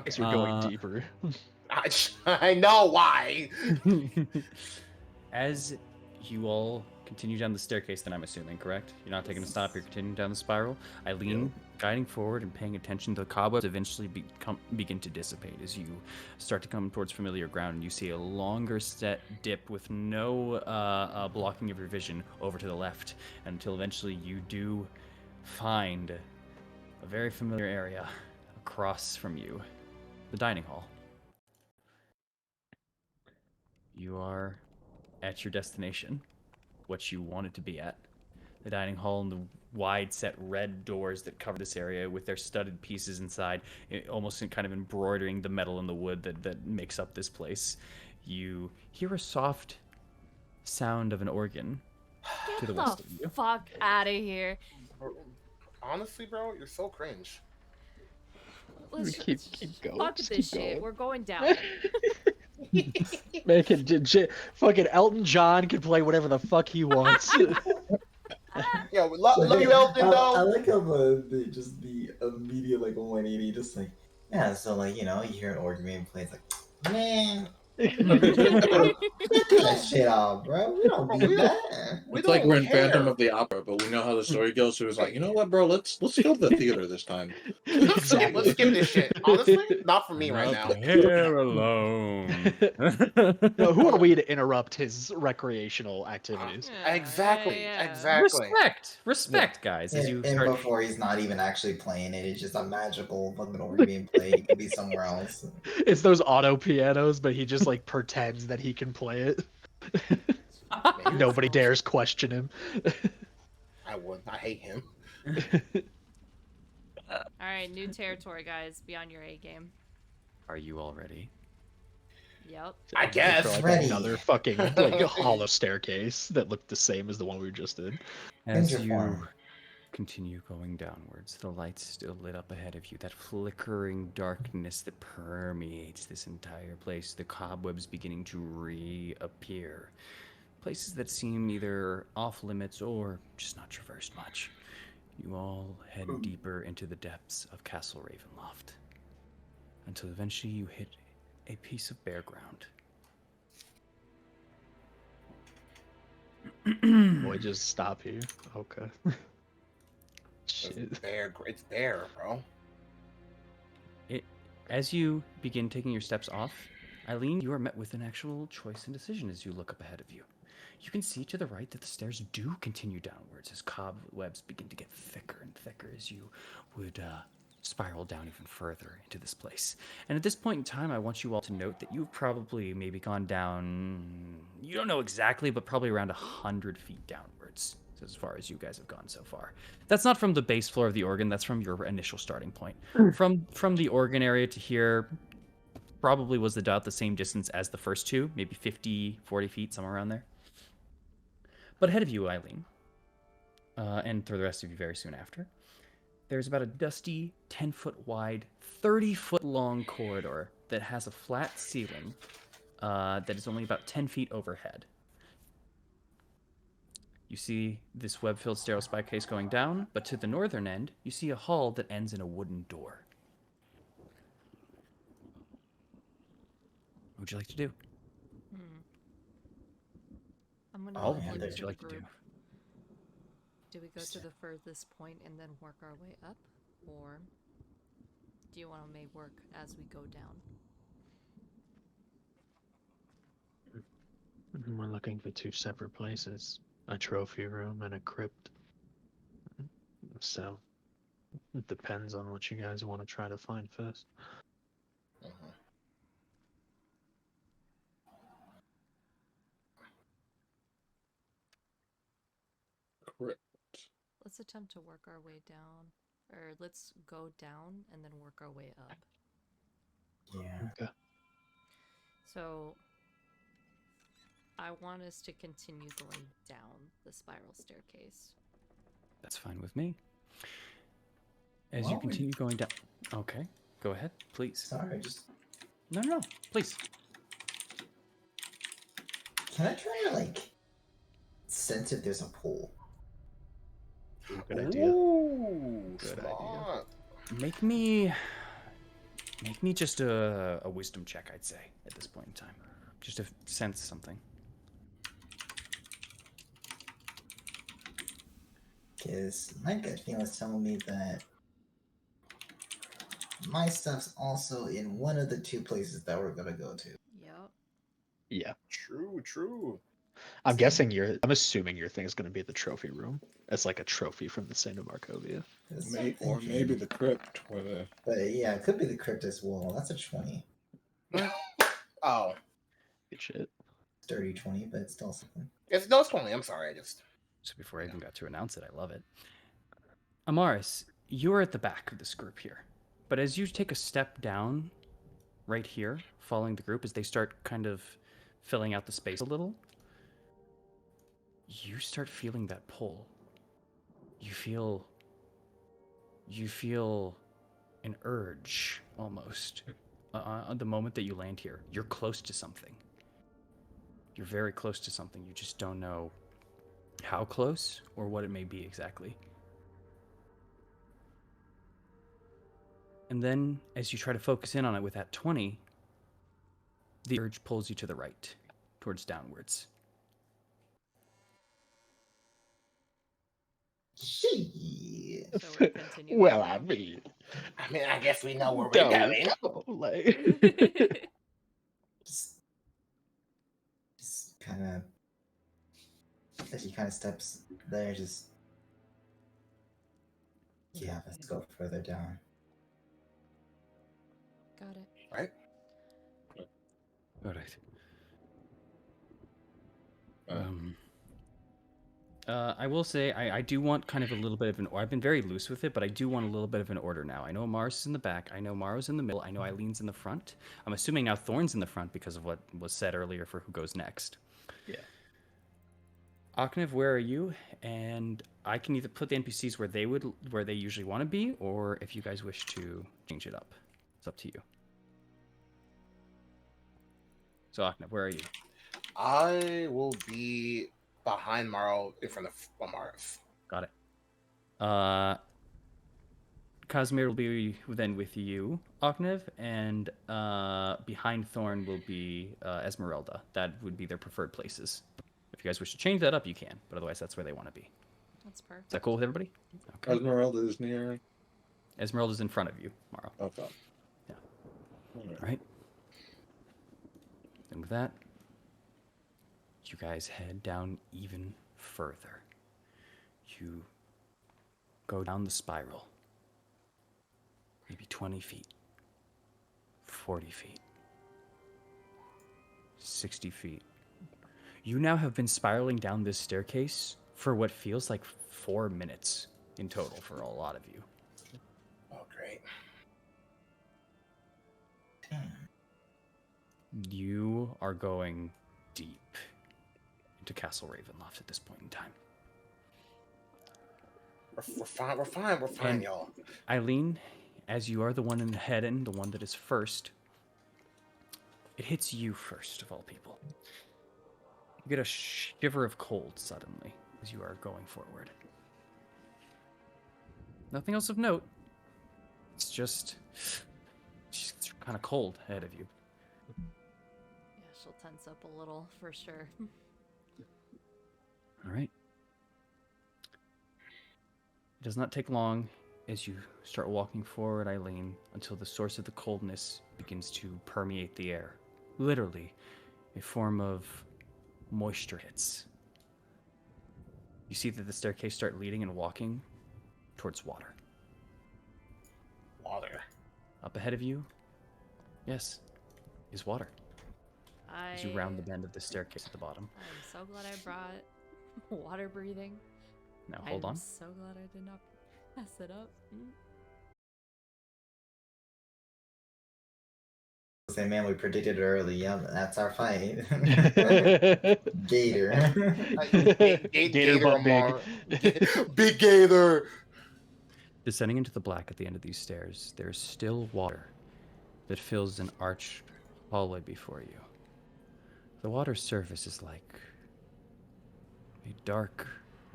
Guess we're going deeper. I know why. As you all continue down the staircase, then I'm assuming, correct? You're not taking a stop, you're continuing down the spiral. Eileen, guiding forward and paying attention, the cobwebs eventually begin to dissipate as you start to come towards familiar ground, and you see a longer set dip with no blocking of your vision over to the left, until eventually you do find a very familiar area across from you, the dining hall. You are at your destination, what you wanted to be at. The dining hall and the wide set red doors that cover this area with their studded pieces inside, almost kind of embroidering the metal and the wood that makes up this place. You hear a soft sound of an organ to the west of you. Fuck out of here. Honestly, bro, you're so cringe. Let's Keep going. fuck Just this keep shit. going. We're going down. Man, fucking Elton John can play whatever the fuck he wants. Yo, love you, Elton, I though. like how the immediate like 180, just like, yeah. So like, you know, you hear an organ being played, it's like, man, Get that shit off, bro. We don't Bro, need that. We It's like don't we're in care. Phantom of the Opera, but we know how the story goes. So it was like, you know what, bro? Let's go to the theater this time. Let's skip this shit. Honestly, not for me right now. Not here alone. No, who are we to interrupt his recreational activities? Exactly. Exactly. Respect, guys. As you And start, before he's not even actually playing it, it's just a magical fucking organ being played. He could be somewhere else. It's those auto pianos, but he just like pretends that he can play it. Nobody dares question him. I would. I hate him. All right, new territory, guys. Be on your A game. are you all ready? Yep. I guess. For like Ready. another fucking like hollow staircase that looked the same as the one we just did. As Ninja you form. continue going downwards, the lights still lit up ahead of you. That flickering darkness that permeates this entire place. The cobwebs beginning to reappear. Places that seem either off limits or just not traversed much. You all head deeper into the depths of Castle Ravenloft. Until eventually you hit a piece of bare ground. Boy, just stop here. Okay. Shit. It's bare. It's bare, bro. As you begin taking your steps off, Eileen, you are met with an actual choice and decision as you look up ahead of you. You can see to the right that the stairs do continue downwards as cobwebs begin to get thicker and thicker as you would spiral down even further into this place. And at this point in time, I want you all to note that you've probably maybe gone down, you don't know exactly, but probably around 100 feet downwards as far as you guys have gone so far. That's not from the base floor of the organ, that's from your initial starting point. From the organ area to here, probably was about the same distance as the first two, maybe 50, 40 feet, somewhere around there. But ahead of you, Eileen, and for the rest of you very soon after, there's about a dusty, 10-foot wide, 30-foot long corridor that has a flat ceiling that is only about 10 feet overhead. You see this web-filled stairwell spike case going down, but to the northern end, you see a hall that ends in a wooden door. What would you like to do? I'm gonna All look of at what the would you like to do? group. Do we go to the furthest point and then work our way up? Or do you want to maybe work as we go down? We're looking for two separate places. A trophy room and a crypt. So it depends on what you guys want to try to find first. Correct. Let's attempt to work our way down. Or let's go down and then work our way up. Yeah. Okay. So I want us to continue going down the spiral staircase. That's fine with me. As you Well, continue going down... Okay, go ahead, please. Sorry, just No, please. can I try to like sense if there's a pool? Good idea. Ooh, Good smart. Make me just a wisdom check, I'd say, at this point in time. Just to sense something. Because my gut feeling is telling me that my stuff's also in one of the two places that we're gonna go to. Yep. Yeah. True. I'm assuming your thing is going to be the trophy room. As like a trophy from the Saint of Markovia. That's what I'm Or thinking. maybe the crypt where the But yeah, it could be the crypt as well. That's a 20. Oh, Good shit. Dirty 20, but it's still something. it's no, it's 20. I'm sorry. I just. So before I even got to announce it, I love it. Amaris, you're at the back of this group here. But as you take a step down right here, following the group, as they start kind of filling out the space a little, you start feeling that pull. You feel an urge, almost. The moment that you land here, you're close to something. You're very close to something. You just don't know how close or what it may be exactly. And then, as you try to focus in on it with that 20, The urge pulls you to the right, towards downwards. Shit. So we're continuing. Well, I mean, I guess we know where we're don't going. go, like. Just kind of. As he kind of steps there, just. Yeah, let's go further down. Got it. Right? All right. I will say I do want kind of a little bit of an. I've been very loose with it, but I do want a little bit of an order now. I know Mars is in the back. I know Maro's in the middle. I know Eileen's in the front. I'm assuming now Thorn's in the front because of what was said earlier for who goes next. Yeah. Aknev, where are you? And I can either put the NPCs where they usually want to be, or if you guys wish to change it up, it's up to you. So Aknev, where are you? I will be behind Maro in front of Amaris. Got it. Casimir will be then with you, Aknev, and behind Thorn will be Esmeralda. That would be their preferred places. If you guys wish to change that up, you can, but otherwise that's where they want to be. That's perfect. Is that cool with everybody? Okay. Esmeralda is near. Esmeralda's in front of you, Maro. Okay. Yeah. All right. All right. And with that, you guys head down even further. You go down the spiral. Maybe 20 feet, 40 feet, 60 feet. You now have been spiraling down this staircase for what feels like 4 minutes in total for a lot of you. Oh, great. You are going deep into Castle Ravenloft at this point in time. We're fine, And y'all. Eileen, as you are the one in the head and the one that is first, it hits you first of all people. You get a shiver of cold suddenly as you are going forward. Nothing else of note. It's just it's kind of cold ahead of you. Yeah, she'll tense up a little for sure. All right. It does not take long as you start walking forward, Eileen, until the source of the coldness begins to permeate the air. Literally, a form of moisture hits. You see that the staircase start leading and walking towards water. Water. Up ahead of you, yes, is water. As you round the bend of the staircase at the bottom. I'm so glad I brought water breathing. Now hold on. I'm so glad I did not mess it up. Say, man, we predicted it early. Yeah, that's our fight. Gator. Gator butt big. Amar. Big Gator. Descending into the black at the end of these stairs, there's still water that fills an arched hallway before you. The water's surface is like a dark,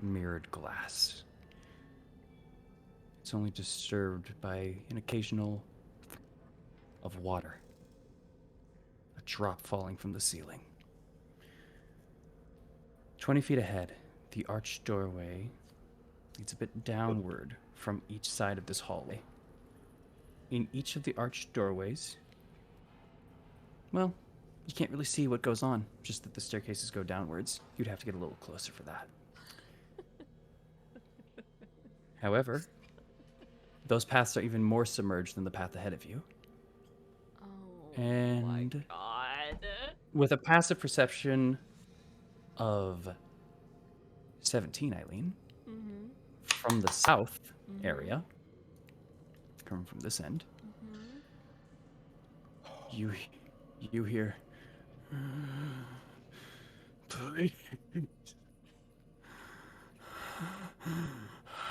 mirrored glass. It's only disturbed by an occasional of water. A drop falling from the ceiling. 20 feet ahead, the arched doorway leads a bit downward from each side of this hallway. In each of the arched doorways, well, you can't really see what goes on, just that the staircases go downwards. You'd have to get a little closer for that. However, those paths are even more submerged than the path ahead of you. Oh And my god. with a passive perception of 17, Eileen, Mm-hmm. from the south area, coming from this end, you hear, please,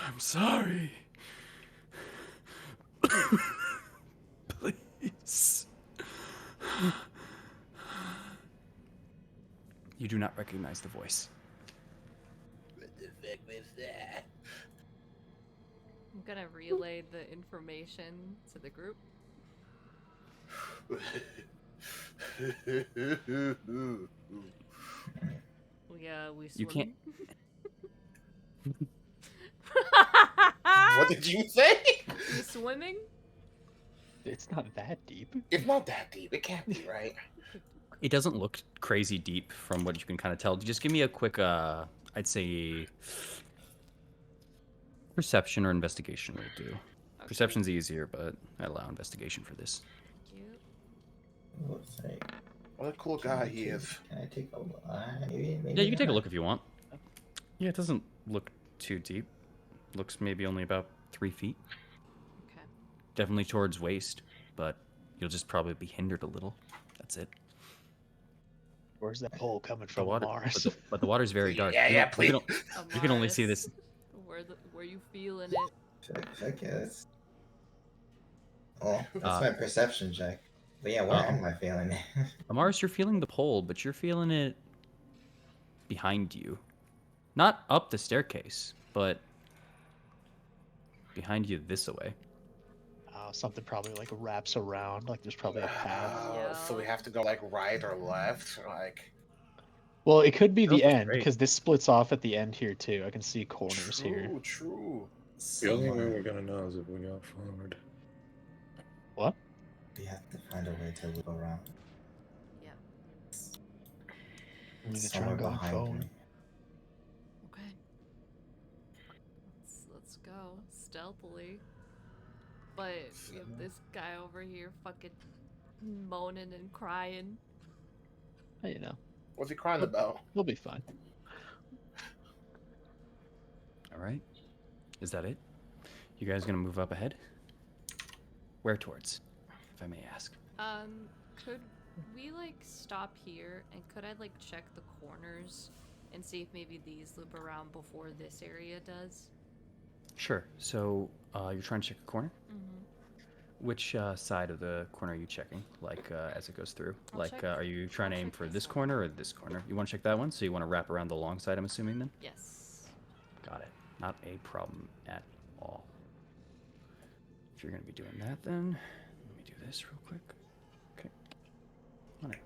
I'm sorry, please. You do not recognize the voice. What the fuck was that? I'm gonna relay the information to the group. We You can't. swimming? What did you say? We swimming? It's not that deep. It's not that deep. It can't be, right? It doesn't look crazy deep from what you can kind of tell. Just give me a quick, I'd say, perception or investigation will do. Okay. Perception's easier, but I allow investigation for this. Cute. What's that? What a cool guy he is. Can I take a look? Maybe Yeah, you can take a not. look if you want. Yeah, it doesn't look too deep. Looks maybe only about 3 feet. Okay. Definitely towards waist, but you'll just probably be hindered a little. That's it. Where's that hole coming The from, water, Mars? but the water's very dark. Yeah, You yeah, don't- please. you can only see Amaris, this. Where you feeling it? Check it. Oh, that's Uh, my perception check. But yeah, where am I feeling it? Amaris, you're feeling the pole, but you're feeling it behind you. Not up the staircase, but behind you this way. Something probably like wraps around. Like there's probably a path. So we have to go like right or left, like. Well, it could be the Feels end great. because this splits off at the end here too. I can see corners here. True. The only way we're gonna know is if we go forward. What? We have to find a way to loop around. Yeah. I'm gonna try Somewhere and go behind forward. me. Okay. Let's go stealthily. But we have this guy over here fucking moaning and crying. You know, What's he crying about? we'll be fine. All right. Is that it? You guys gonna move up ahead? Where towards, if I may ask? Could we like stop here and could I like check the corners and see if maybe these loop around before this area does? Sure. So you're trying to check a corner. Mm-hmm. Which side of the corner are you checking? Like as it goes through? I'll Like check- are you trying to I'll aim check for this this one. corner or this corner? You want to check that one, so you want to wrap around the long side. I'm assuming then. Yes. Got it. Not a problem at all. If you're gonna be doing that, then let me do this real quick. Okay. All right.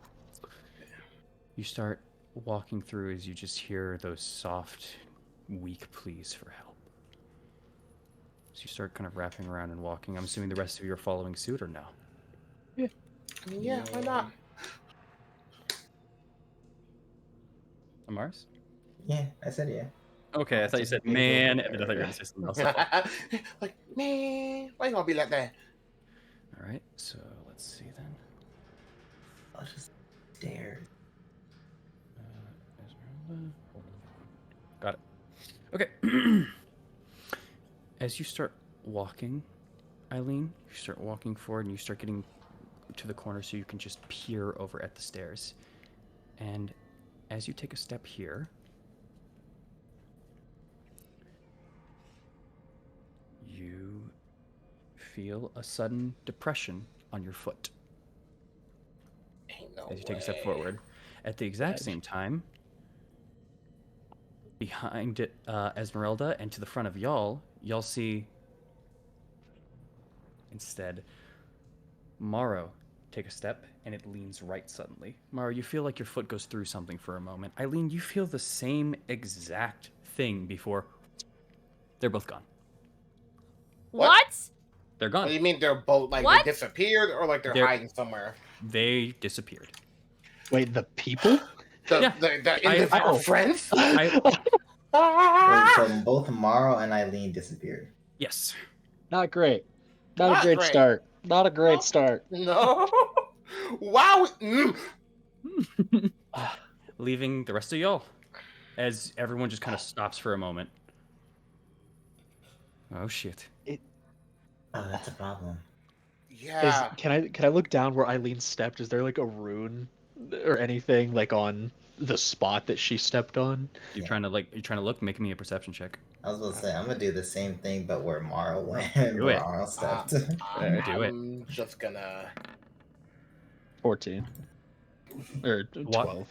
You start walking through as you just hear those soft, weak pleas for help. So you start kind of wrapping around and walking. I'm assuming the rest of you are following suit, or no? Yeah, why not? Amaris? Yeah, I said yeah. Okay, I thought you said man, and then I thought you were gonna say something else. Like, man, why you gonna be like that? All right, so let's see then. I'll just stare. Esmeralda. Got it. Okay. As you start walking, Eileen, you start walking forward and you start getting to the corner so you can just peer over at the stairs. And as you take a step here, you feel a sudden depression on your foot Ain't no as you take a step way. forward. At the exact Edge. same time, behind Esmeralda and to the front of y'all see instead Morrow take a step and it leans right suddenly. Morrow, you feel like your foot goes through something for a moment. Eileen, you feel the same exact thing before they're both gone. What? They're What gone. do you mean they're both like What? they disappeared or like they're They're- hiding somewhere? They disappeared. Wait, the people? Yeah. Our friends? Wait, so both Morrow and Eileen disappeared. Yes. Not great. Not Not a great great. start. Not a great No. start. No. Wow. Leaving the rest of y'all as everyone just kind of stops for a moment. Oh shit. Oh, that's a problem. Yeah. Can I look down where Eileen stepped? Is there like a rune or anything like on the spot that she stepped on? You're trying to look, make me a perception check. I was about to say I'm gonna do the same thing, but where Morrow went and Do where it. Arnold stepped. Do it. I'm just gonna. 14 or What? 12.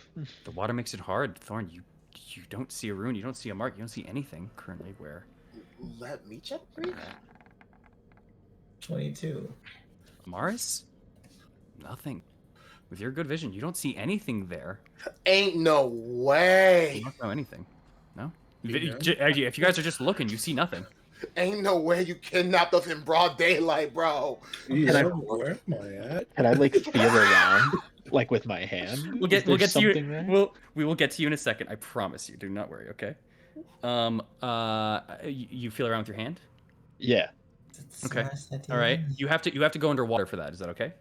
The water makes it hard, Thorn. You don't see a rune, you don't see a mark, you don't see anything currently where. Let me check, please. 22. Amaris? Nothing. with your good vision, you don't see anything there. Ain't no way. You don't know anything. No? Yeah. If you guys are just looking, you see nothing. Ain't no way you kidnapped us in broad daylight, bro. Yeah, where am I at? Can I like feel around, like with my hand? We'll Is get there to you. something there? We will get to you in a second. I promise you. Do not worry. Okay. You feel around with your hand. Yeah. That's Okay. the last idea All right. then. You have to go underwater for that. Is that okay?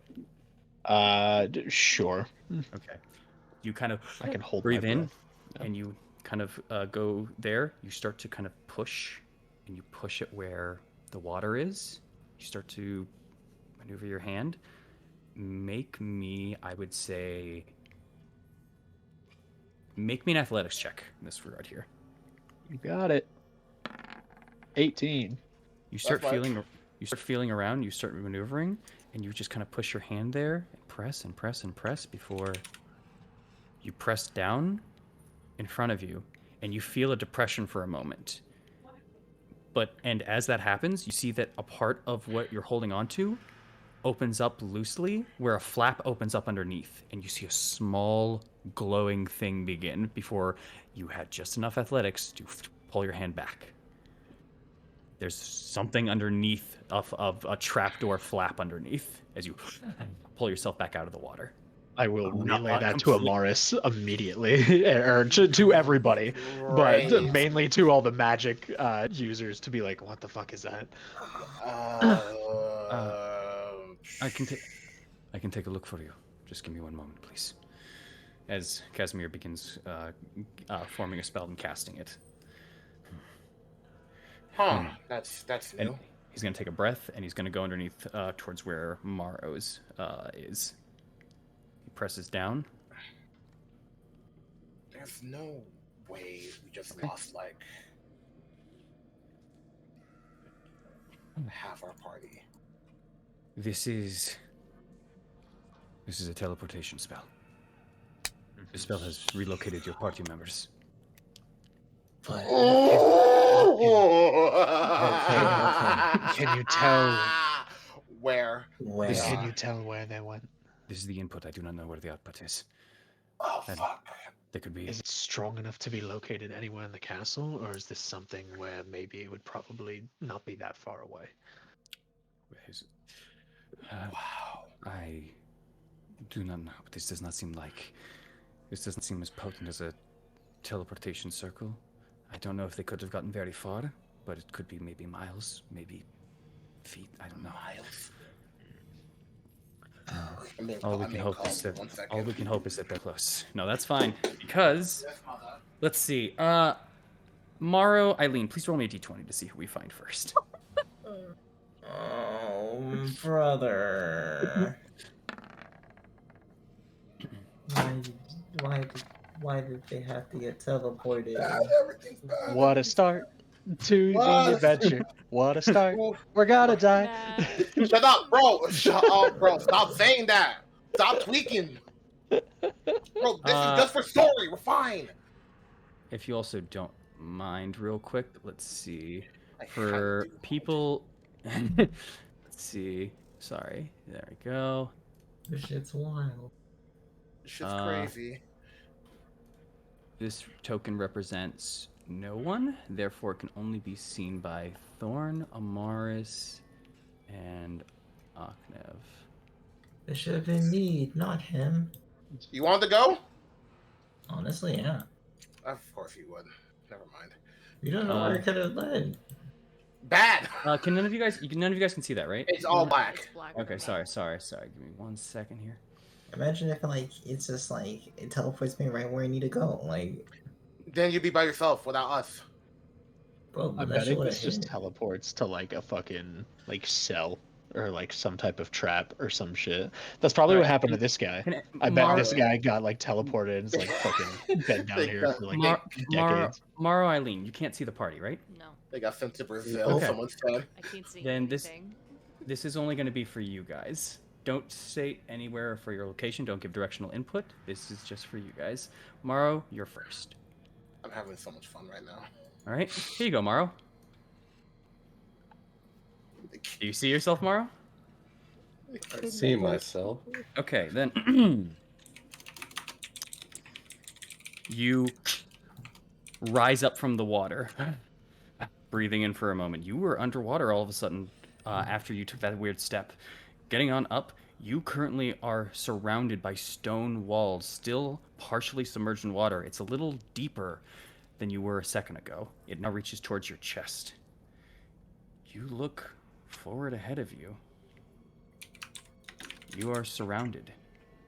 Sure. Okay. You kind of I can hold breathe my in, breath. Yeah. and you kind of go there. You start to kind of push, and you push it where the water is. You start to maneuver your hand. Make me, I would say, make me an athletics check in this regard here. You got it. 18. You start fine. feeling around, you start maneuvering, and you just kind of push your hand there and press and press and press before you press down in front of you, and you feel a depression for a moment. And as that happens, you see that a part of what you're holding onto opens up loosely, where a flap opens up underneath, and you see a small glowing thing begin before you had just enough athletics to pull your hand back. There's something underneath of a trapdoor flap underneath as you pull yourself back out of the water. I will Not relay that to complete- Amaris immediately, or to everybody, but Great. mainly to all the magic users to be like, what the fuck is that? I can take a look for you. Just give me one moment, please. As Casimir begins forming a spell and casting it. Huh. That's And new. he's going to take a breath, and he's going to go underneath towards where Maro's is. He presses down. There's no way we just lost like half our party. This is a teleportation spell. The spell has relocated your party members. But Can you tell? Where? where? Can you tell where they went? This is the input. I do not know where the output is. Oh And fuck. There could be. Is it strong enough to be located anywhere in the castle, or is this something where maybe it would probably not be that far away? Wow. I do not know, but this doesn't seem as potent as a teleportation circle. I don't know if they could have gotten very far, but it could be maybe miles, maybe feet. I don't know. Miles. All we can hope is that they're close. No, that's fine because let's see. Maro, Eileen, please roll me a d20 to see who we find first. Oh, brother. Why did they have to get teleported? Everything's bad. What a start to What? the adventure. What a start. We're gonna die. Nah. Shut up, bro. Shut up, bro. Stop saying that. Stop tweaking. Bro, this is just for story. We're fine. If you also don't mind, real quick, let's see. I For kinda do. people, let's see. Sorry, there we go. This shit's wild. Shit's crazy. This token represents no one, therefore it can only be seen by Thorn, Amaris, and Aknev. It should have been me, not him. You want to go? Honestly, yeah. Of course you would. Never mind. You don't know where it could have led. Bad. Can none of you guys can see that, right? It's all It's black. black Okay, for me. sorry. Give me 1 second here. Imagine if it's just it teleports me right where I need to go. Then you'd be by yourself without us. Bro, I'm that shit betting would this have just hit. teleports to like a fucking cell or like some type of trap or some shit. That's probably what Alright, happened to this guy. Can I bet Maro, this guy got like teleported and is like fucking been down They here got- for like Maro, decades. Maro, Eileen, you can't see the party, right? No, They got sent to Brazil. Okay. Someone said. I can't see Then anything. This is only going to be for you guys. Don't say anywhere for your location. Don't give directional input. This is just for you guys. Maro, you're first. I'm having so much fun right now. All right, here you go, Maro. Do you see yourself, Maro? I see myself. Okay, then You rise up from the water, breathing in for a moment. You were underwater all of a sudden after you took that weird step. Getting on up, you currently are surrounded by stone walls, still partially submerged in water. It's a little deeper than you were a second ago. It now reaches towards your chest. You look forward ahead of you. You are surrounded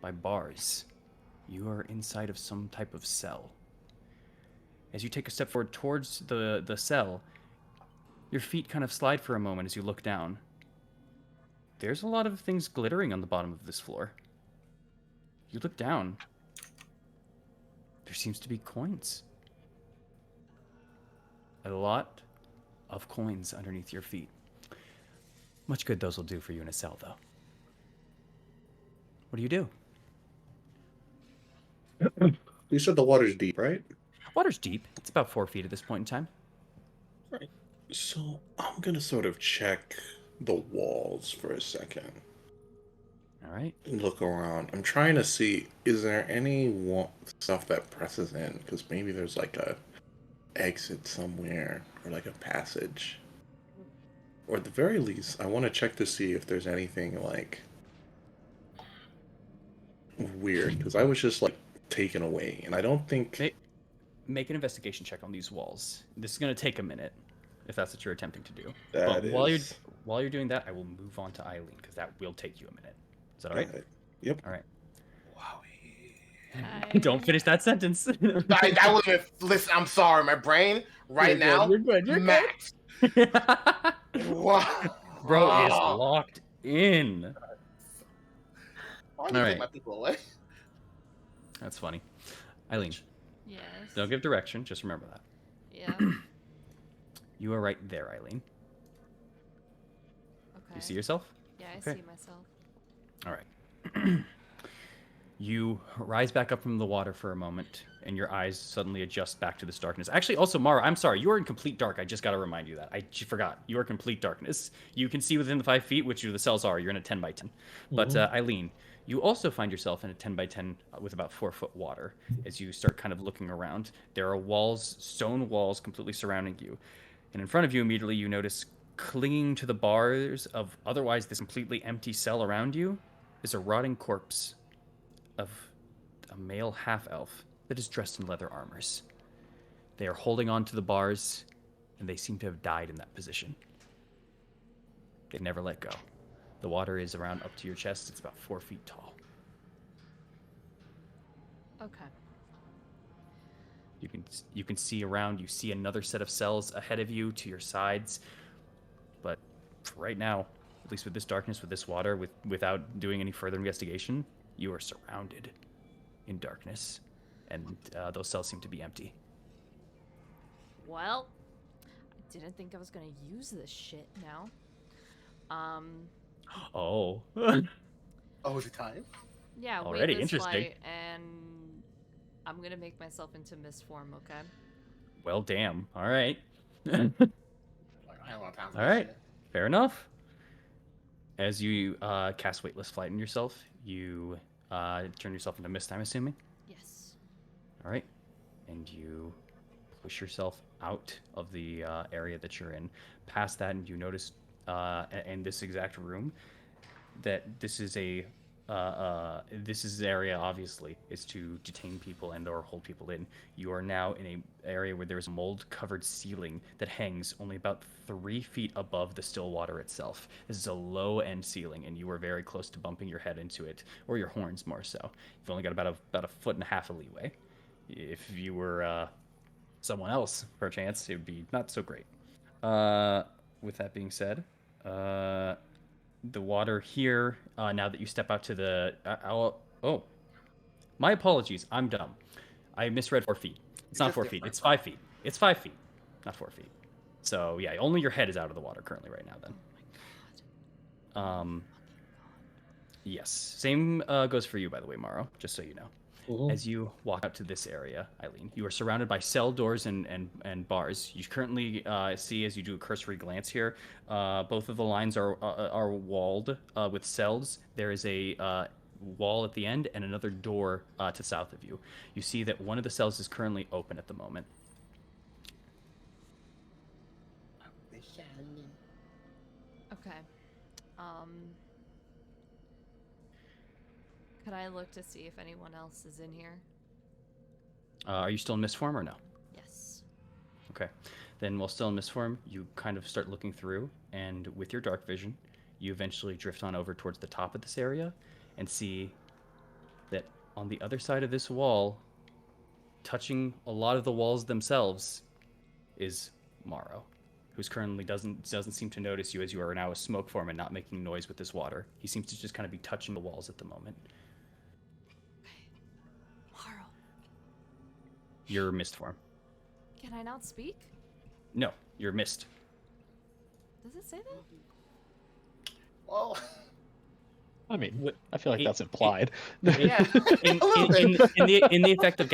by bars. You are inside of some type of cell. As you take a step forward towards the cell, your feet kind of slide for a moment as you look down. There's a lot of things glittering on the bottom of this floor. You look down. There seems to be coins. A lot of coins underneath your feet. Much good those will do for you in a cell, though. What do you do? You said the water's deep, right? Water's deep. It's about 4 feet at this point in time. Right. So I'm gonna sort of check the walls for a second. All right. And look around. I'm trying to see, is there any stuff that presses in? Because maybe there's like a exit somewhere or like a passage. Or at the very least, I want to check to see if there's anything like weird. Because I was just like taken away, and I don't think. Make an investigation check on these walls. This is going to take a minute, if that's what you're attempting to do. That but is... while you're doing that, I will move on to Eileen, because that will take you a minute. Is that all right? Yep. All right. Wowie. Don't finish that sentence. I wasn't. Listen, I'm sorry. My brain right now. You're good. You're max. Wow. Bro is locked in. All right. Take my people away. That's funny. Eileen, Yes. don't give direction. Just remember that. Yeah. You are right there, Eileen. Okay. You see yourself? Yeah, I Okay. see myself. All right. You rise back up from the water for a moment, and your eyes suddenly adjust back to this darkness. Actually, also, Mara, I'm sorry. You are in complete dark. I just got to remind you that. I forgot. You are complete darkness. You can see within the 5 feet, which the cells are. You're in a 10 by 10. But Eileen, you also find yourself in a 10 by 10 with about 4 foot water as you start kind of looking around. There are walls, stone walls, completely surrounding you. And in front of you, immediately, you notice clinging to the bars of otherwise this completely empty cell around you is a rotting corpse of a male half-elf that is dressed in leather armors. They are holding on to the bars, and they seem to have died in that position. They never let go. The water is around up to your chest. It's about 4 feet tall. Okay. You can see around. You see another set of cells ahead of you to your sides. But for right now, at least with this darkness, with this water, without doing any further investigation, you are surrounded in darkness, and those cells seem to be empty. Well, I didn't think I was gonna use this shit now. Oh. Oh, is it time? Yeah, Already wait this interesting. light, and I'm gonna make myself into mist form, okay? Well, damn. All right. Like, I don't want time for All this right. shit. Fair enough. As you cast Weightless Flight on yourself, you turn yourself into mist, I'm assuming. Yes. All right. And you push yourself out of the area that you're in. Past that, and you notice in this exact room that this is a this area obviously is to detain people and or hold people in. You are now in a area where there's a mold covered ceiling that hangs only about 3 feet above the still water itself. This is a low end ceiling, and you are very close to bumping your head into it, or your horns more so. You've only got about a foot and a half of leeway. If you were someone else, perchance, it would be not so great. With that being said, the water here, now that you step out to the... oh. My apologies. I'm dumb. I misread 4 feet. It's not 4 feet. It's 5 feet. It's 5 feet, not 4 feet. So, yeah, only your head is out of the water currently right now, then. Yes. Same goes for you, by the way, Morrow, just so you know. As you walk out to this area, Eileen, you are surrounded by cell doors and bars. You currently see, as you do a cursory glance here, both of the lines are walled with cells. There is a wall at the end and another door to south of you. You see that one of the cells is currently open at the moment. Okay. Could I look to see if anyone else is in here? Are you still in mist form or no? Yes. Okay. Then while still in mist form, you kind of start looking through, and with your dark vision, you eventually drift on over towards the top of this area and see that on the other side of this wall, touching a lot of the walls themselves, is Morrow, who's currently doesn't seem to notice you as you are now a smoke form and not making noise with this water. He seems to just kind of be touching the walls at the moment. Okay. Marl, You're mist form. can I not speak? No, you're mist. Does it say that? Well, I mean, What- I feel like it- that's implied. yeah. In A little bit. the effect of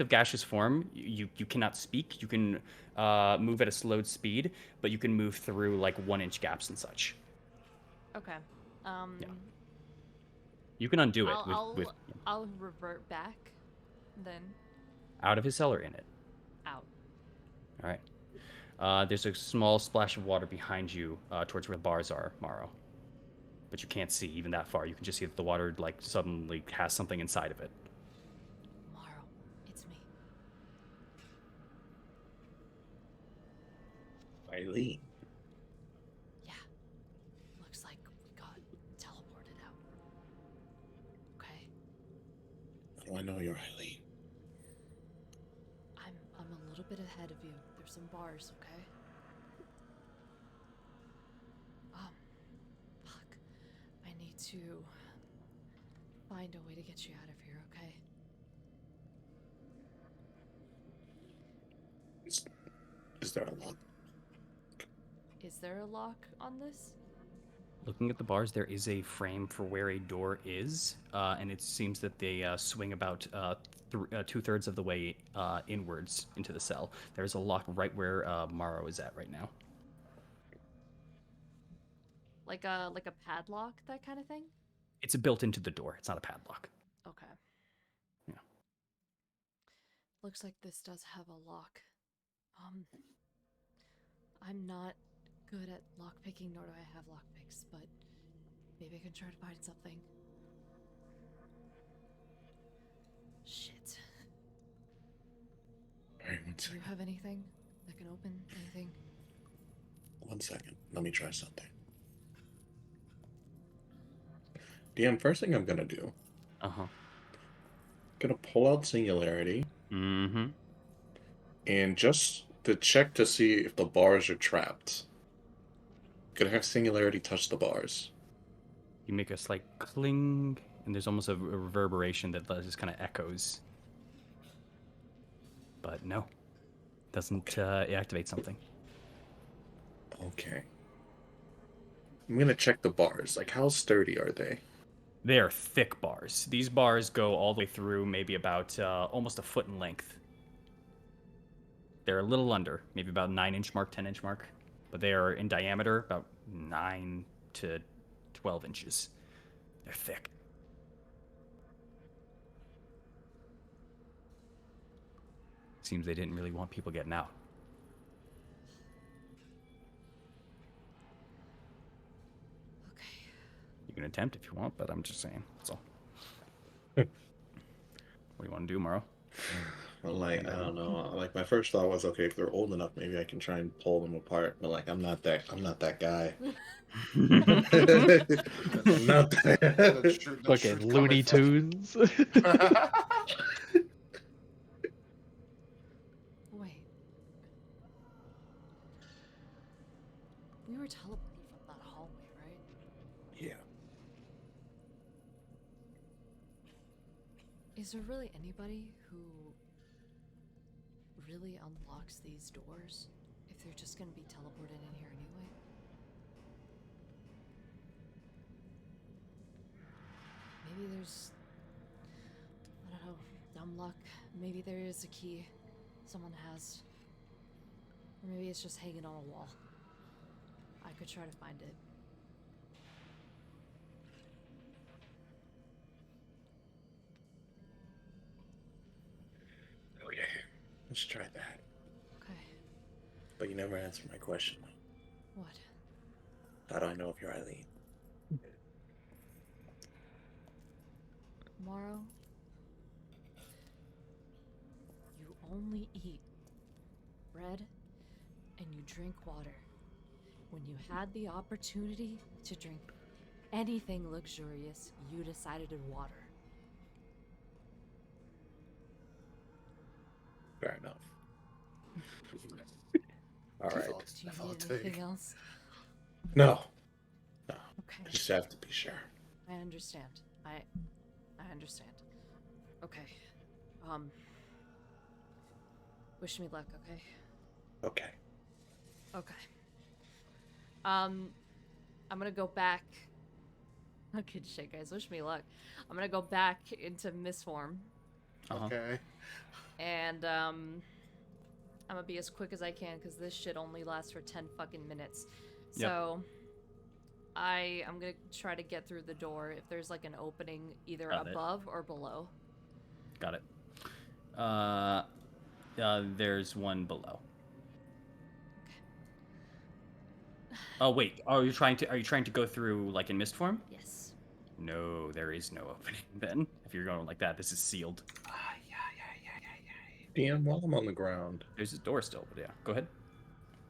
gaseous form, you cannot speak. You can move at a slowed speed, but you can move through like 1-inch gaps and such. Okay. Yeah. You can undo it I'll revert back then. out of his cellar in it. Out. All right. There's a small splash of water behind you towards where the bars are, Morrow. But you can't see even that far. You can just see that the water like suddenly has something inside of it. Marl, it's me. Eileen. Yeah. Looks like we got teleported out. Okay. How do I know you're Eileen? I'm a little bit ahead of you. There's some bars, okay? Fuck. I need to find a way to get you out of here, okay? Is there a lock? Is there a lock on this? Looking at the bars, there is a frame for where a door is, and it seems that they swing about 2/3 of the way inwards into the cell. There's a lock right where Morrow is at right now. Like a padlock, that kind of thing? It's built into the door. It's not a padlock. Okay. Yeah. Looks like this does have a lock. I'm not good at lockpicking, nor do I have lockpicks, but maybe I can try to find something. Shit. Alright, one Do second. you have anything that can open anything? 1 second. Let me try something. DM, first thing I'm gonna do, Uh-huh. gonna pull out Singularity Mm-hmm. and just to check to see if the bars are trapped. Gonna have Singularity touch the bars. You make a slight cling, and there's almost a reverberation that just kind of echoes. But no, doesn't activate something. Okay. I'm gonna check the bars. Like, how sturdy are they? They are thick bars. These bars go all the way through maybe about almost a foot in length. They're a little under, maybe about 9-inch mark, 10-inch mark. But they are in diameter about 9 to 12 inches. They're thick. Seems they didn't really want people getting out. Okay. You can attempt if you want, but I'm just saying. That's all. What do you want to do, Morrow? Like, I don't know. Like, my first thought was, okay, if they're old enough, maybe I can try and pull them apart. But like, I'm not that guy. I'm not that. Fucking Looney Tunes. Wait. We were teleported from that hallway, right? Yeah. Is there really anybody who really unlocks these doors if they're just gonna be teleported in here anyway? Maybe there's, I don't know, dumb luck. Maybe there is a key someone has. Or maybe it's just hanging on a wall. I could try to find it. Let's try that. Okay. But you never answered my question. What? How do I know if you're Eileen? Tomorrow, you only eat bread and you drink water. When you had the opportunity to drink anything luxurious, you decided in water. Fair enough. All right. Do you need anything else? No. No. Okay. I just have to be sure. I understand. I understand. Okay. Wish me luck, okay? Okay. Okay. I'm gonna go back. Oh, good shit, guys. Wish me luck. I'm gonna go back into mist form, Okay. and I'm gonna be as quick as I can because this shit only lasts for 10 fucking minutes. Yep. So I'm gonna try to get through the door if there's like an opening either Got it. above or below. Got it. There's one below. Oh wait, are you trying to go through like in mist form? Yes. No, there is no opening then. If you're going like that, this is sealed. DM, while I'm on the ground, There's a door still, but yeah, go ahead.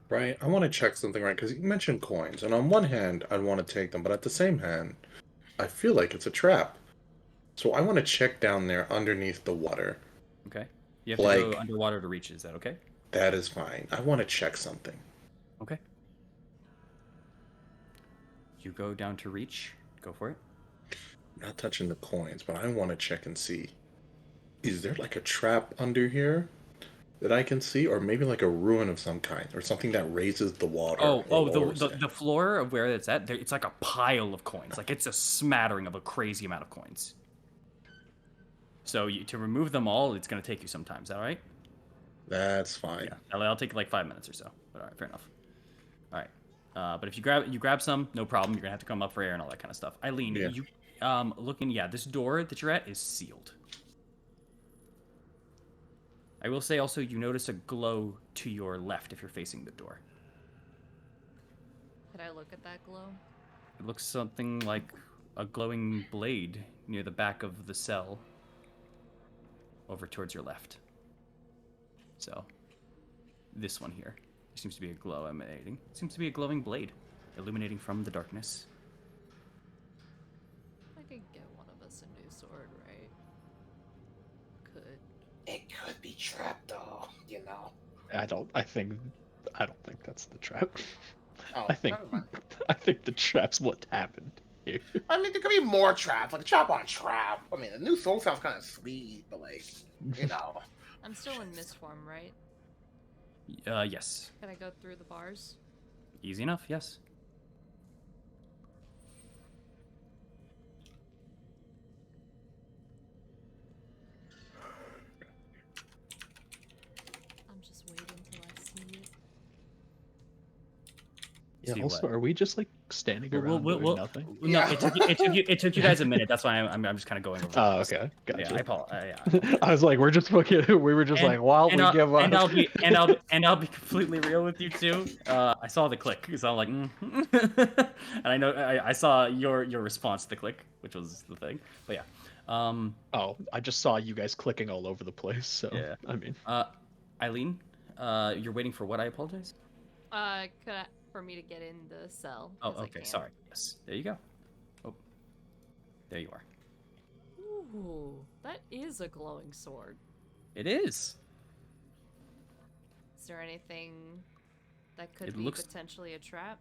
right? I want to check something, right? Because you mentioned coins, and on one hand, I'd want to take them, but at the same hand, I feel like it's a trap. So I want to check down there underneath the water. Okay. You have to go Like- underwater to reach. Is that okay? That is fine. I want to check something. Okay. You go down to reach. Go for it. I'm not touching the coins, but I want to check and see. Is there like a trap under here that I can see, or maybe like a ruin of some kind, or something that raises the water? Oh, or the lowers it? the floor of where it's at. It's like a pile of coins. Like it's a smattering of a crazy amount of coins. So to remove them all, it's gonna take you some time. Is that all right? That's fine. Yeah, that'll take like 5 minutes or so. But all right, fair enough. All right. But if you grab some, no problem. You're gonna have to come up for air and all that kind of stuff. Eileen, Yeah. you looking, yeah, this door that you're at is sealed. I will say also you notice a glow to your left if you're facing the door. Could I look at that glow? It looks something like a glowing blade near the back of the cell over towards your left. So, this one here. There seems to be a glow emanating. It seems to be a glowing blade illuminating from the darkness. I could get one of us a new sword, right? Could. It could be trapped though, you know. I don't think that's the trap. Oh, I think never mind. the trap's what happened here. I mean, there could be more traps, like a trap on trap. I mean, the new soul sounds kind of sweet, but like, you know. I'm still in mist form, right? Yes. Can I go through the bars? Easy enough, yes. I'm just waiting till I see it. Yeah. See Also, what? are we just like standing around doing nothing? No, Yeah. it took you guys a minute. That's why I'm just kind of going over. Oh, this. okay, gotcha. Yeah, I apologize. I was like, we're just fucking. We were just like, well, we give up. And I'll be completely real with you too. I saw the click, so I'm like, and I know I saw your response to the click, which was the thing. But yeah, Oh, I just saw you guys clicking all over the place. So Yeah. I mean, Eileen, you're waiting for what? I apologize. For me to get in the cell. Oh, 'cause I okay, can't. sorry. Yes, there you go. Oh, there you are. Ooh, that is a glowing sword. It is. Is there anything that could It be looks- potentially a trap?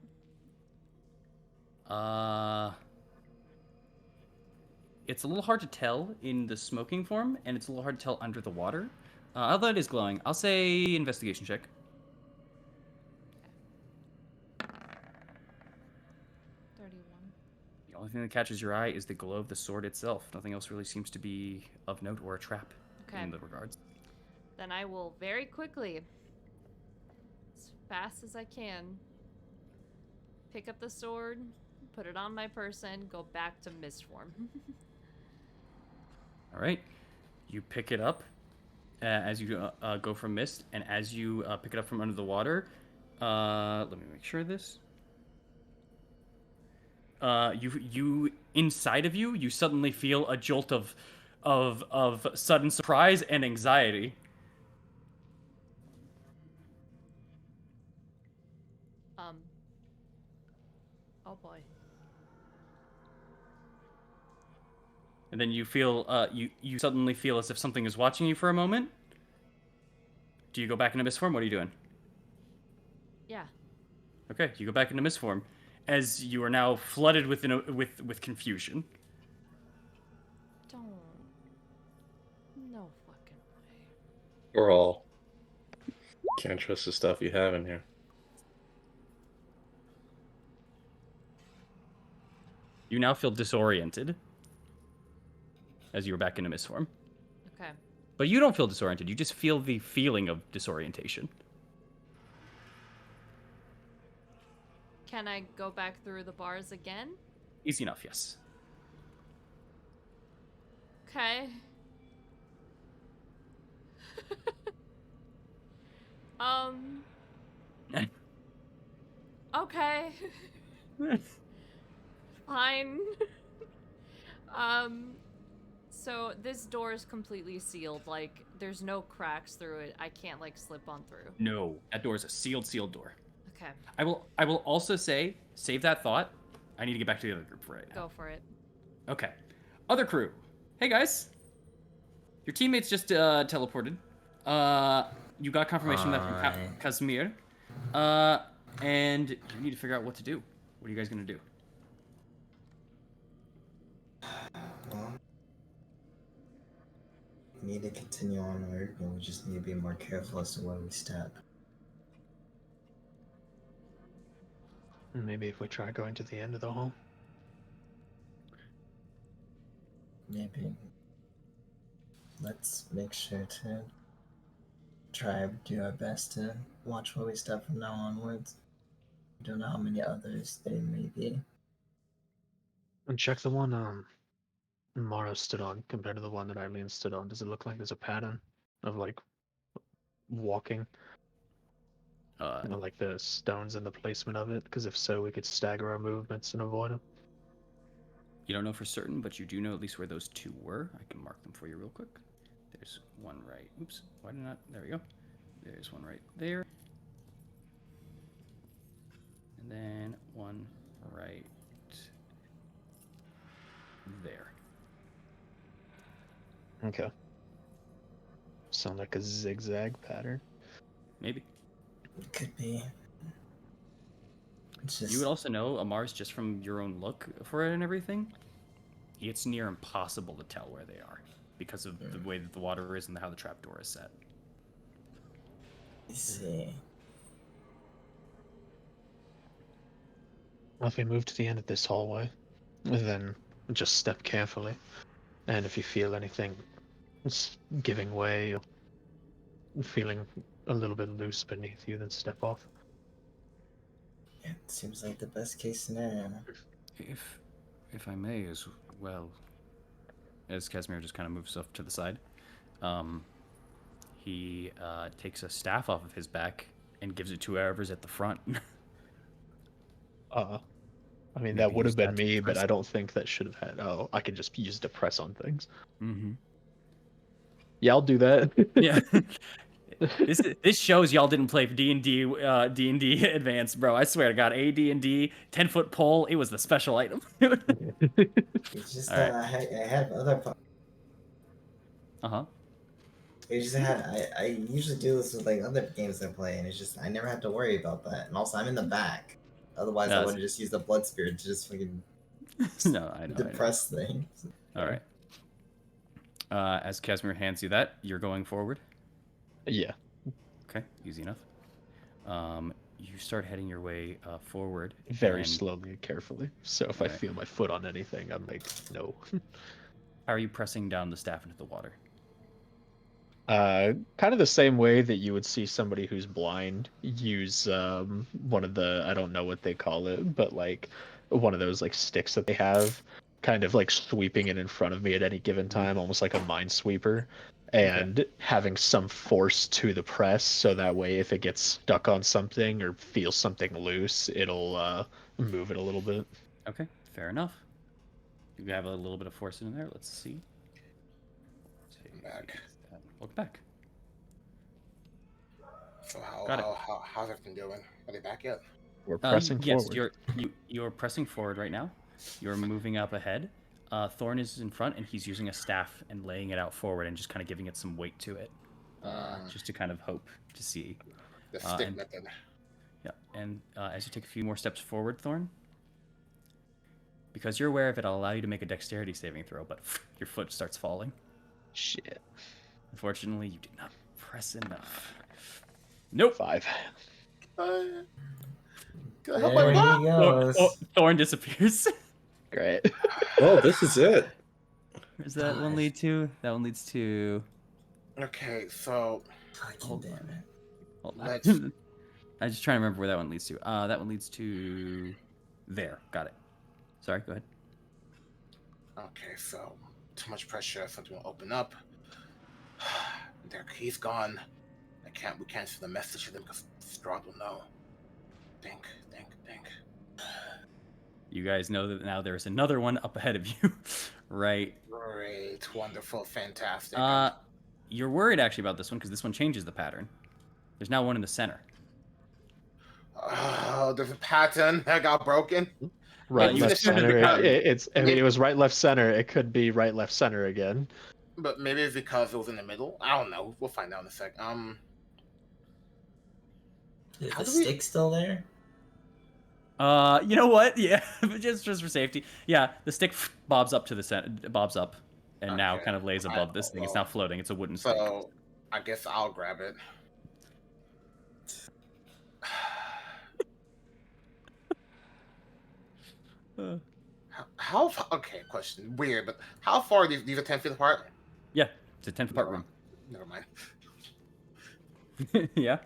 It's a little hard to tell in the smoking form, and it's a little hard to tell under the water. Although it is glowing, I'll say investigation check. 31. The only thing that catches your eye is the glow of the sword itself. Nothing else really seems to be of note or a trap Okay. in the regards. Then I will very quickly, as fast as I can, pick up the sword, put it on my person, go back to mist form. All right, you pick it up, as you go from mist, and as you pick it up from under the water, let me make sure of this. You inside of you, you suddenly feel a jolt of sudden surprise and anxiety. Oh boy. And then you feel you suddenly feel as if something is watching you for a moment. Do you go back into mist form? What are you doing? Yeah. Okay, you go back into mist form, as you are now flooded with confusion. Don't. No fucking way. We're all can't trust the stuff you have in here. You now feel disoriented as you are back into mist form. Okay. But you don't feel disoriented. You just feel the feeling of disorientation. Can I go back through the bars again? Easy enough, yes. Okay. Um. Okay. Fine. So this door is completely sealed. Like, there's no cracks through it. I can't, like, slip on through. No, that door is a sealed door. Okay. I will also say, save that thought. I need to get back to the other group for right now. Go for it. Okay. Other crew. Hey, guys. Your teammates just teleported. You got confirmation that from Hi. Casimir. And you need to figure out what to do. What are you guys going to do? Well, we need to continue onward, but we just need to be more careful as to where we step. Maybe if we try going to the end of the hall. Maybe. Let's make sure to try to do our best to watch where we step from now onwards. We don't know how many others there may be. And check the one Mara stood on compared to the one that Eileen stood on. Does it look like there's a pattern of like walking? Like the stones and the placement of it? Because if so, we could stagger our movements and avoid them. You don't know for certain, but you do know at least where those two were. I can mark them for you real quick. There's one right. Oops. Why did not? There we go. There's one right there. And then one right there. Okay. Sound like a zigzag pattern. Maybe. It could be. It's just, You would also know, Amar's, just from your own look for it and everything, it's near impossible to tell where they are because of the way that the water is and how the trapdoor is set. I see. Well, if we move to the end of this hallway, then just step carefully. And if you feel anything giving way or feeling a little bit loose beneath you, then step off. Yeah, it seems like the best case scenario. If I may as well, as Casimir just kind of moves off to the side, he takes a staff off of his back and gives it to whoever's at the front. I mean, Maybe that would use have been that to me, but press. I don't think that should have had. Oh, I could just use to press on things. Mm-hmm. Yeah, I'll do that. Yeah. This shows y'all didn't play D&D Advanced, bro. I swear to God, AD&D 10-foot pole. It was the special item. It's just All that right. I have other. Uh-huh. It's just that I usually do this with like other games I play, and it's just I never have to worry about that. And also, I'm in the back. Otherwise, I Yes. would have just used the blood spirit to just fucking No, I know. depress things. All right. As Casimir hands you that, you're going forward. Yeah. Okay, easy enough. You start heading your way forward. Very and slowly and carefully. So if I Alright. feel my foot on anything, I'm like, no. How are you pressing down the staff into the water? Kind of the same way that you would see somebody who's blind use one of the, I don't know what they call it, but like one of those like sticks that they have, kind of like sweeping it in front of me at any given time, almost like a minesweeper. and having some force to the press, so that way if it gets stuck on something or feels something loose, it'll move it a little bit. Okay, fair enough. You have a little bit of force in there. Let's see. I'm back. Welcome back. So Got it. how's everything doing? Are they back yet? We're pressing yes, forward. you're pressing forward right now. You're moving up ahead. Thorn is in front, and he's using a staff and laying it out forward and just kind of giving it some weight to it, just to kind of hope to see. The stick and- method. Yeah, and as you take a few more steps forward, Thorn, because you're aware of it, I'll allow you to make a dexterity saving throw, but your foot starts falling. Shit. Unfortunately, you did not press enough. Nope. 5. Can I There help my he butt? goes. Thorn disappears. Great. Oh, this is it. Where's that one lead to? That one leads to. Okay, so Fucking damn it. Hold on. Let's- I'm just trying to remember where that one leads to. That one leads to there. Got it. Sorry, go ahead. okay, so too much pressure. Something will open up. There, he's gone. We can't send the message to them because Strahd will know. Think. You guys know that now there's another one up ahead of you, right? Great, wonderful, fantastic. You're worried actually about this one because this one changes the pattern. There's now one in the center. Oh, there's a pattern that got broken. Right, you left, finished center. the I mean, it was right, left, center. It could be right, left, center again. But maybe it's because it was in the middle. I don't know. We'll find out in a sec. Is How the do we- stick still there? You know what? Yeah, just for safety. Yeah, the stick bobs up to the center, bobs up, and now Okay. kind of lays above this thing. It's now floating. It's a wooden stick. So I guess I'll grab it. How far? Okay, question. Weird, but how far are these are 10 feet apart? Yeah, it's a 10-foot room. Never mind. Yeah.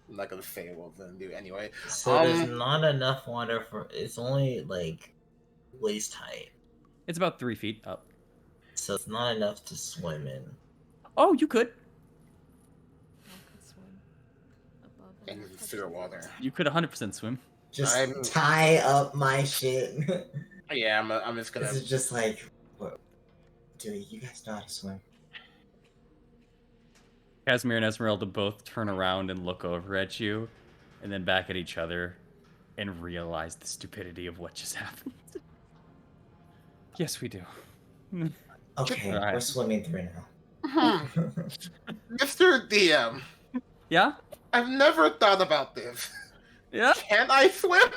I'm not gonna say what I'm gonna do anyway. So there's not enough water for. It's only like waist height, It's about 3 feet up. so it's not enough to swim in. Oh, you could. I could swim above And and it's sewer water. You could 100% swim. Just I'm- tie up my shit. Yeah, I'm just gonna. This is just like, what? Dude, you guys know how to swim. Casimir and Esmeralda both turn around and look over at you, and then back at each other, and realize the stupidity of what just happened. Yes, we do. Okay, Alright. we're swimming through now. Mr. DM, Yeah? I've never thought about this. Yeah? Can I swim?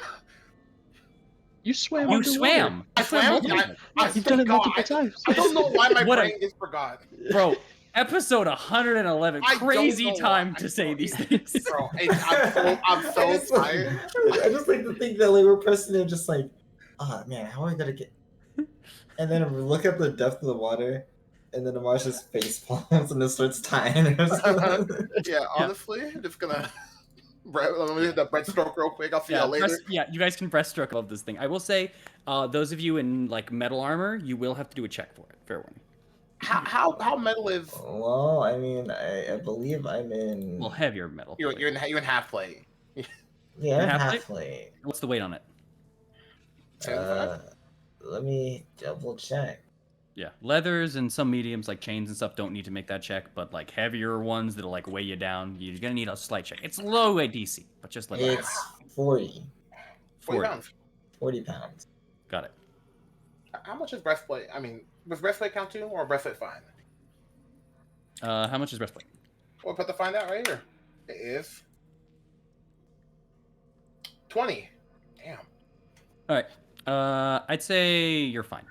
You swam. You underwater. swam! I You swam swam. multiple I, times. I You've done it forgot. multiple times. I don't know why my What a- brain just forgot. Bro, episode 111. I don't Crazy know time why. to say these things. Bro, I'm I so just like- tired. I just like to think that like we're pressing it, just like, oh man, how are we gonna get? And then we look at the depth of the water, and then Amar's just face palms and then starts tying. Yeah, honestly, I'm just gonna. Let me hit that breaststroke real quick. I'll see y'all later. You guys can breaststroke above this thing. I will say, those of you in like metal armor, you will have to do a check for it. Fair warning. How metal is? Well, I mean, I believe I'm in. Well, heavier metal. You're in half plate. Yeah, I'm half halfway. What's the weight on it? 75? Let me double check. Yeah, leathers and some mediums like chains and stuff don't need to make that check, but like heavier ones that'll like weigh you down, you're gonna need a slight check. It's low ADC, but just let it know. It's 40. 40 pounds. 40 pounds. Got it. How much is breastplate? I mean, does breastplate count too, or breastplate fine? How much is breastplate? We'll put the find out right here. It is 20. Damn. All right. I'd say you're fine.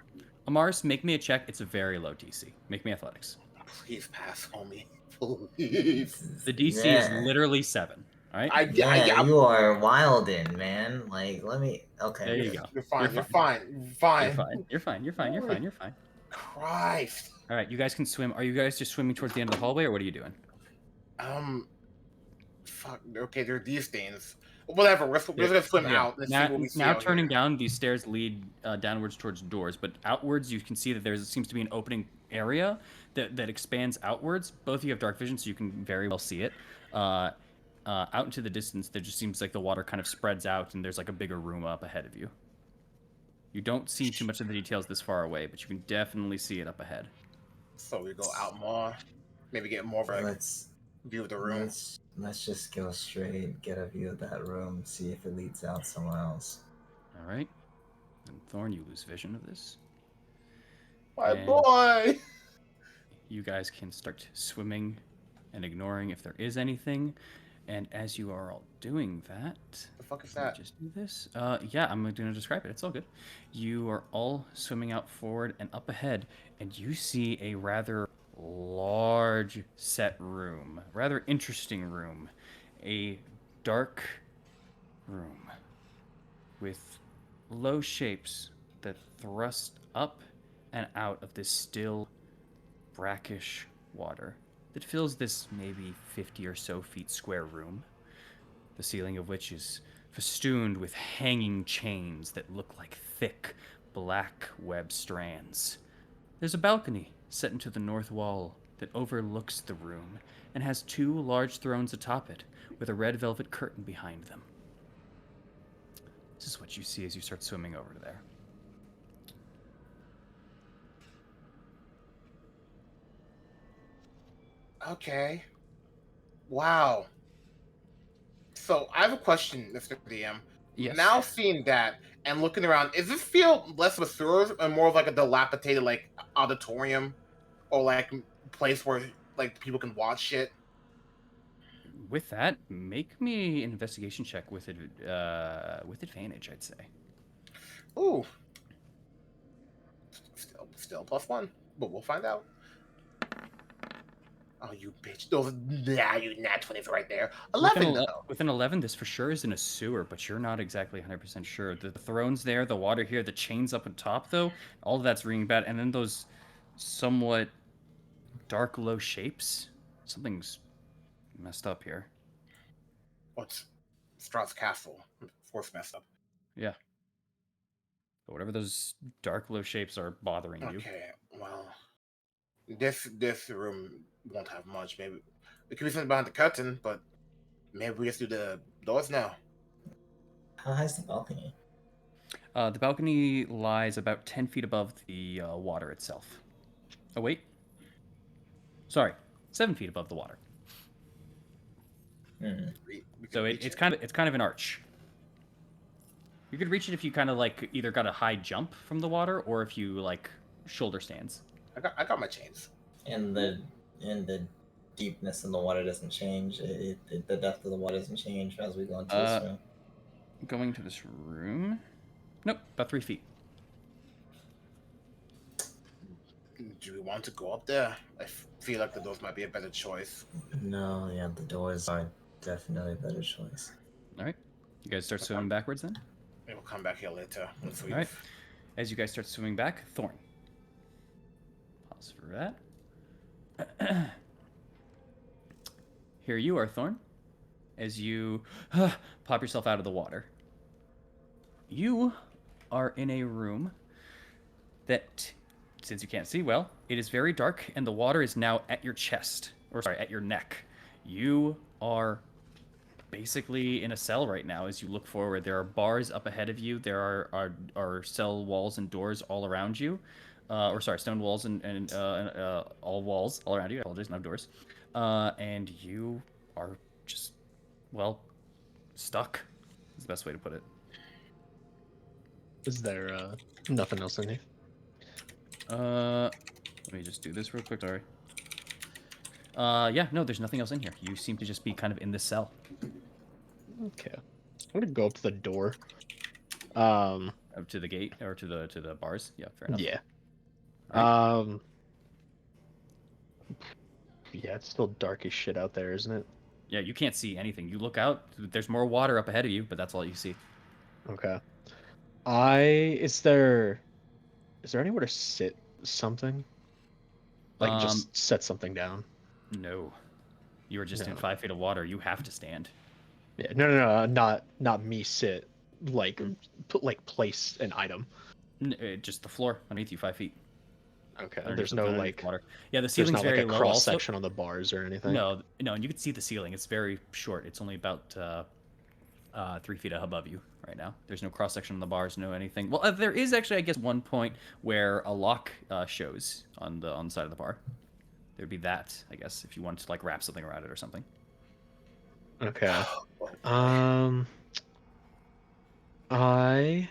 Amars, make me a check. It's a very low DC. Make me athletics. Please pass, homie. Please. The DC Yeah. is literally 7. All right. Yeah, you are wildin', man. Like, let me. Okay. There you go. You're fine. You're You're fine. You're Fine. fine. You're fine. You're fine. You're fine. You're fine. Christ. All right. You guys can swim. Are you guys just swimming towards the end of the hallway, or what are you doing? Fuck. Okay, there are these stains. Whatever. We're just gonna swim out. Let's see what we see Now out turning here. down, these stairs lead downwards towards doors, but outwards you can see that there seems to be an opening area that expands outwards. Both of you have dark vision, so you can very well see it. Out into the distance, there just seems like the water kind of spreads out, and there's like a bigger room up ahead of you. You don't see too much of the details this far away, but you can definitely see it up ahead. So we go out more, maybe get more of a Let's view of the room. let's just go straight, get a view of that room, see if it leads out somewhere else. All right. And Thorn, you lose vision of this. My And boy! you guys can start swimming and ignoring if there is anything. And as you are all doing that, The fuck is let me that? just do this. Yeah, I'm going to describe it. It's all good. You are all swimming out forward and up ahead, and you see a rather large set room, rather interesting room, a dark room with low shapes that thrust up and out of this still brackish water that fills this maybe 50 or so feet square room, the ceiling of which is festooned with hanging chains that look like thick black web strands. There's a balcony set into the north wall that overlooks the room and has two large thrones atop it with a red velvet curtain behind them. This is what you see as you start swimming over to there. Okay. Wow. So I have a question, Mr. DM. Yes. Now seeing that and looking around, does this feel less of a sewer and more of like a dilapidated like auditorium or like place where like people can watch shit? With that, make me an investigation check with advantage, I'd say. Ooh. Still +1, but we'll find out. Oh, you bitch. Those, you nat 20s right there. 11, though. With an 11, this for sure is in a sewer, but you're not exactly 100% sure. The thrones there, the water here, the chains up on top, though, all of that's ringing bad. And then those somewhat dark, low shapes. Something's messed up here. What's Strahd's castle? Of course, messed up. Yeah. But whatever those dark, low shapes are bothering you. Okay, well, this room won't have much. Maybe it could be something behind the curtain, but maybe we just do the doors now. How high is the balcony? The balcony lies about 10 feet above the water itself. Oh, wait. Sorry, 7 feet above the water. We So could reach it's kind of an arch. You could reach it if you kind of like either got a high jump from the water or if you like shoulder stands. I got my chains. And the deepness in the water doesn't change. The depth of the water doesn't change as we go into this room. Going to this room. Nope, about 3 feet. Do we want to go up there? I feel like the doors might be a better choice. No, yeah, the doors are definitely a better choice. All right. You guys start swimming backwards then? Maybe we'll come back here later once we. All right. As you guys start swimming back, Thorn. Pause for that. Here you are, Thorn. As you pop yourself out of the water. You are in a room that, since you can't see well, it is very dark and the water is now at your chest. Or sorry, at your neck. You are basically in a cell right now as you look forward. There are bars up ahead of you. There are cell walls and doors all around you. Stone walls and all walls all around you. I apologize, no doors. And you are just, well, stuck is the best way to put it. Is there nothing else in here? Let me just do this real quick, sorry. Yeah, no, there's nothing else in here. You seem to just be kind of in this cell. Okay. I'm gonna go up to the door. Up to the gate or to the bars. Yeah, fair enough. Yeah. Right. Yeah, it's still dark as shit out there, isn't it? Yeah, you can't see anything. You look out, there's more water up ahead of you, but that's all you see. Okay. Is there anywhere to sit something? Like just set something down? No. You are just in 5 feet of water. You have to stand. Yeah, no, not me sit. Like, place an item. Just the floor underneath you, 5 feet. Okay. underneath There's no underneath like, water. Yeah, the there's ceiling's not like very a low. cross Also, section on the bars or anything. no, and you can see the ceiling. It's very short. It's only about 3 feet above you right now. There's no cross section on the bars, no anything. Well, there is actually, I guess, one point where a lock shows on the side of the bar. There'd be that, I guess, if you wanted to like wrap something around it or something. Okay. Oh, I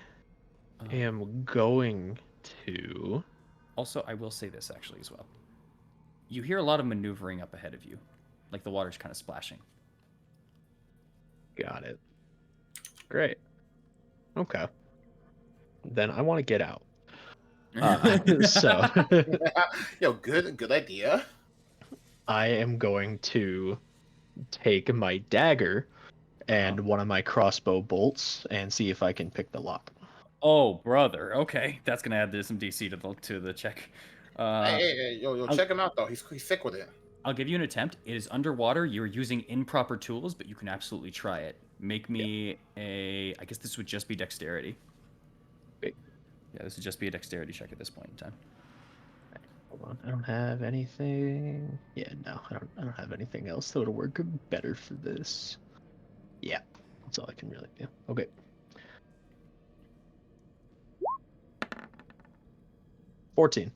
Uh, am going to. Also, I will say this actually as well. You hear a lot of maneuvering up ahead of you, like the water's kind of splashing. Got it. Great. Okay. Then I want to get out. So yo, good idea. I am going to take my dagger and one of my crossbow bolts and see if I can pick the lock. Oh, brother. Okay, that's gonna add some DC to the check. Hey, yo, I'll- check him out though. He's sick with it. I'll give you an attempt. It is underwater. You're using improper tools, but you can absolutely try it. Make me a. I guess this would just be dexterity. Okay. Yeah, this would just be a dexterity check at this point in time. Hold on. I don't have anything. Yeah, no, I don't have anything else that would work better for this. Yeah, that's all I can really do. Okay. 14.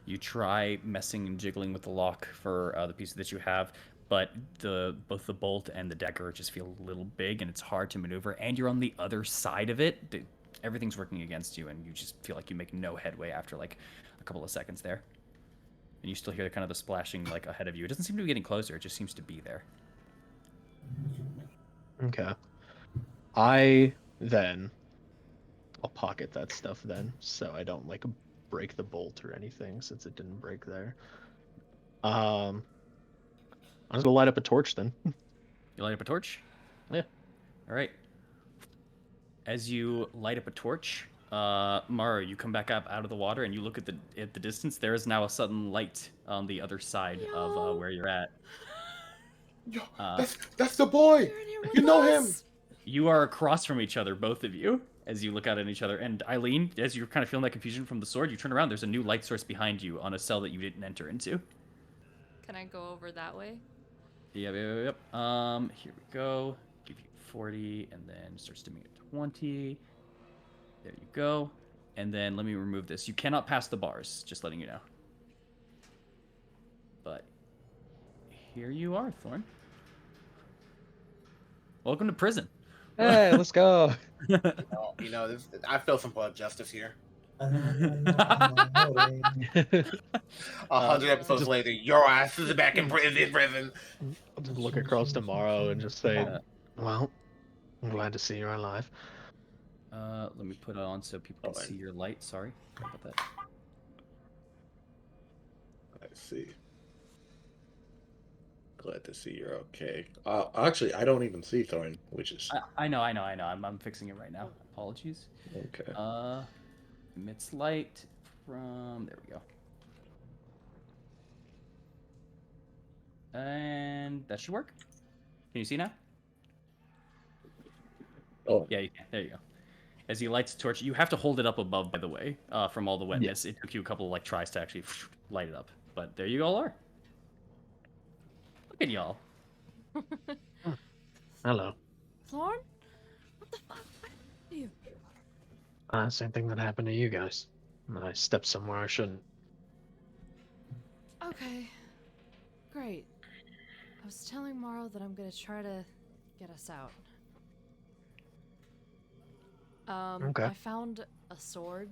You try messing and jiggling with the lock for the pieces that you have, but both the bolt and the dagger just feel a little big, and it's hard to maneuver. And you're on the other side of it. Everything's working against you, and you just feel like you make no headway after like a couple of seconds there. And you still hear kind of the splashing like ahead of you. It doesn't seem to be getting closer. It just seems to be there. Okay. I'll pocket that stuff then, so I don't like break the bolt or anything since it didn't break there. I'm just gonna light up a torch then. You light up a torch? Yeah. All right. As you light up a torch, Mara, you come back up out of the water and you look at the distance. There is now a sudden light on the other side of where you're at. Yo, that's the boy. You know him. You are across from each other, both of you, as you look out at each other. And Eileen, as you're kind of feeling that confusion from the sword, you turn around. There's a new light source behind you on a cell that you didn't enter into. Can I go over that way? Yep. Here we go. Give you 40, and then starts dimming at 20. There you go. And then let me remove this. You cannot pass the bars, just letting you know. But here you are, Thorn. Welcome to prison. Hey, let's go. I feel some blood justice here. 100 episodes later, your ass is back in prison. I'll just look across tomorrow and just say, well, I'm glad to see you're alive. Let me put it on so people can see your light. Sorry about that. I see. Glad to see you're okay. Actually, I don't even see Thorn, which is... I know. I'm fixing it right now. Apologies. Okay. Emits light from... There we go. And that should work. Can you see now? Oh. Yeah, you can. There you go. As he lights the torch, you have to hold it up above, by the way, from all the wetness. Yeah. It took you a couple of tries to actually light it up. But there you all are. Look at y'all. Hello. Thorn? What the fuck? What are you? Same thing that happened to you guys. I stepped somewhere I shouldn't. Okay. Great. I was telling Morrow that I'm gonna try to get us out. Okay. I found a sword.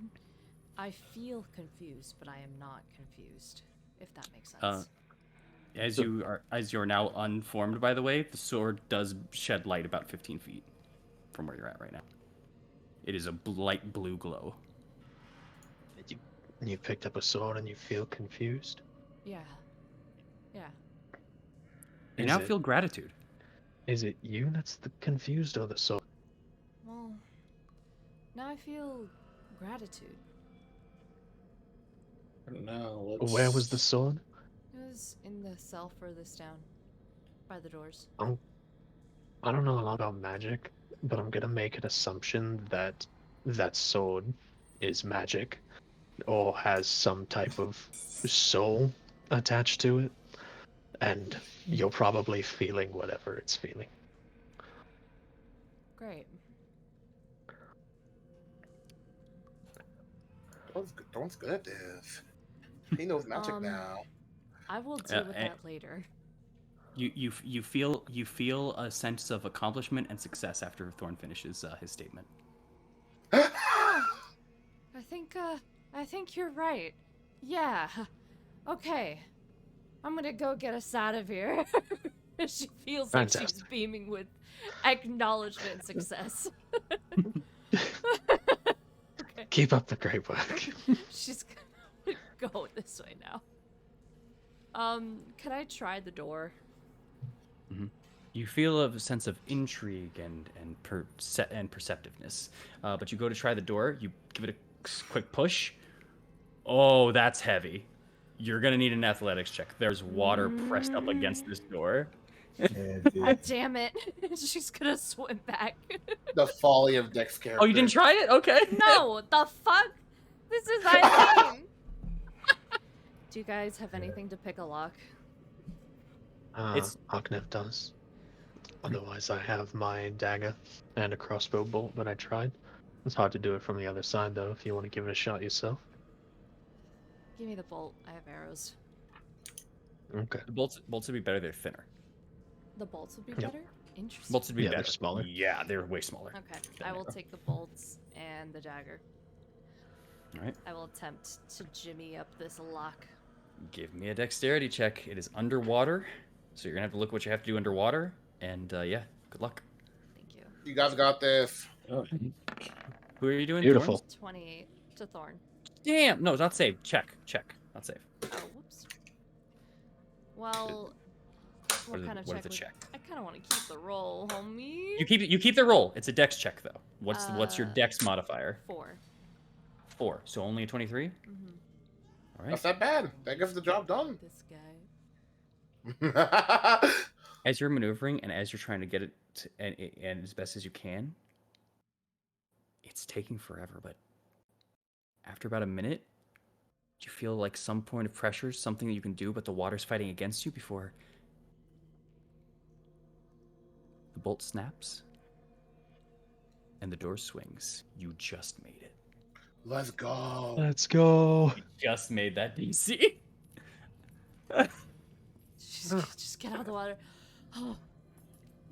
I feel confused, but I am not confused, if that makes sense. As you're now unformed, by the way, the sword does shed light about 15 feet from where you're at right now. It is a light blue glow. You picked up a sword and you feel confused? Yeah. You now feel gratitude. Is it you that's confused or the sword? Well, now I feel gratitude. Now Where was the sword? It was in the cell furthest down, by the doors. I don't know a lot about magic, but I'm gonna make an assumption that that sword is magic. or has some type of soul attached to it, and you're probably feeling whatever it's feeling. Great. Thorn's good at this. He knows magic now. I will deal with and that later. you feel a sense of accomplishment and success after Thorn finishes his statement. I think you're right. Yeah. Okay. I'm gonna go get us out of here. She feels like she's Fantastic. beaming with acknowledgement and success. Okay. Keep up the great work. She's gonna go this way now. Can I try the door? You feel a sense of intrigue and perceptiveness, but you go to try the door. You give it a quick push. Oh, that's heavy. You're gonna need an athletics check. There's water pressed up against this door. God damn it. She's gonna swim back. The folly of Dex character. Oh, you didn't try it? Okay. No, the fuck? This is Eileen. Do you guys have anything to pick a lock? It's- Arknev does. Otherwise, I have my dagger and a crossbow bolt that I tried. It's hard to do it from the other side, though, if you want to give it a shot yourself. Give me the bolt. I have arrows. Okay. The bolts would be better. They're thinner. The bolts would be Yep. better? Interesting. Bolts would be Yeah, they're better. smaller. Yeah, they're way smaller. Okay, than I will arrow. take the bolts and the dagger. All right. I will attempt to jimmy up this lock. Give me a dexterity check. It is underwater, so you're gonna have to look what you have to do underwater. And yeah, good luck. Thank you. You guys got this. Oh, Who are you doing? Beautiful. Thorns? 28 to Thorn. Damn. No, not save. Check. Not save. Oh, whoops. Well, what kind of what check? is the would- check? I kind of want to keep the roll, homie. You keep the roll. It's a dex check though. What's your Uh, dex modifier? 4. 4. So only a 23. Mm-hmm. All right. That's not bad. That gets the job done. This guy. As you're maneuvering and as you're trying to get it and as best as you can, it's taking forever. But after about a minute, you feel like some point of pressure, something that you can do, but the water's fighting against you before the bolt snaps and the door swings. You just made it. Let's go. Let's go. You just made that DC. Just get out of the water. Oh.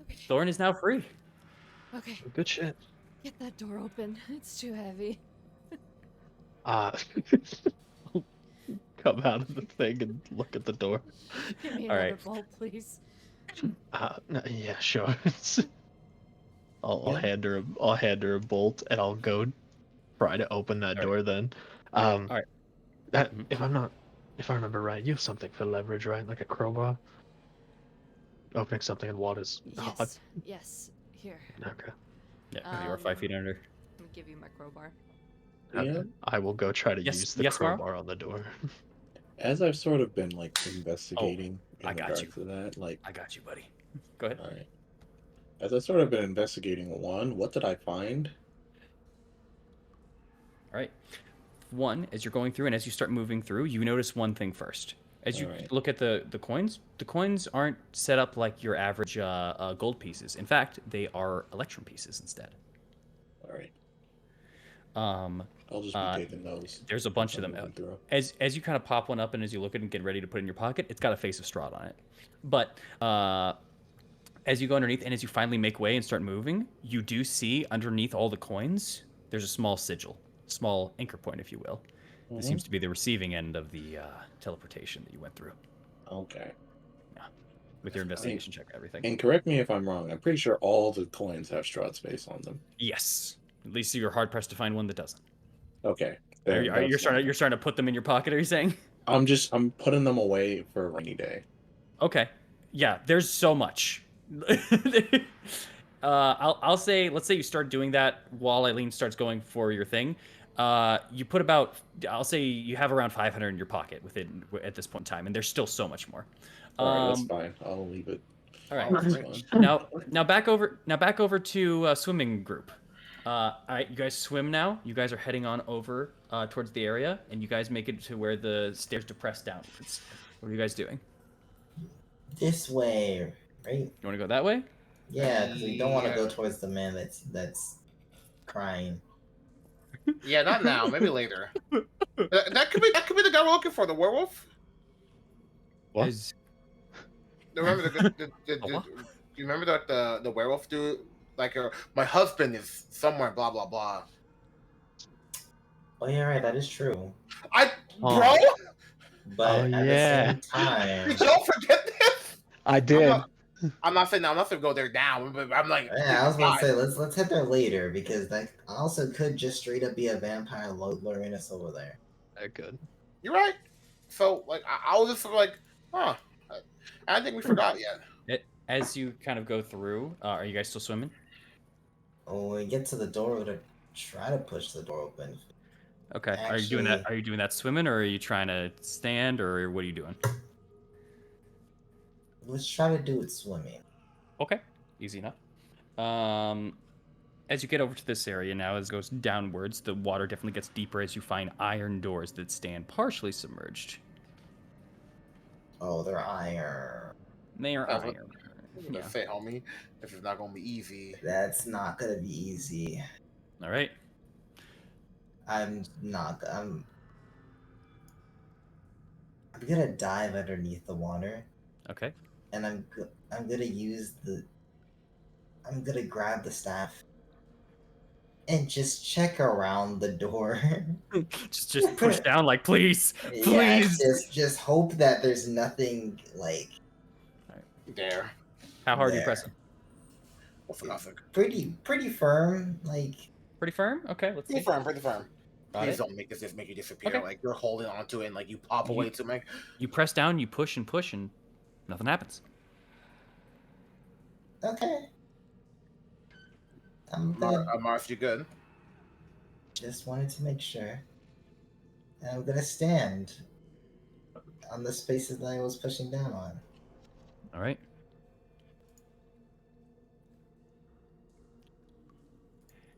Okay. Thorn is now free. Okay. Good shit. Get that door open. It's too heavy. Come out of the thing and look at the door. Give me All another right. bolt, please. Yeah, sure. I'll Yeah. hand her a bolt and I'll go try to open that All right. door then. right. That Mhm. if I remember right, you have something for leverage, right? Like a crowbar. Opening something in water's hard. Yes. Yes. Here. Okay. Yeah, you are 5 feet under. Let me give you my crowbar. Yeah. I will go try to Yes- use the yes, Mara? crowbar on the door. As I've sort of been like investigating I in got regards you. to that, like, I got you, buddy. Go ahead. all right. As I sort of been investigating, what did I find? All right. One, as you're going through and as you start moving through, you notice one thing first. As you Alright. look at the coins aren't set up like your average gold pieces. In fact, they are electrum pieces instead. All right, Um, I'll just be taking those. there's a bunch as of I'm them. moving through. As you kind of pop one up and as you look at it and get ready to put it in your pocket, it's got a face of Strahd on it. But as you go underneath and as you finally make way and start moving, you do see underneath all the coins, there's a small sigil, small anchor point, if you will. This Mhm. seems to be the receiving end of the teleportation that you went through Okay. with your investigation check and everything. And correct me if I'm wrong. I'm pretty sure all the coins have Strahd's face on them. Yes. At least you're hard pressed to find one that doesn't. Okay. You're that's fine. starting to put them in your pocket, are you saying? I'm putting them away for a rainy day. Okay. Yeah, there's so much. I'll say, let's say you start doing that while Eileen starts going for your thing. You put about, I'll say you have around 500 in your pocket at this point in time, and there's still so much more. All right, that's fine. I'll leave it. All right. That's fine. Now back over to swimming group. You guys swim now. You guys are heading on over towards the area, and you guys make it to where the stairs depress downwards. What are you guys doing? This way, right? You want to go that way? Yeah, because we don't want to Yeah. go towards the man that's crying. Yeah, not now. Maybe later. That could be the guy we're looking for, the werewolf. What? As- Remember what? you remember that the werewolf dude? Like, my husband is somewhere. Blah blah blah. Oh yeah, right. That is true. Bro, But at the same time, did y'all forget this? I did. I'm not saying go there now, but I'm like, yeah, I was about to God. say let's head there later because that also could just straight up be a vampire luring us over there. They're good. You're right. So like, I was just sort of like, huh. I don't think we forgot yet. As you kind of go through, are you guys still swimming? When we get to the door, we're gonna try to push the door open. Okay. Are you doing that? Actually- Are you doing that swimming, or are you trying to stand, or what are you doing? Let's try to do it swimming. Okay, easy enough. As you get over to this area now, as it goes downwards, the water definitely gets deeper as you find iron doors that stand partially submerged. Oh, they're iron. They are That's iron. I'm gonna say, homie, this is not gonna be easy. That's not gonna be easy. All right. I'm gonna dive underneath the water, Okay. and I'm gonna use I'm gonna grab the staff and just check around the door. just push down, like please, Yeah, please. just hope that there's nothing like There. How hard are you there. pressing? What's the nothing? Pretty firm. Like Pretty firm. Okay, let's see. Pretty firm. Got Please it. don't make this make you disappear. Okay. Like you're holding onto it and like you pop You- away to make. You press down, you push, and nothing happens. okay. I'm gonna Mars, you good? just wanted to make sure. And I'm gonna stand on the spaces that I was pushing down on. All right.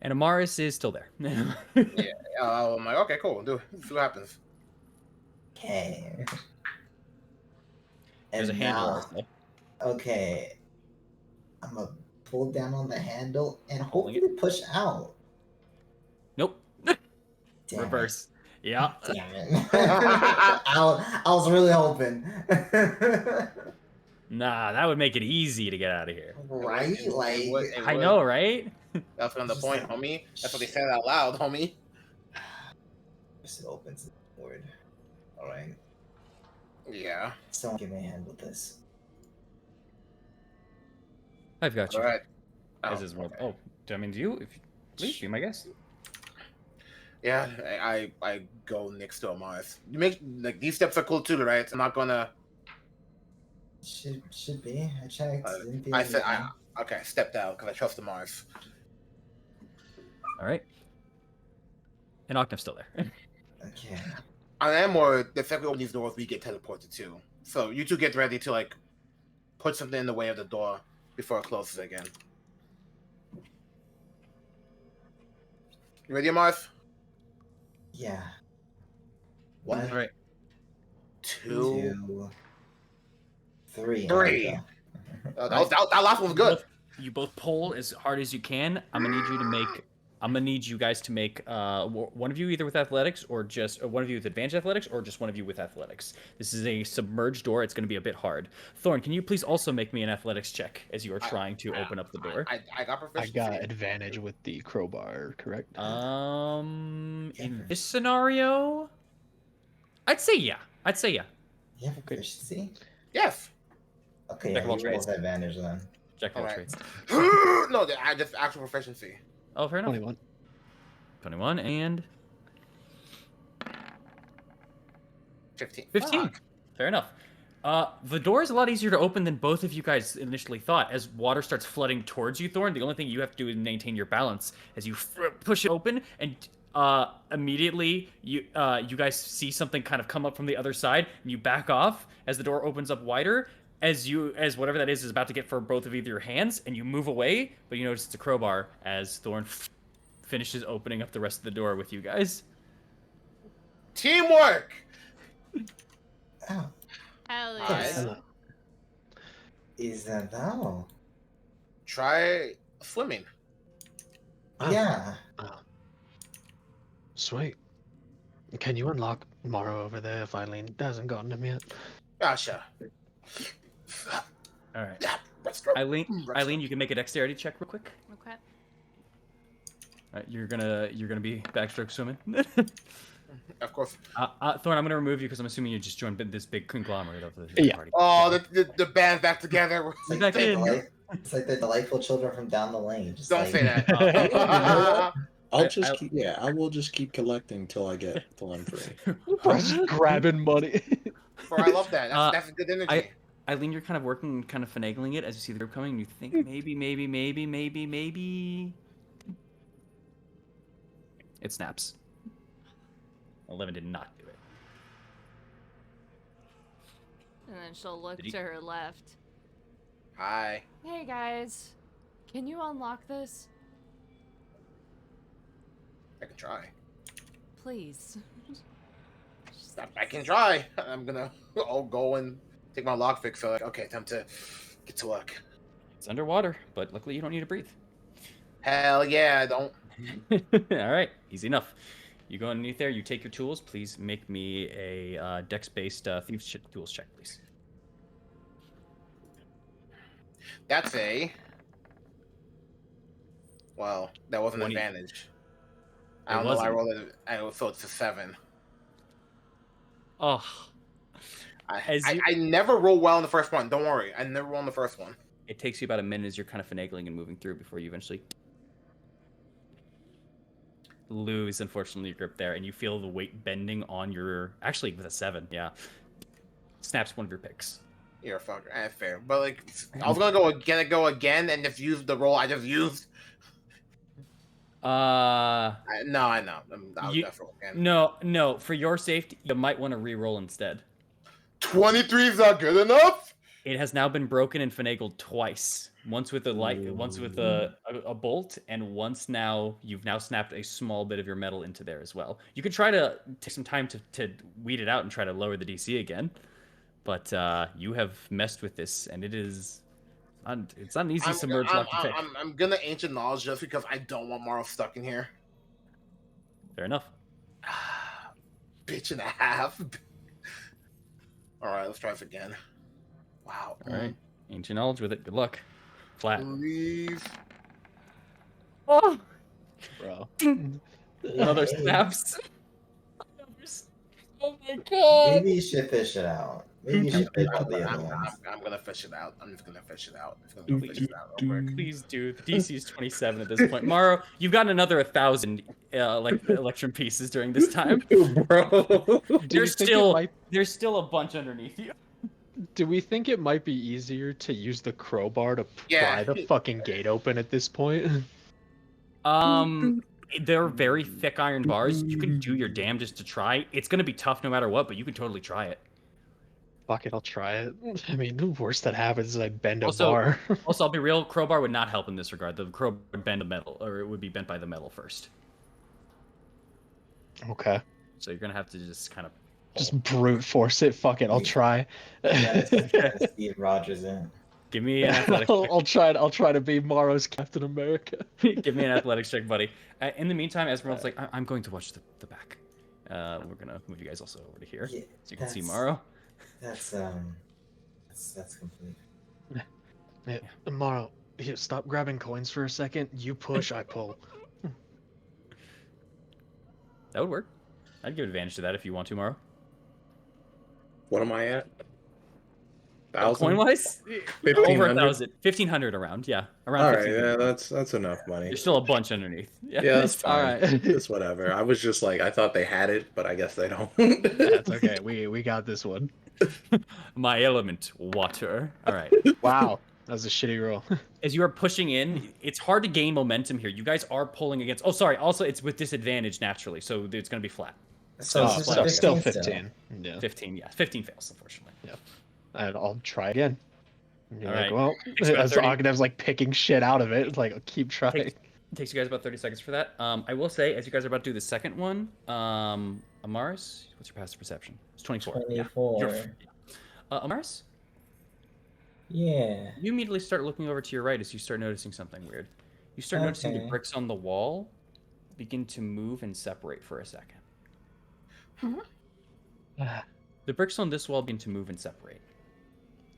And Amaris is still there. Yeah. I'm like, okay, cool. Do it. See what happens. Okay. There's a And handle now- also. Okay. I'm gonna pull down on the handle and Holding hopefully push out. Nope. Damn Reverse. Yeah. It. Damn it. I was really hoping. Nah, that would make it easy to get out of here. Right? Like I know, right? That's on the Just point, like- homie. That's what they said out loud, homie. Just opens the board. Alright. Yeah. Someone give me a hand with this. I've got you. All right. As is well. Oh, do you? If you, please be my guest. Yeah, I go next to Mars. You make like these steps are cool too, right? I'm not gonna. Should be. I checked. Didn't feel I said anything. okay. Stepped out because I trust the Mars. All right. And Octave's still there. Okay. I am more. The second we open these doors, we get teleported too. So you two get ready to like put something in the way of the door before it closes again. You ready, Mars? Yeah. One, All right. two. 2, 3. Three. There we go. That last one was good. You both pull as hard as you can. I'm gonna need you guys to make one of you either with athletics or one of you with advanced athletics or just one of you with athletics. This is a submerged door. It's gonna be a bit hard. Thorn, can you please also make me an athletics check as you are trying to open up the door? I got I proficiency. got advantage with the crowbar, correct? In this scenario, I'd say yeah. You have proficiency? Yes. Okay, Jack yeah, of all you roll trades. with advantage then. Check all Alright. traits. No, I just actual proficiency. Oh, fair enough. 21. 21 and 15. 15. Fuck. Fair enough. The door is a lot easier to open than both of you guys initially thought. As water starts flooding towards you, Thorn, the only thing you have to do is maintain your balance as you push it open, and immediately you guys see something kind of come up from the other side, and you back off as the door opens up wider. As whatever that is about to get for both of either your hands, and you move away, but you notice it's a crowbar as Thorn finishes opening up the rest of the door with you guys. Teamwork. Oh, Hell Nice. yeah. is that all? Try swimming. Oh. Yeah. Oh. Sweet. Can you unlock Morrow over there if Eileen hasn't gotten him yet? Gotcha. All right. Breaststroke. Eileen, Breaststroke. you can make a dexterity check real quick. Okay. All right, you're gonna be backstroke swimming. Of course. Thorn, I'm gonna remove you because I'm assuming you just joined this big conglomerate of the Yeah. party. Oh, the band's back together. You're back in. It's like the delightful children from down the lane. Just Don't like, say that. I will just keep collecting till I get till I'm free. Just grabbing money. Bro, I love that. That's a good energy. Eileen, you're kind of working, kind of finagling it as you see the group coming, and you think maybe. It snaps. 11 did not do it. And then she'll look Did he- to her left. Hi. Hey guys, can you unlock this? I can try. Please. I can try. I'll go and take my lockpick. So like, okay, time to get to work. It's underwater, but luckily you don't need to breathe. Hell yeah, I don't. All right, easy enough. You go underneath there. You take your tools. Please make me a dex-based thieves tools check, please. That's a. Well, that was an 20. advantage. I It don't know. I wasn't. rolled it. So it's a 7. Oh, As you- I never roll well in the first one. Don't worry. I never roll in the first one. it takes you about a minute as you're kind of finagling and moving through before you eventually lose, unfortunately, your grip there, and you feel the weight bending on your. Actually, with a 7, yeah, snaps one of your picks. You're a fucker. That's fair. But like, I was gonna go again and just use the roll I just used. No, I know. I'll You- just roll again. No. For your safety, you might want to re-roll instead. 23 is not good enough. It has now been broken and finagled twice. Once with a bolt, and once you've now snapped a small bit of your metal into there as well. You could try to take some time to weed it out and try to lower the DC again, but you have messed with this, and it's not an easy submerged lock to fix. I'm gonna ancient knowledge just because I don't want Morrow stuck in here. Fair enough. Bitch and a half. All right, let's try this again. Wow. All right, ancient knowledge with it. Good luck. Flat. Please. Oh, Bro. another snaps. Oh my god. Maybe you should fish it out. Maybe you should fish out the other ones. I'm gonna fish it out. I'm just gonna fish it out. Real quick. Please do. The DC is 27 at this point. Morrow, you've gotten another 1,000 electrum pieces during this time. Bro. There's still a bunch underneath you. Do we think it might be easier to use the crowbar to pry Yeah. the fucking gate open at this point? They're very thick iron bars. You can do your damnedest to try. It's gonna be tough no matter what, but you can totally try it. Fuck it, I'll try it. I mean, the worst that happens is I bend a Also- bar. Also, I'll be real. Crowbar would not help in this regard. The crowbar would bend the metal, or it would be bent by the metal first. Okay. So you're gonna have to just kind of. Just brute force it. Fuck it, I'll try. That's Steve Rogers in. Give me an athletics check. I'll try to be Morrow's Captain America. Give me an athletics check, buddy. In the meantime, Esmeralda's like, I'm going to watch the back. We're gonna move you guys also over to here, Yeah, so you can see that's- Morrow. That's complete. Yeah. Morrow, here, stop grabbing coins for a second. You push, I pull. That would work. I'd give advantage to that if you want to, Morrow. What am I at? 1,000? Coin wise, over 1,500? 1,000, 1,500 around. Yeah, around. All right, 1,500. yeah, that's enough money. There's still a bunch underneath. Yeah, that's fine. All right. It's whatever. I was just like, I thought they had it, but I guess they don't. That's okay. We got this one. My element, water. All right. Wow, that was a shitty roll. As you are pushing in, it's hard to gain momentum here. You guys are pulling against. Oh, sorry. Also, it's with disadvantage naturally, so it's going to be flat. So Oh, it's just so a still 15 15. Yeah. 15. Yeah, 15 fails, unfortunately. And I'll try again. And you're All like, right. well, Takes about as 30. Ognev's like picking shit out of it, like, I'll keep trying. It takes you guys about 30 seconds for that. I will say, as you guys are about to do the second one, Amaris, what's your passive perception? It's 24. 24. Yeah. Amaris, Yeah. you immediately start looking over to your right as you start noticing something weird. You start noticing the Okay. bricks on the wall begin to move and separate for a second. The bricks on this wall begin to move and separate.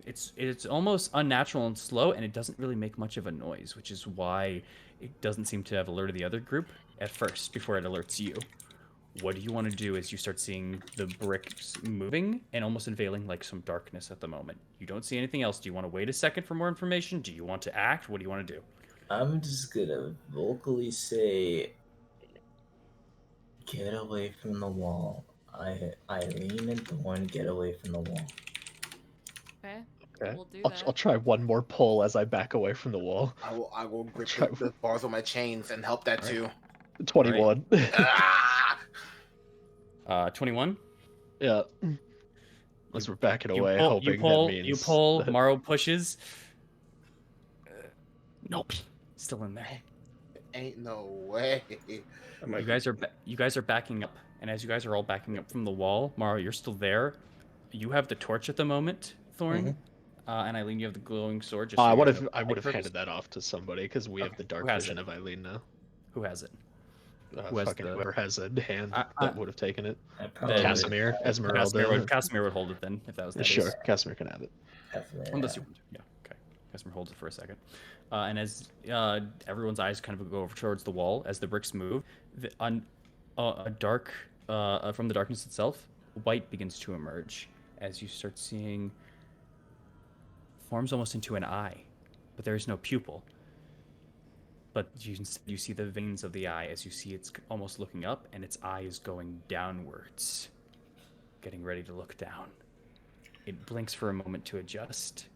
It's almost unnatural and slow, and it doesn't really make much of a noise, which is why it doesn't seem to have alerted the other group at first before it alerts you. What do you want to do as you start seeing the bricks moving and almost unveiling like some darkness at the moment? You don't see anything else. Do you want to wait a second for more information? Do you want to act? What do you want to do? I'm just gonna vocally say, get away from the wall. Eileen and Thorn, get away from the wall. Okay. Okay. We'll do I'll that. try one more pull as I back away from the wall. I will grip Try- the bars on my chains and help that Alright. too. 21. Ah! 21. Yeah. As we're backing away, you hoping pull, that means you pull. that- Morrow pushes. Nope, still in there. Ain't no way. You guys are backing up, and as you guys are all backing up from the wall, Morrow, you're still there. You have the torch at the moment, Thorn, and Eileen, you have the glowing sword. Just so I you would guys have know. I would have Purpose- handed that off to somebody because we have Okay, the dark who has vision it? of Eileen now. Who has it? Who has Fucking the- whoever has a hand I- that would have taken it. I probably Casimir, Esmeralda. Casimir would hold it then, if that was the Sure, case. Casimir can have it. definitely. Unless you want to. Yeah, okay. Casimir holds it for a second. And as everyone's eyes kind of go over towards the wall, as the bricks move, a dark, from the darkness itself, white begins to emerge as you start seeing forms almost into an eye, but there is no pupil. But you see the veins of the eye as you see it's almost looking up, and its eye is going downwards, getting ready to look down. It blinks for a moment to adjust.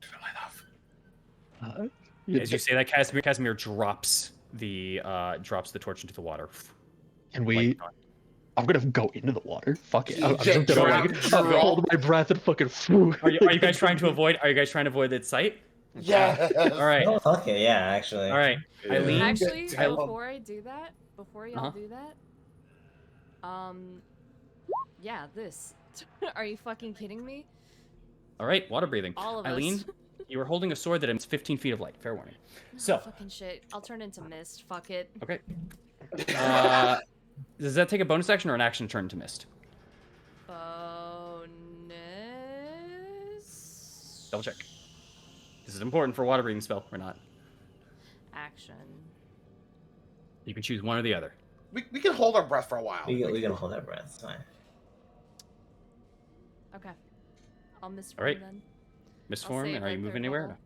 Turn the light off. As you say that, Casimir drops the torch into the water. Can we? Light on. I'm gonna go into the water. Fuck it. I'm Yeah, just gonna drop. hold my breath and fucking. Are you guys trying to avoid? Are you guys trying to avoid its sight? Yeah. All right. Oh, fuck it, yeah, actually. All right. Yeah. Eileen. Actually, Tell 'em. before I do that, before y'all Uh-huh. do that, yeah, this. Are you fucking kidding me? All right. Water breathing. All of Eileen, us. you are holding a sword that emits 15 feet of light. Fair warning. No, So. fucking shit. I'll turn into mist. Fuck it. Okay. Does that take a bonus action or an action to turn into mist? Bonus. Double check. This is important for a water breathing spell or not. Action. You can choose one or the other. We can hold our breath for a while. We can hold our breath, it's fine. Okay. I'll mist All right. then. Mist I'll form, save and are my you moving third anywhere? level.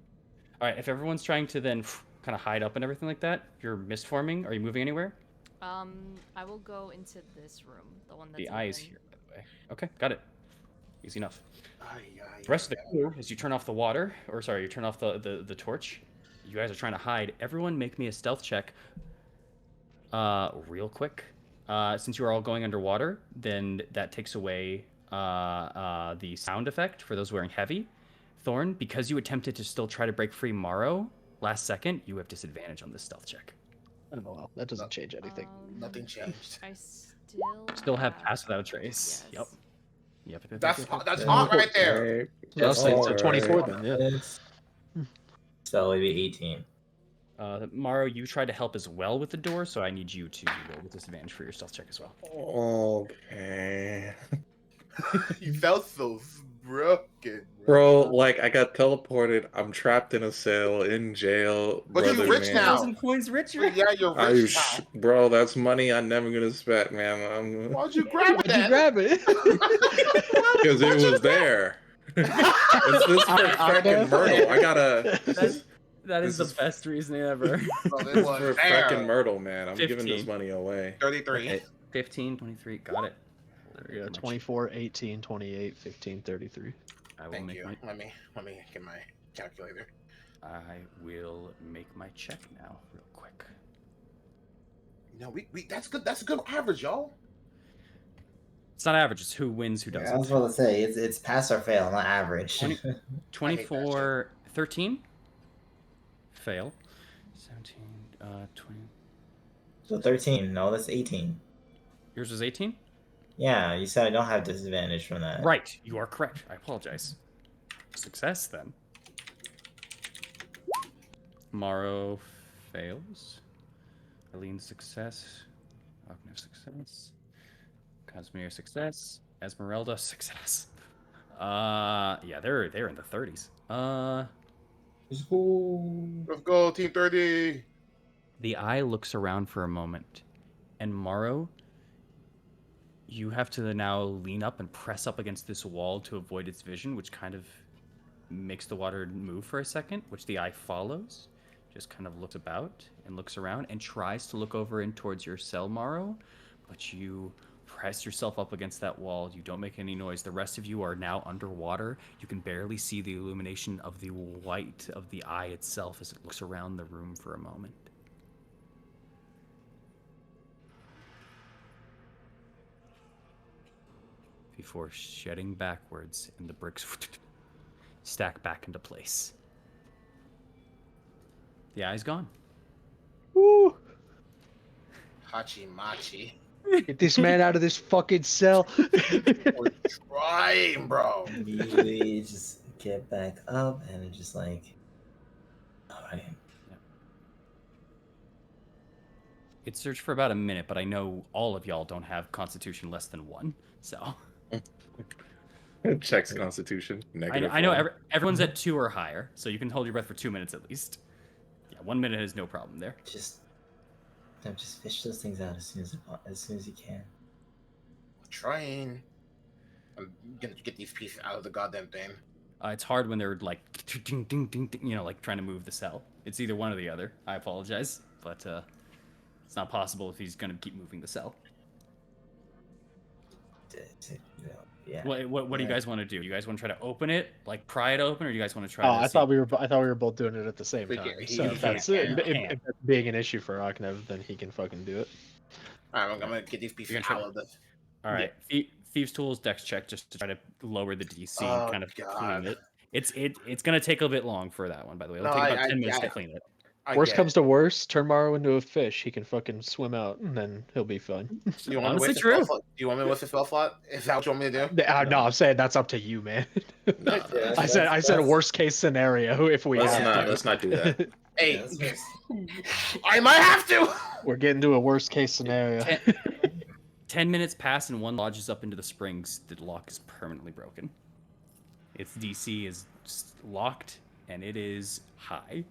All right. If everyone's trying to then kind of hide up and everything like that, if you're mist forming, are you moving anywhere? I will go into this room, the one that's The eye is open. here, by the way. Okay, got it. Easy enough. Ay, The rest of the crew, as you turn off the water, or sorry, you turn off the torch, you guys are trying to hide. Everyone make me a stealth check real quick. Since you are all going underwater, then that takes away the sound effect for those wearing heavy. Thorn, because you attempted to still try to break free Morrow last second, you have disadvantage on this stealth check. Oh well, that doesn't change anything. Nothing changed. I Still have pass without a trace. Yes. Yep. That's hot right there. Yeah, so it's a Alright. 24 then. Yeah. It's... So it'd be 18. Morrow, you tried to help as well with the door, so I need you to roll with disadvantage for your stealth check as well. Okay. You felt so broken. Bro, like I got teleported. I'm trapped in a cell in jail. But you're brother, rich man. now. 1,000 coins richer. Yeah, you're Are rich you now. bro, that's money I never gonna spend, man. Why'd you grab Why'd you that? grab it? Because it was there. It's this for fracking Myrtle. I gotta. That is This the is- best reasoning ever. So it This is was for there. fracking Myrtle, man. I'm giving 15. this money away. 33. Okay, 15, 23, got it. Yeah, 24, 18, 28, 15, 33. I will Thank make you. my Let me get my calculator. I will make my check now, real quick. No, we that's good. That's a good average, y'all. It's not average, it's who wins, who I doesn't. was about to say, it's pass or fail, not average. 24, 13. Fail. 17, 20. So 13. No, that's 18. Yours was 18? Yeah, you said I don't have disadvantage from that. Right, you are correct. I apologize. Success then. Morrow fails. Eileen success. Agnes success. Casimir success. Esmeralda success. Yeah, they're in the 30s. Let's go. Let's go, Team 30. The eye looks around for a moment, and Morrow, you have to now lean up and press up against this wall to avoid its vision, which kind of makes the water move for a second, which the eye follows. Just kind of looks about and looks around and tries to look over in towards your cell, Morrow, but you press yourself up against that wall. You don't make any noise. The rest of you are now underwater. You can barely see the illumination of the white of the eye itself as it looks around the room for a moment. Before shedding backwards and the bricks stack back into place. The eye's gone. Woo! Hachi Machi. Get this man out of this fucking cell. We're trying, bro. Immediately just get back up and just like, all right. It searched for about a minute, but I know all of y'all don't have Constitution less than 1, so Checks Constitution. Negative. I know one. everyone's at 2 or higher, so you can hold your breath for 2 minutes at least. Yeah, 1 minute is no problem there. Just fish those things out as soon as you can. We're trying. I'm gonna get these pieces out of the goddamn thing. It's hard when they're like, ding, ding, ding, ding, you know, like trying to move the cell. It's either one or the other. I apologize, but it's not possible if he's gonna keep moving the cell. Yeah. What do you guys want to do? You guys want to try to open it, like pry it open, or do you guys want to try? Oh, to I see- thought we were both doing it at the same We time. can't- So he if that's can't. if that's being an issue for Aknev, then he can fucking do it. Alright, I'm gonna get these pieces You're gonna out try- of this. All right, Thieves' Tools Dex check just to try to lower the DC and Oh, kind of God. clean it. It's gonna take a bit long for that one, by the way. It'll No, take about I- 10 minutes I- to clean it. Worst get comes it. to worst, turn Morrow into a fish. He can fucking swim out, and then he'll be fine. Do you want Honestly, me to waste true. a spell slot? Do you want me to waste a spell slot? Is that what you want me to do? No, I'm saying that's up to you, man. No, Yeah, I said a that's- worst case scenario if we let's have not. to. Let's not do that. Hey, Yeah, that's I might have to. We're getting to a worst case scenario. 10 minutes pass and one lodges up into the springs. The lock is permanently broken. Its DC is locked and it is high.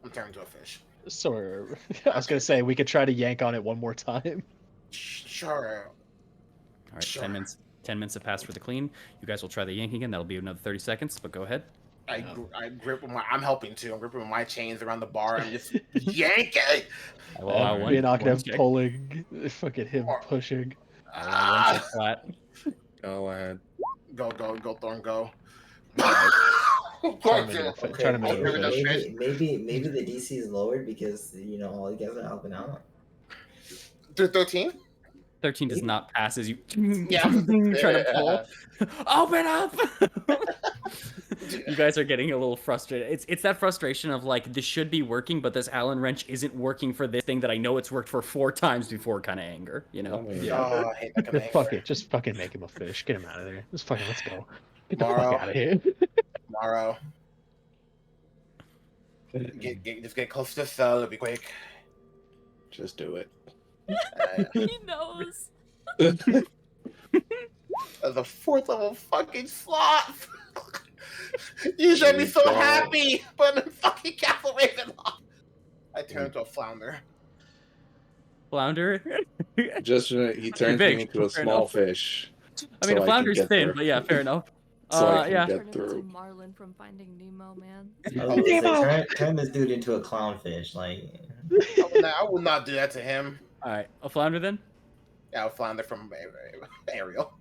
I'm turning into a fish. So I was gonna say we could try to yank on it one more time. Sure. All right, Sure. 10 minutes have passed for the clean. You guys will try the yanking again. That'll be another 30 seconds, but go ahead. I grip with my. I'm helping too. I'm gripping with my chains around the bar. I'm just yanking. I will allow Me and one Aknev check. pulling, fucking him Or- pushing. I'll allow one check flat. Go ahead. Go, Thorn, go. Turn him into a Okay. fish. Turn him into a Okay, fish. that's maybe the DC is lowered because all you guys are helping out. Do 13? 13 does not pass as you Yeah. try to pull. Open up! You guys are getting a little frustrated. It's that frustration of like, this should be working, but this Allen wrench isn't working for this thing that I know it's worked for 4 times before kind of anger, you know? Oh, I hate that kind of Fuck anger. it. Just fucking make him a fish. Get him out of there. Just fucking let's go. Get the Morrow. fuck out of here. Tomorrow. Just get close to the cell. It'll be quick. Just do it. He knows. That's a 4th level fucking slot. You should be so God. happy, but I'm fucking Castle Ravenloft. I turn into a flounder. Flounder? Just he turns big, me into a fair small enough. fish. I mean, so a I can flounder's get thin, through. but yeah, fair enough. So I can Yeah. get Turn him into through. Marlin from Finding Nemo, man. I was gonna say, turn this dude into a clownfish. Like, I would not do that to him. All right, a flounder then? Yeah, a flounder from Ariel.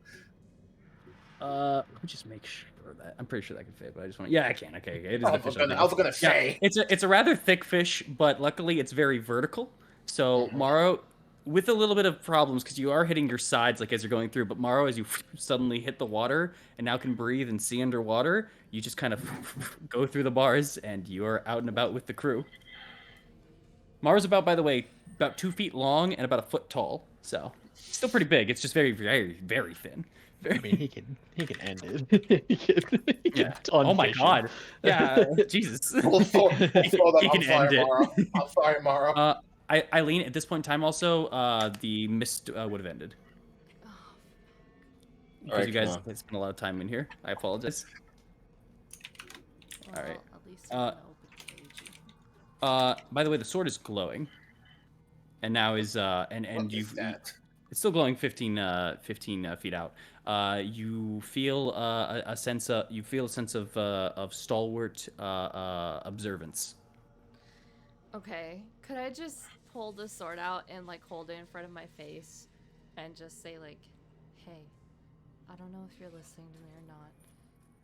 Let me just make sure that I'm pretty sure that can fit, but I just want. Yeah, I can. Okay, it is I the was fish. I'm gonna thinking. say. It's a rather thick fish, but luckily it's very vertical. So Morrow, with a little bit of problems because you are hitting your sides like as you're going through, but Morrow, as you suddenly hit the water and now can breathe and see underwater, you just kind of go through the bars and you are out and about with the crew. Mara's about, by the way, about 2 feet long and about a foot tall. So still pretty big. It's just very, very, very thin. I mean, he can end it. he can Yeah. Oh my unfish god. it. Yeah. Jesus. Full sword up. He I'm can sorry, end it. Mara. I'm sorry, Mara. Eileen, at this point in time, also, the mist would have ended. Oh, Because Alright, you come guys on. spent a lot of time in here. I apologize. well, All right. At least you're gonna open the cage. By the way, the sword is glowing. And now is and What you is that? it's still glowing 15 feet out. You feel a sense of stalwart observance. Okay, could I just pull the sword out and like hold it in front of my face and just say like, hey, I don't know if you're listening to me or not,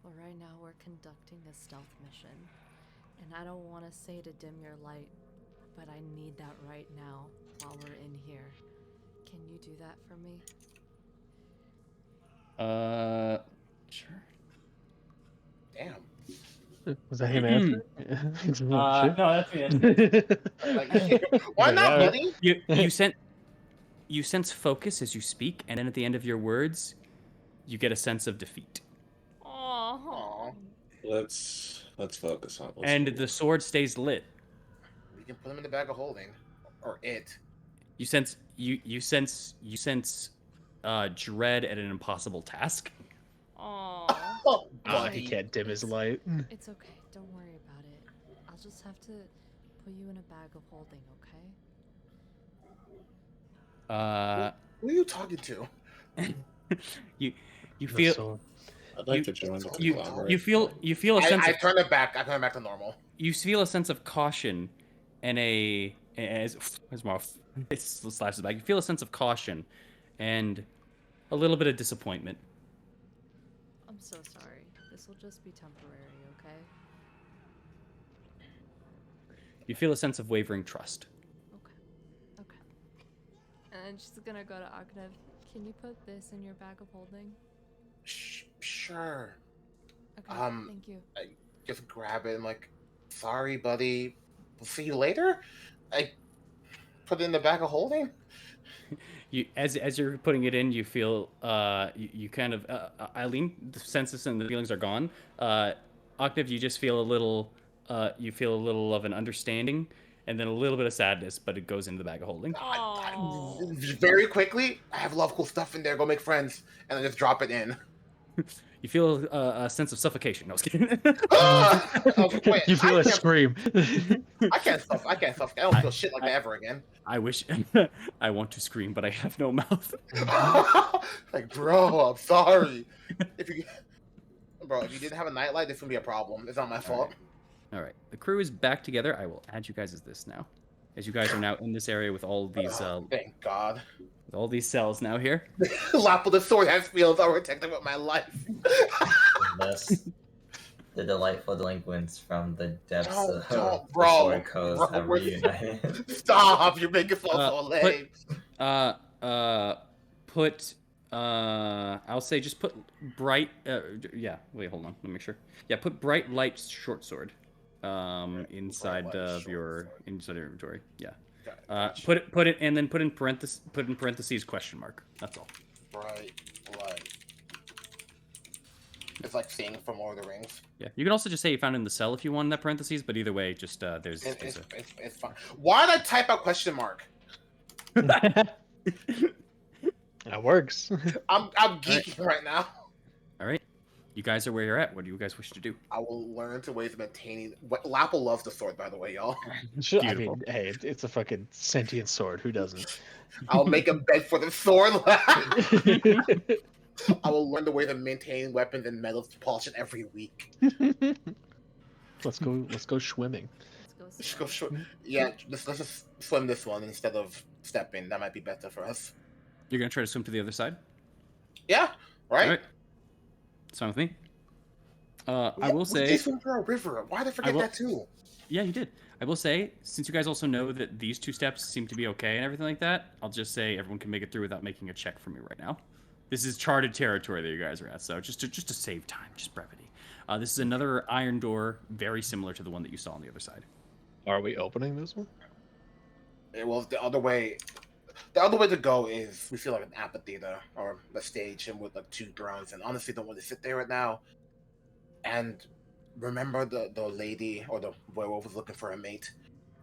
but right now we're conducting a stealth mission. And I don't want to say to dim your light, but I need that right now while we're in here. Can you do that for me? Sure. Damn. Was that him answering? No, that's the end. Like, why not, Yeah. buddy? You sense focus as you speak, and then at the end of your words, you get a sense of defeat. Oh. Let's focus on. And the sword stays lit. We can put him in the bag of holding, or it. You sense dread at an impossible task. Oh. Oh, Ah, buddy. he can't dim his light. It's okay. Don't worry about it. I'll just have to put you in a bag of holding, okay? Who are you talking to? You The feel sword. I'd like you- to join the you conglomerate. you feel a sense I of turn it back. I turn it back to normal. you feel a sense of caution and as mouth slashes back. You feel a sense of caution and a little bit of disappointment. I'm so sorry. This will just be temporary, okay? You feel a sense of wavering trust. Okay. And I'm just gonna go to Agnev. Can you put this in your bag of holding? Sure. Okay, thank you. I just grab it and like, sorry, buddy. We'll see you later. I put it in the bag of holding. You as you're putting it in, you feel you kind of Eileen, the senses and the feelings are gone. Octave, you just feel a little of an understanding and then a little bit of sadness, but it goes into the bag of holding. Oh. Very quickly, I have a lot of cool stuff in there. Go make friends, and I just drop it in. You feel a sense of suffocation. No, I was kidding. Ah! Wait, You feel I a can't- scream. I can't stuff. I don't feel shit like that ever again. I wish I want to scream, but I have no mouth. Like, bro, I'm sorry. If you didn't have a nightlight, this would be a problem. It's not my fault. All right, the crew is back together. I will add you guys as this now, as you guys are now in this area with all of these Thank God. cells now here. Lap with the sword has feels are protected with my life. Unless the delightful delinquents from the depths of Don't, the bro, Sword Coast bro, have we're- reunited. Stop! You're making fun so lame. Put I'll say just put bright yeah, wait, hold on, let me make sure. Yeah, put bright light short sword inside light of short your sword. inventory. Yeah. Gotcha. Put it and then put in parentheses question mark. That's all. Bright light. It's like seeing from Lord of the Rings. Yeah. You can also just say you found it in the cell if you want in that parentheses, but either way, just there's It's fine. Why did I type out question mark? That works. I'm geeking right now. all right. You guys are where you're at. What do you guys wish to do? I will learn to ways of maintaining. Lapple loves the sword, by the way, y'all. Sure, I Beautiful. mean, hey, it's a fucking sentient sword. Who doesn't? I'll make him beg for the sword. I will learn the way to maintain weapons and metals to polish it every week. Let's go swimming. Let's Just go. go short. Yeah, let's just swim this one instead of stepping. That might be better for us. You're gonna try to swim to the other side. Yeah, right. All right. It's fine with me. I will We say, did swim through a river. Why did I forget will- that too? yeah, you did. I will say, since you guys also know that these 2 steps seem to be okay and everything like that, I'll just say everyone can make it through without making a check for me right now. This is charted territory that you guys are at, so just to save time, just brevity. This is another iron door, very similar to the one that you saw on the other side. Are we opening this one? Well, the other way. The other way to go is we feel like an amphitheater or a stage and with like 2 thrones, and honestly don't want to sit there right now. And remember the lady or the werewolf was looking for a mate.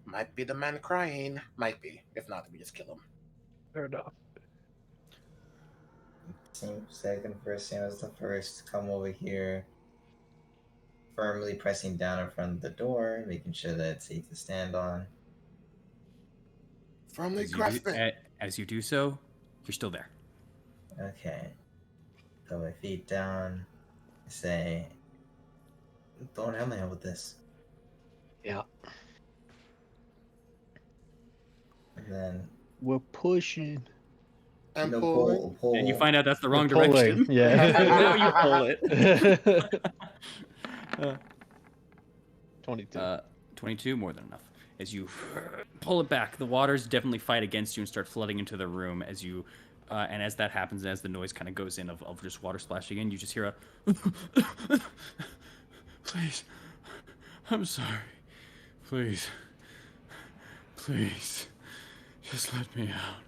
Might be the man crying. Might be. If not, we just kill him. Fair enough. Team second, first team is the first. Come over here, firmly pressing down in front of the door, making sure that it's safe to stand on. Firmly As you do, grasp it. as you do so, you're still there. Okay. Put my feet down. Say, don't help me out with this. Yeah. And then We're pushing. And no pulling. pull. And you find out that's the We're wrong pulling, direction. yeah. Now you pull it. 22. 22, more than enough. As you pull it back, the waters definitely fight against you and start flooding into the room. As you, and as that happens, as the noise kind of goes in of just water splashing in, you just hear a, please, I'm sorry, please, just let me out,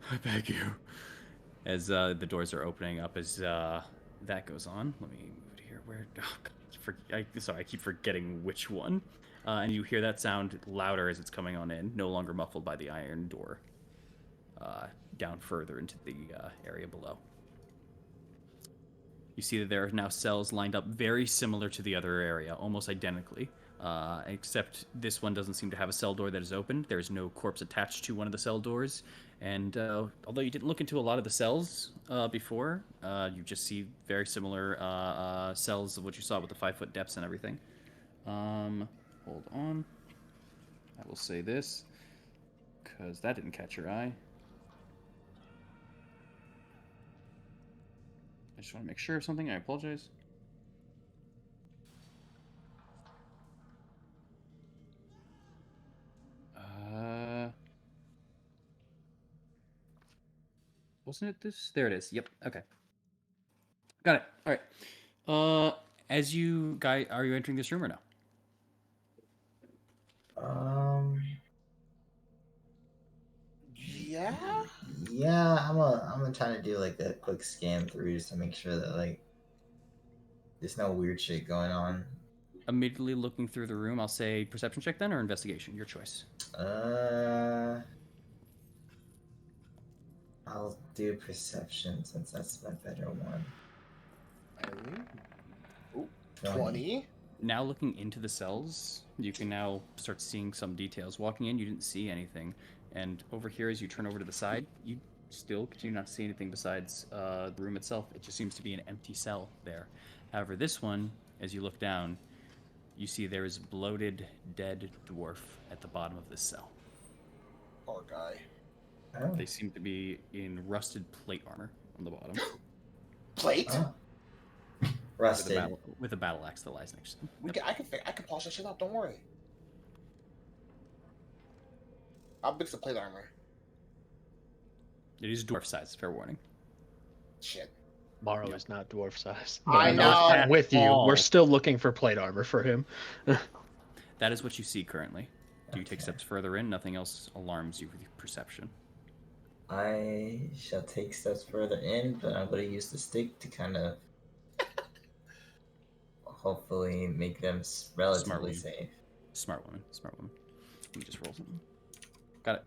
I beg you. As the doors are opening up, as that goes on, let me move it here. Where? Oh, God, sorry, I keep forgetting which one. And you hear that sound louder as it's coming on in, no longer muffled by the iron door. Down further into the area below. You see that there are now cells lined up very similar to the other area, almost identically. Except this one doesn't seem to have a cell door that is open. There's no corpse attached to one of the cell doors. And although you didn't look into a lot of the cells before, you just see very similar cells of what you saw with the 5-foot depths and everything. Hold on. I will say this, because that didn't catch your eye. I just want to make sure of something. I apologize. Wasn't it this? There it is. Yep. Okay. Got it. All right. As you guys, are you entering this room or no? Yeah. Yeah, I'm gonna try to do like a quick scan through just to make sure that like there's no weird shit going on. Immediately looking through the room, I'll say perception check then or investigation. Your choice. I'll do perception since that's my better one. Ooh, 20. Now looking into the cells, you can now start seeing some details. Walking in, you didn't see anything. And over here, as you turn over to the side, you still continue not to see anything besides the room itself. It just seems to be an empty cell there. However, this one, as you look down, you see there is a bloated, dead dwarf at the bottom of this cell. Poor guy. Oh. They seem to be in rusted plate armor on the bottom. Plate? Oh. Rusted. With a battle axe that lies next to them. I can polish that shit up. Don't worry. How big's the plate armor? It is dwarf size, fair warning. Shit. Morrow is not dwarf size. I know. I'm with you. All. We're still looking for plate armor for him. That is what you see currently. Do you take Okay. steps further in? Nothing else alarms you with your perception. I shall take steps further in, but I'm gonna use the stick to kind of hopefully make them relatively safe. Smart woman. Let me just roll something. Got it.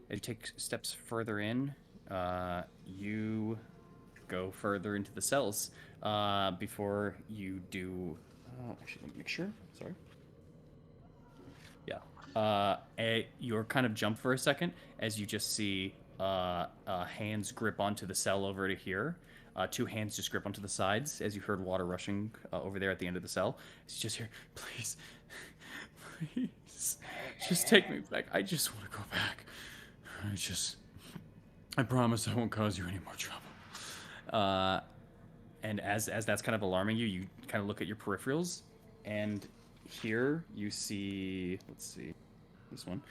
As you take steps further in, you go further into the cells. Before you do... actually, let me make sure. Sorry. Yeah. You're kind of jump for a second as you just see hands grip onto the cell over to here. 2 hands just grip onto the sides as you heard water rushing over there at the end of the cell. As you just hear, please, just take me back. I just want to go back. I promise I won't cause you any more trouble. And as that's kind of alarming you, you kind of look at your peripherals, and here you see, let's see, this one.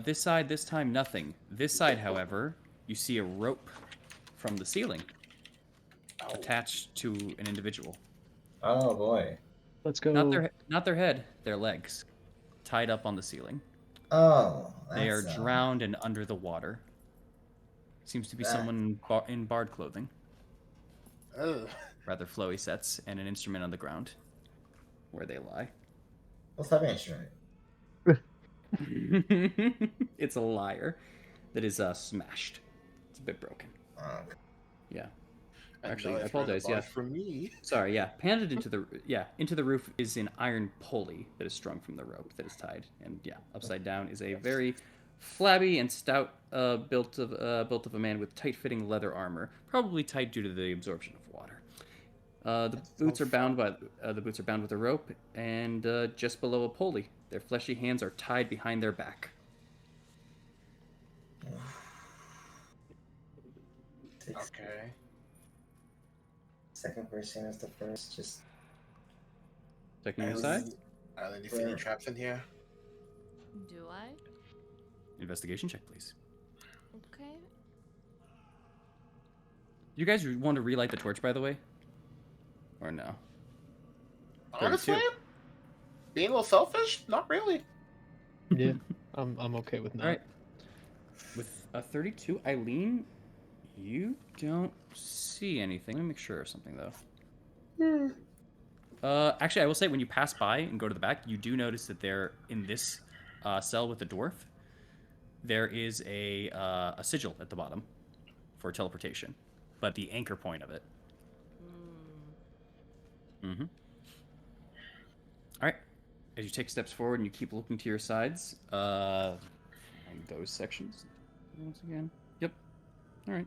This side, this time, nothing. This side, however, you see a rope from the ceiling attached to an individual. Oh boy. Let's go. Not their head, their legs, tied up on the ceiling. Oh, They are that's drowned and under the water. Seems to be that. someone in bard clothing. Ugh. Rather flowy sets, and an instrument on the ground where they lie. What type of instrument? It's a lyre that is smashed. It's a bit broken. Oh, Yeah. And Actually, I it's rather apologize. Yeah. large for me. Sorry. Yeah. Panted into the roof is an iron pulley that is strung from the rope that is tied, and yeah, upside down is a very flabby and stout built of a man with tight-fitting leather armor, probably tight due to the absorption of water. The boots are bound with a rope, and just below a pulley. Their fleshy hands are tied behind their back. Okay. Second person is the first. Just Checking your side. Are there any traps in here? Do I? Investigation check, please. Okay. You guys want to relight the torch, by the way, or no? Honestly, 32. being a little selfish, not really. Yeah, I'm okay with that. All right. With a 32, Eileen, you don't see anything. Let me make sure of something though. Actually, I will say when you pass by and go to the back, you do notice that there in this cell with the dwarf, there is a sigil at the bottom for teleportation, but the anchor point of it. Mm-hmm. All right. As you take steps forward and you keep looking to your sides, find those sections once again. Yep. All right.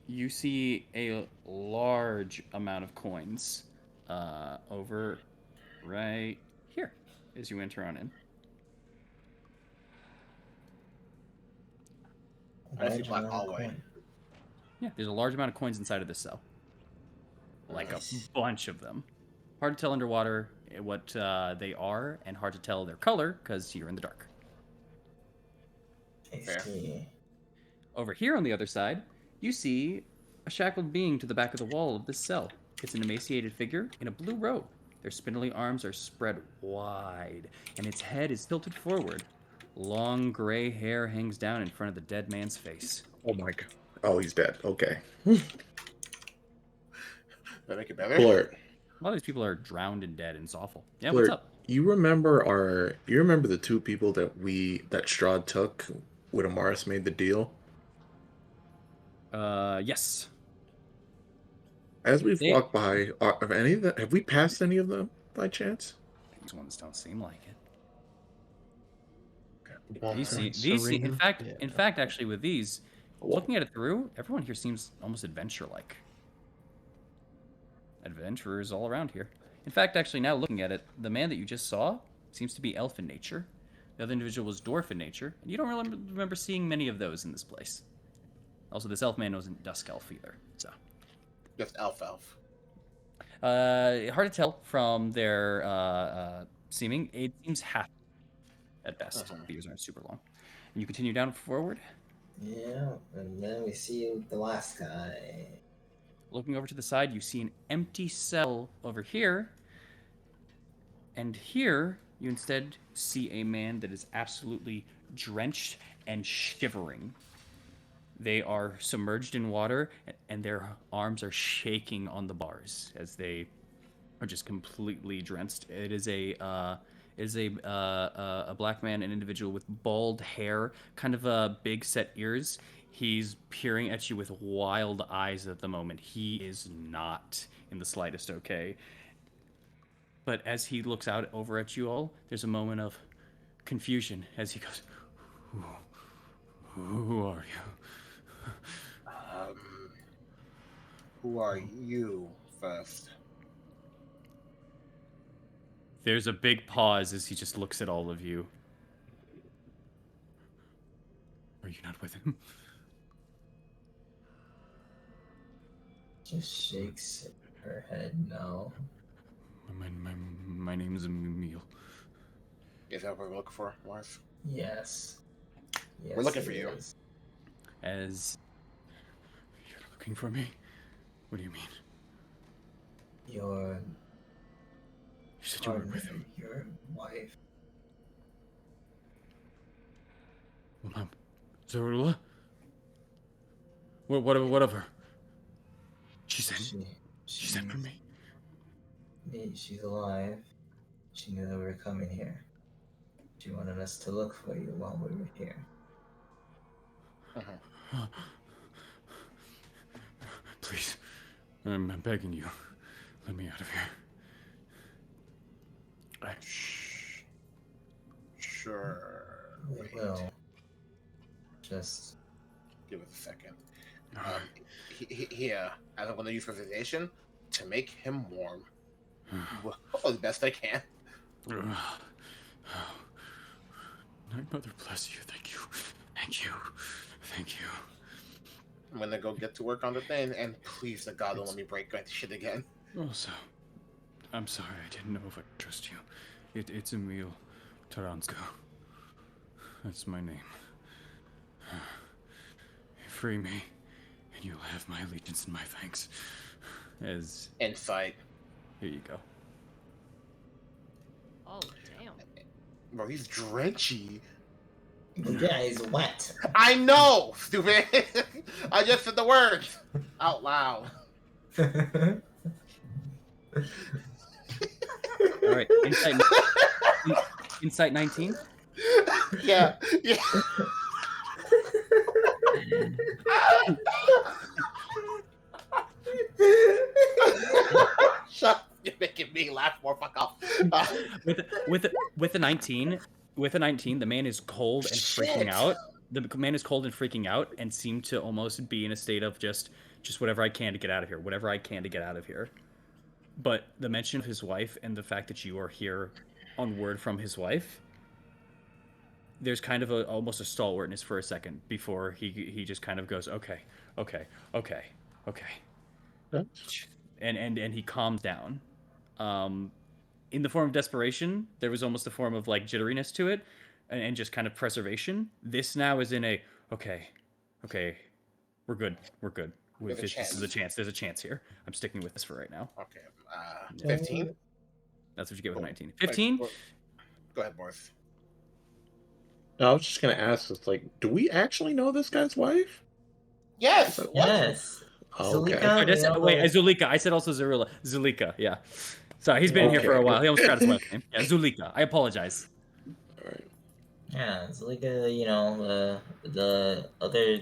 You see a large amount of coins over right here as you enter on in. I see black hallway. Yeah, there's a large amount of coins inside of this cell. Like Nice. a bunch of them. Hard to tell underwater what they are, and hard to tell their color because you're in the dark. Fair. Over here on the other side, you see a shackled being to the back of the wall of this cell. It's an emaciated figure in a blue robe. Their spindly arms are spread wide, and its head is tilted forward. Long gray hair hangs down in front of the dead man's face. Oh my god. Oh, he's dead. Okay. That make it better? Blurt. A lot of these people are drowned and dead, and it's awful. Yeah, Blurt, what's up? you remember the two people that Strahd took when Amaris made the deal? Yes. As we've They- walked by, have we passed any of them by chance? These ones don't seem like it. One These more. seem, in fact, Yeah, in fact, actually, with these, looking at it through, everyone here seems almost adventure-like. Adventurers all around here. In fact, actually, now looking at it, the man that you just saw seems to be elf in nature. The other individual was dwarf in nature, and you don't really remember seeing many of those in this place. Also, this elf man wasn't dusk elf either, so. Just elf. Hard to tell from their seeming. It seems half at best. The ears aren't super long. And you continue down forward. Yeah, and then we see the last guy. Looking over to the side, you see an empty cell over here. And here, you instead see a man that is absolutely drenched and shivering. They are submerged in water, and their arms are shaking on the bars as they are just completely drenched. It is a black man, an individual with bald hair, kind of big set ears. He's peering at you with wild eyes at the moment. He is not in the slightest okay. But as he looks out over at you all, there's a moment of confusion as he goes, Who are you? Who are you first? There's a big pause as he just looks at all of you. Are you not with him? Just shakes her head no. My name is Emil. Is that what we're looking for, Mars? Yes. We're looking it for you. is. As you're looking for me? What do you mean? You're said you were with him. Your wife. Mom, Zorula? What of her? She sent for me. She's alive. She knew that we were coming here. She wanted us to look for you while we were here. Please, I'm begging you, let me out of here. Sure. We will. Just Give us a second. Here, as I'm going to use representation to make him warm. As best I can. Night Mother bless you. Thank you. Thank you. Thank you. I'm gonna go get to work on the thing, and please, the God, don't let me break that shit again. Also, I'm sorry. I didn't know if I could trust you. It's Emil Taransko. That's my name. Free me, and you'll have my allegiance and my thanks. As Insight. here you go. Oh, damn. Bro, he's drenchy. yeah, he's wet. I know, stupid. I just said the words out loud. All right, insight 19. Yeah. Shut up. You're making me laugh more. Fuck off. With a 19, the man is cold and freaking Shit. out. The man is cold and freaking out and seemed to almost be in a state of just whatever I can to get out of here. Whatever I can to get out of here. But the mention of his wife and the fact that you are here on word from his wife, there's kind of almost a stalwartness for a second before he just kind of goes, okay. And he calms down. In the form of desperation, there was almost a form of like jitteriness to it, and just kind of preservation. This now is in a okay, we're good. This is a chance. There's a chance here. I'm sticking with this for right now. Okay. 15. That's what you get with 19. 15. Go ahead, Boris. I was just gonna ask, it's like, do we actually know this guy's wife? Yes. Yes. Oh, okay. Zulika, I said, wait, like- Zulika. I said also Zorilla. Zulika. Yeah. Sorry, he's been in here for a while. He almost forgot his wife's name. Yeah, Zulika. I apologize. All right. Yeah, Zulika, the other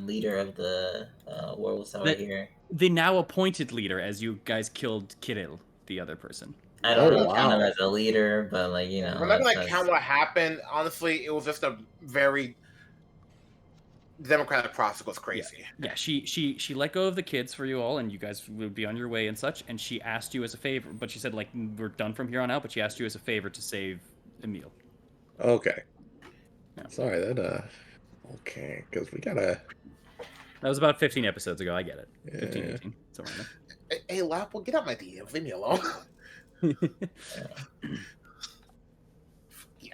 leader of the werewolves that were here. The now appointed leader, as you guys killed Kirill, the other person. I don't Oh, really count him wow. as a leader, but I'm not gonna that's- count what happened. Honestly, it was just a very democratic process. Was crazy. Yeah, she let go of the kids for you all, and you guys would be on your way and such. And she asked you as a favor, but she said like we're done from here on out. But she asked you as a favor to save Emil. Okay. Yeah. Sorry, that okay, because we gotta. That was about 15 episodes ago. I get it. Yeah. 15, 18, somewhere in Hey, Lap, well, get out my DM. Leave me alone. there.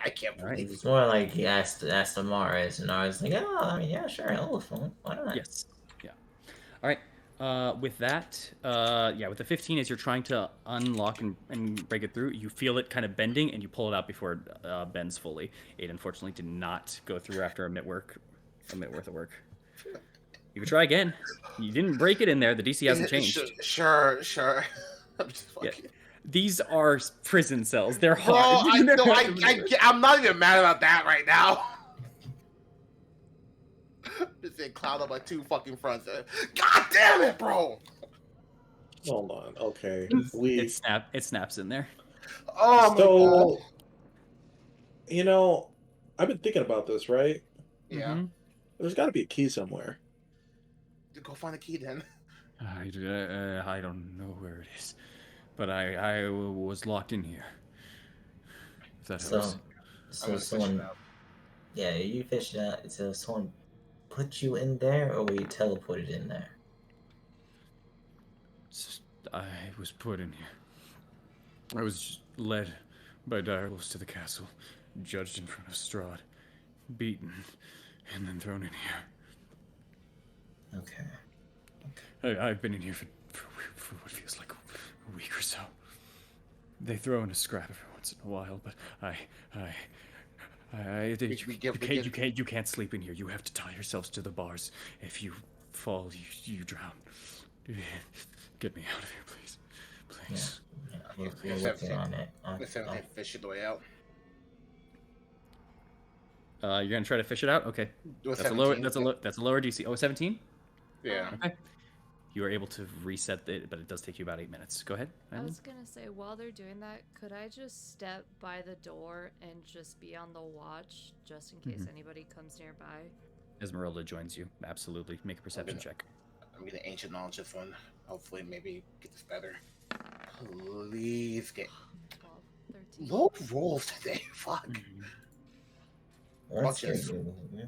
I can't All right. believe It's more like he asked Amaris, and I was like, oh, I mean, yeah, sure, elephant, why not? Yes. Yeah. All right. With that, with the 15, as you're trying to unlock and break it through, you feel it kind of bending, and you pull it out before it bends fully. It unfortunately did not go through after a minute worth of work. You could try again. You didn't break it in there. The DC hasn't changed. Sure. I'm just Yeah. fucking. These are prison cells. They're Bro, hard. I'm not even mad about that right now. Just saying cloud on my two fucking fronts. God damn it, bro. Hold on. Okay. It snaps in there. Oh my So, god. I've been thinking about this, right? Yeah. Mhm. There's got to be a key somewhere. Go find the key then. I don't know where it is, but I was locked in here. If that So, helps. I'm gonna fish it someone, out. yeah, you fished it out. So someone put you in there, or were you teleported in there? I was put in here. I was led by direwolves to the castle, judged in front of Strahd, beaten, and then thrown in here. Okay. I've been in here for what feels like a week or so. They throw in a scrap every once in a while, but you can't sleep in here. You have to tie yourselves to the bars. If you fall, you drown. Get me out of here, please. Please. Yeah, we're working on it. If everything fish it the way out. You're gonna try to fish it out? Okay. Do a That's a lower. 17. That's a lower DC. Oh, 17. Yeah. Okay. You are able to reset it, but it does take you about 8 minutes. Go ahead. I Eileen. was gonna say, while they're doing that, could I just step by the door and just be on the watch, just in case anybody comes nearby? Esmeralda joins you. Absolutely. Make a perception check. I'm getting ancient knowledge this one. Hopefully, maybe get this better. Please get 12, 13. low rolls today. Fuck. Let's Watch this.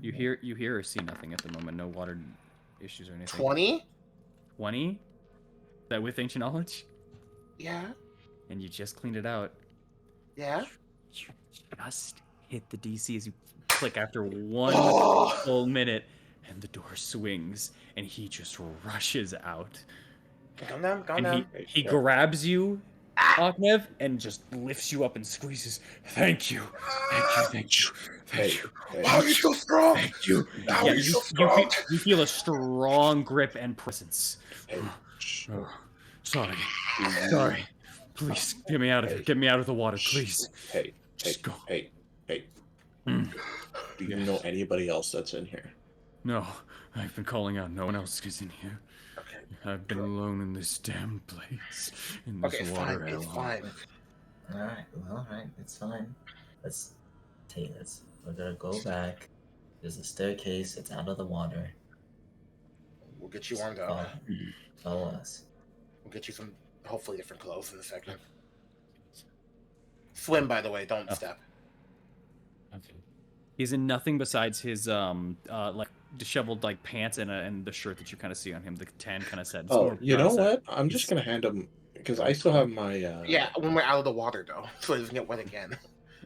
You hear or see nothing at the moment. No water issues or anything. 20. 20. Is that with ancient knowledge? Yeah. And you just cleaned it out. Yeah. You just hit the DC as you click after one Oh! full minute, and the door swings, and he just rushes out. Calm down. Calm And down. he grabs you, Aknev, and just lifts you up and squeezes. Thank you. Thank you. Hey, How are you so strong? Thank you. How Yeah, are you so strong? you feel a strong grip and presence. hey, shh. Oh, sorry. Please, get me out of here. Get me out of the water, please. Hey, Just go. hey. Mm. Do you know anybody else that's in here? No, I've been calling out. No one else is in here. Okay. I've been alone in this damn place. In this Okay, it's water. fine. It's fine. Alright, it's fine. Let's take this. We're gonna go back. There's a staircase, it's out of the water. We'll get you warmed up. Follow us. We'll get you some, hopefully, different clothes in a second. Swim, by the way. Don't step. Okay. He's in nothing besides his like disheveled like pants and the shirt that you kind of see on him, the tan kind of set. It's Oh, more you know brown set. what? I'm just gonna hand him because I still have my. Yeah, when we're out of the water, though, so it doesn't get wet again.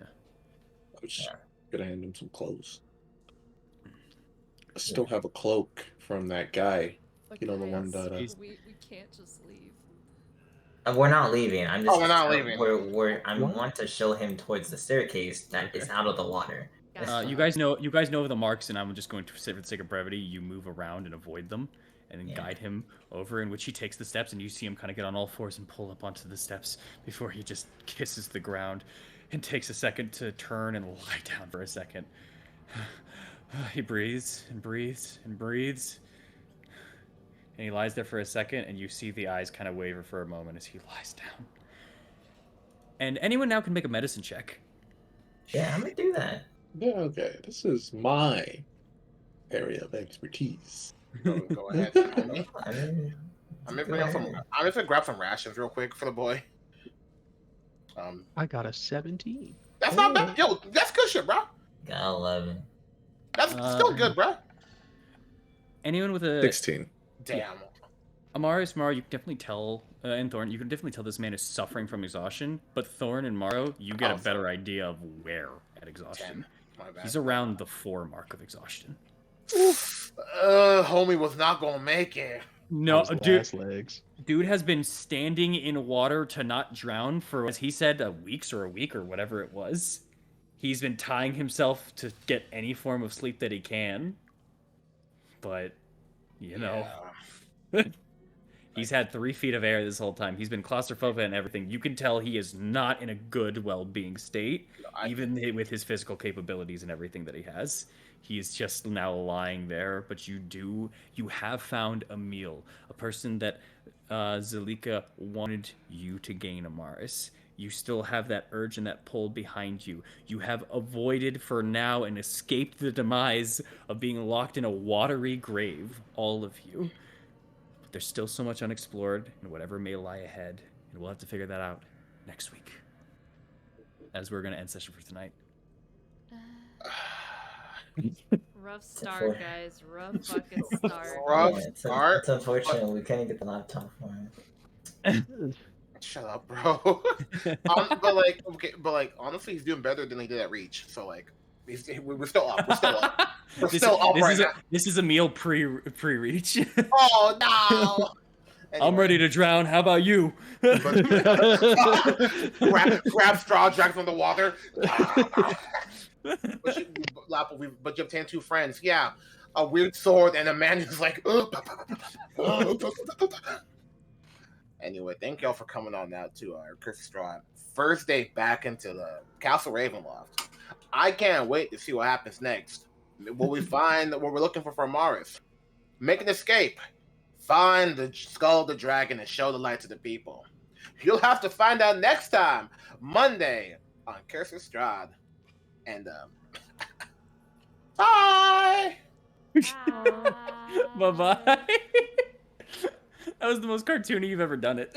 I was just gonna hand him some clothes. I still have a cloak from that guy. But You know, the one guys, that, we can't just leave. We're not leaving. I'm just. Oh, we're not leaving. I want to show him towards the staircase that is out of the water. Guys, You guys know the marks, and I'm just going to, for the sake of brevity, you move around and avoid them, and then guide him over. In which he takes the steps, and you see him kind of get on all fours and pull up onto the steps before he just kisses the ground, and takes a second to turn and lie down for a second. He breathes and breathes and breathes, and he lies there for a second, and you see the eyes kind of waver for a moment as he lies down. And anyone now can make a medicine check. Yeah, I'm gonna do that. Yeah, okay. This is my area of expertise. Go ahead. Homie. I mean, I'm just gonna grab some rations real quick for the boy. I got a 17. That's not bad. Yo, that's good shit, bro. got 11. That's still good, bro. Anyone with a 16. Damn. Amaris, Maro, you can definitely tell, and Thorn, you can definitely tell this man is suffering from exhaustion. But Thorn and Maro, you get a better idea of where at exhaustion. 10. My bad. He's around the 4 mark of exhaustion. Homie was not gonna make it. No, Those dude, last legs. dude has been standing in water to not drown for, as he said, a week or whatever it was. He's been tying himself to get any form of sleep that he can. But, you know, he's had 3 feet of air this whole time. He's been claustrophobic and everything. You can tell he is not in a good well-being state, even with his physical capabilities and everything that he has. He is just now lying there, but you have found a meal. A person that Zalika wanted you to gain, Amaris. You still have that urge and that pull behind you. You have avoided for now and escaped the demise of being locked in a watery grave, all of you. But there's still so much unexplored, and whatever may lie ahead, and we'll have to figure that out next week. As we're going to end session for tonight. Rough start, guys. Rough fucking start. Rough It's start. unfortunate we couldn't get the laptop for him. Shut up, bro. But honestly, he's doing better than he did at Reach. So like, we're still up. We're still up. We're still up right now. This is a meal pre-reach. Oh no! I'm ready to drown. How about you? grab Strahd, drag from the water. but you obtained 2 friends. Yeah, a weird sword and a man who's like. Anyway, thank y'all for coming on out to our Chris Strahd first day back into the Castle Ravenloft. I can't wait to see what happens next. Will we find what we're looking for Morris? Make an escape. Find the skull of the dragon and show the light to the people. You'll have to find out next time, Monday, on Curse of Strahd. And, bye! Bye-bye. That was the most cartoony you've ever done it.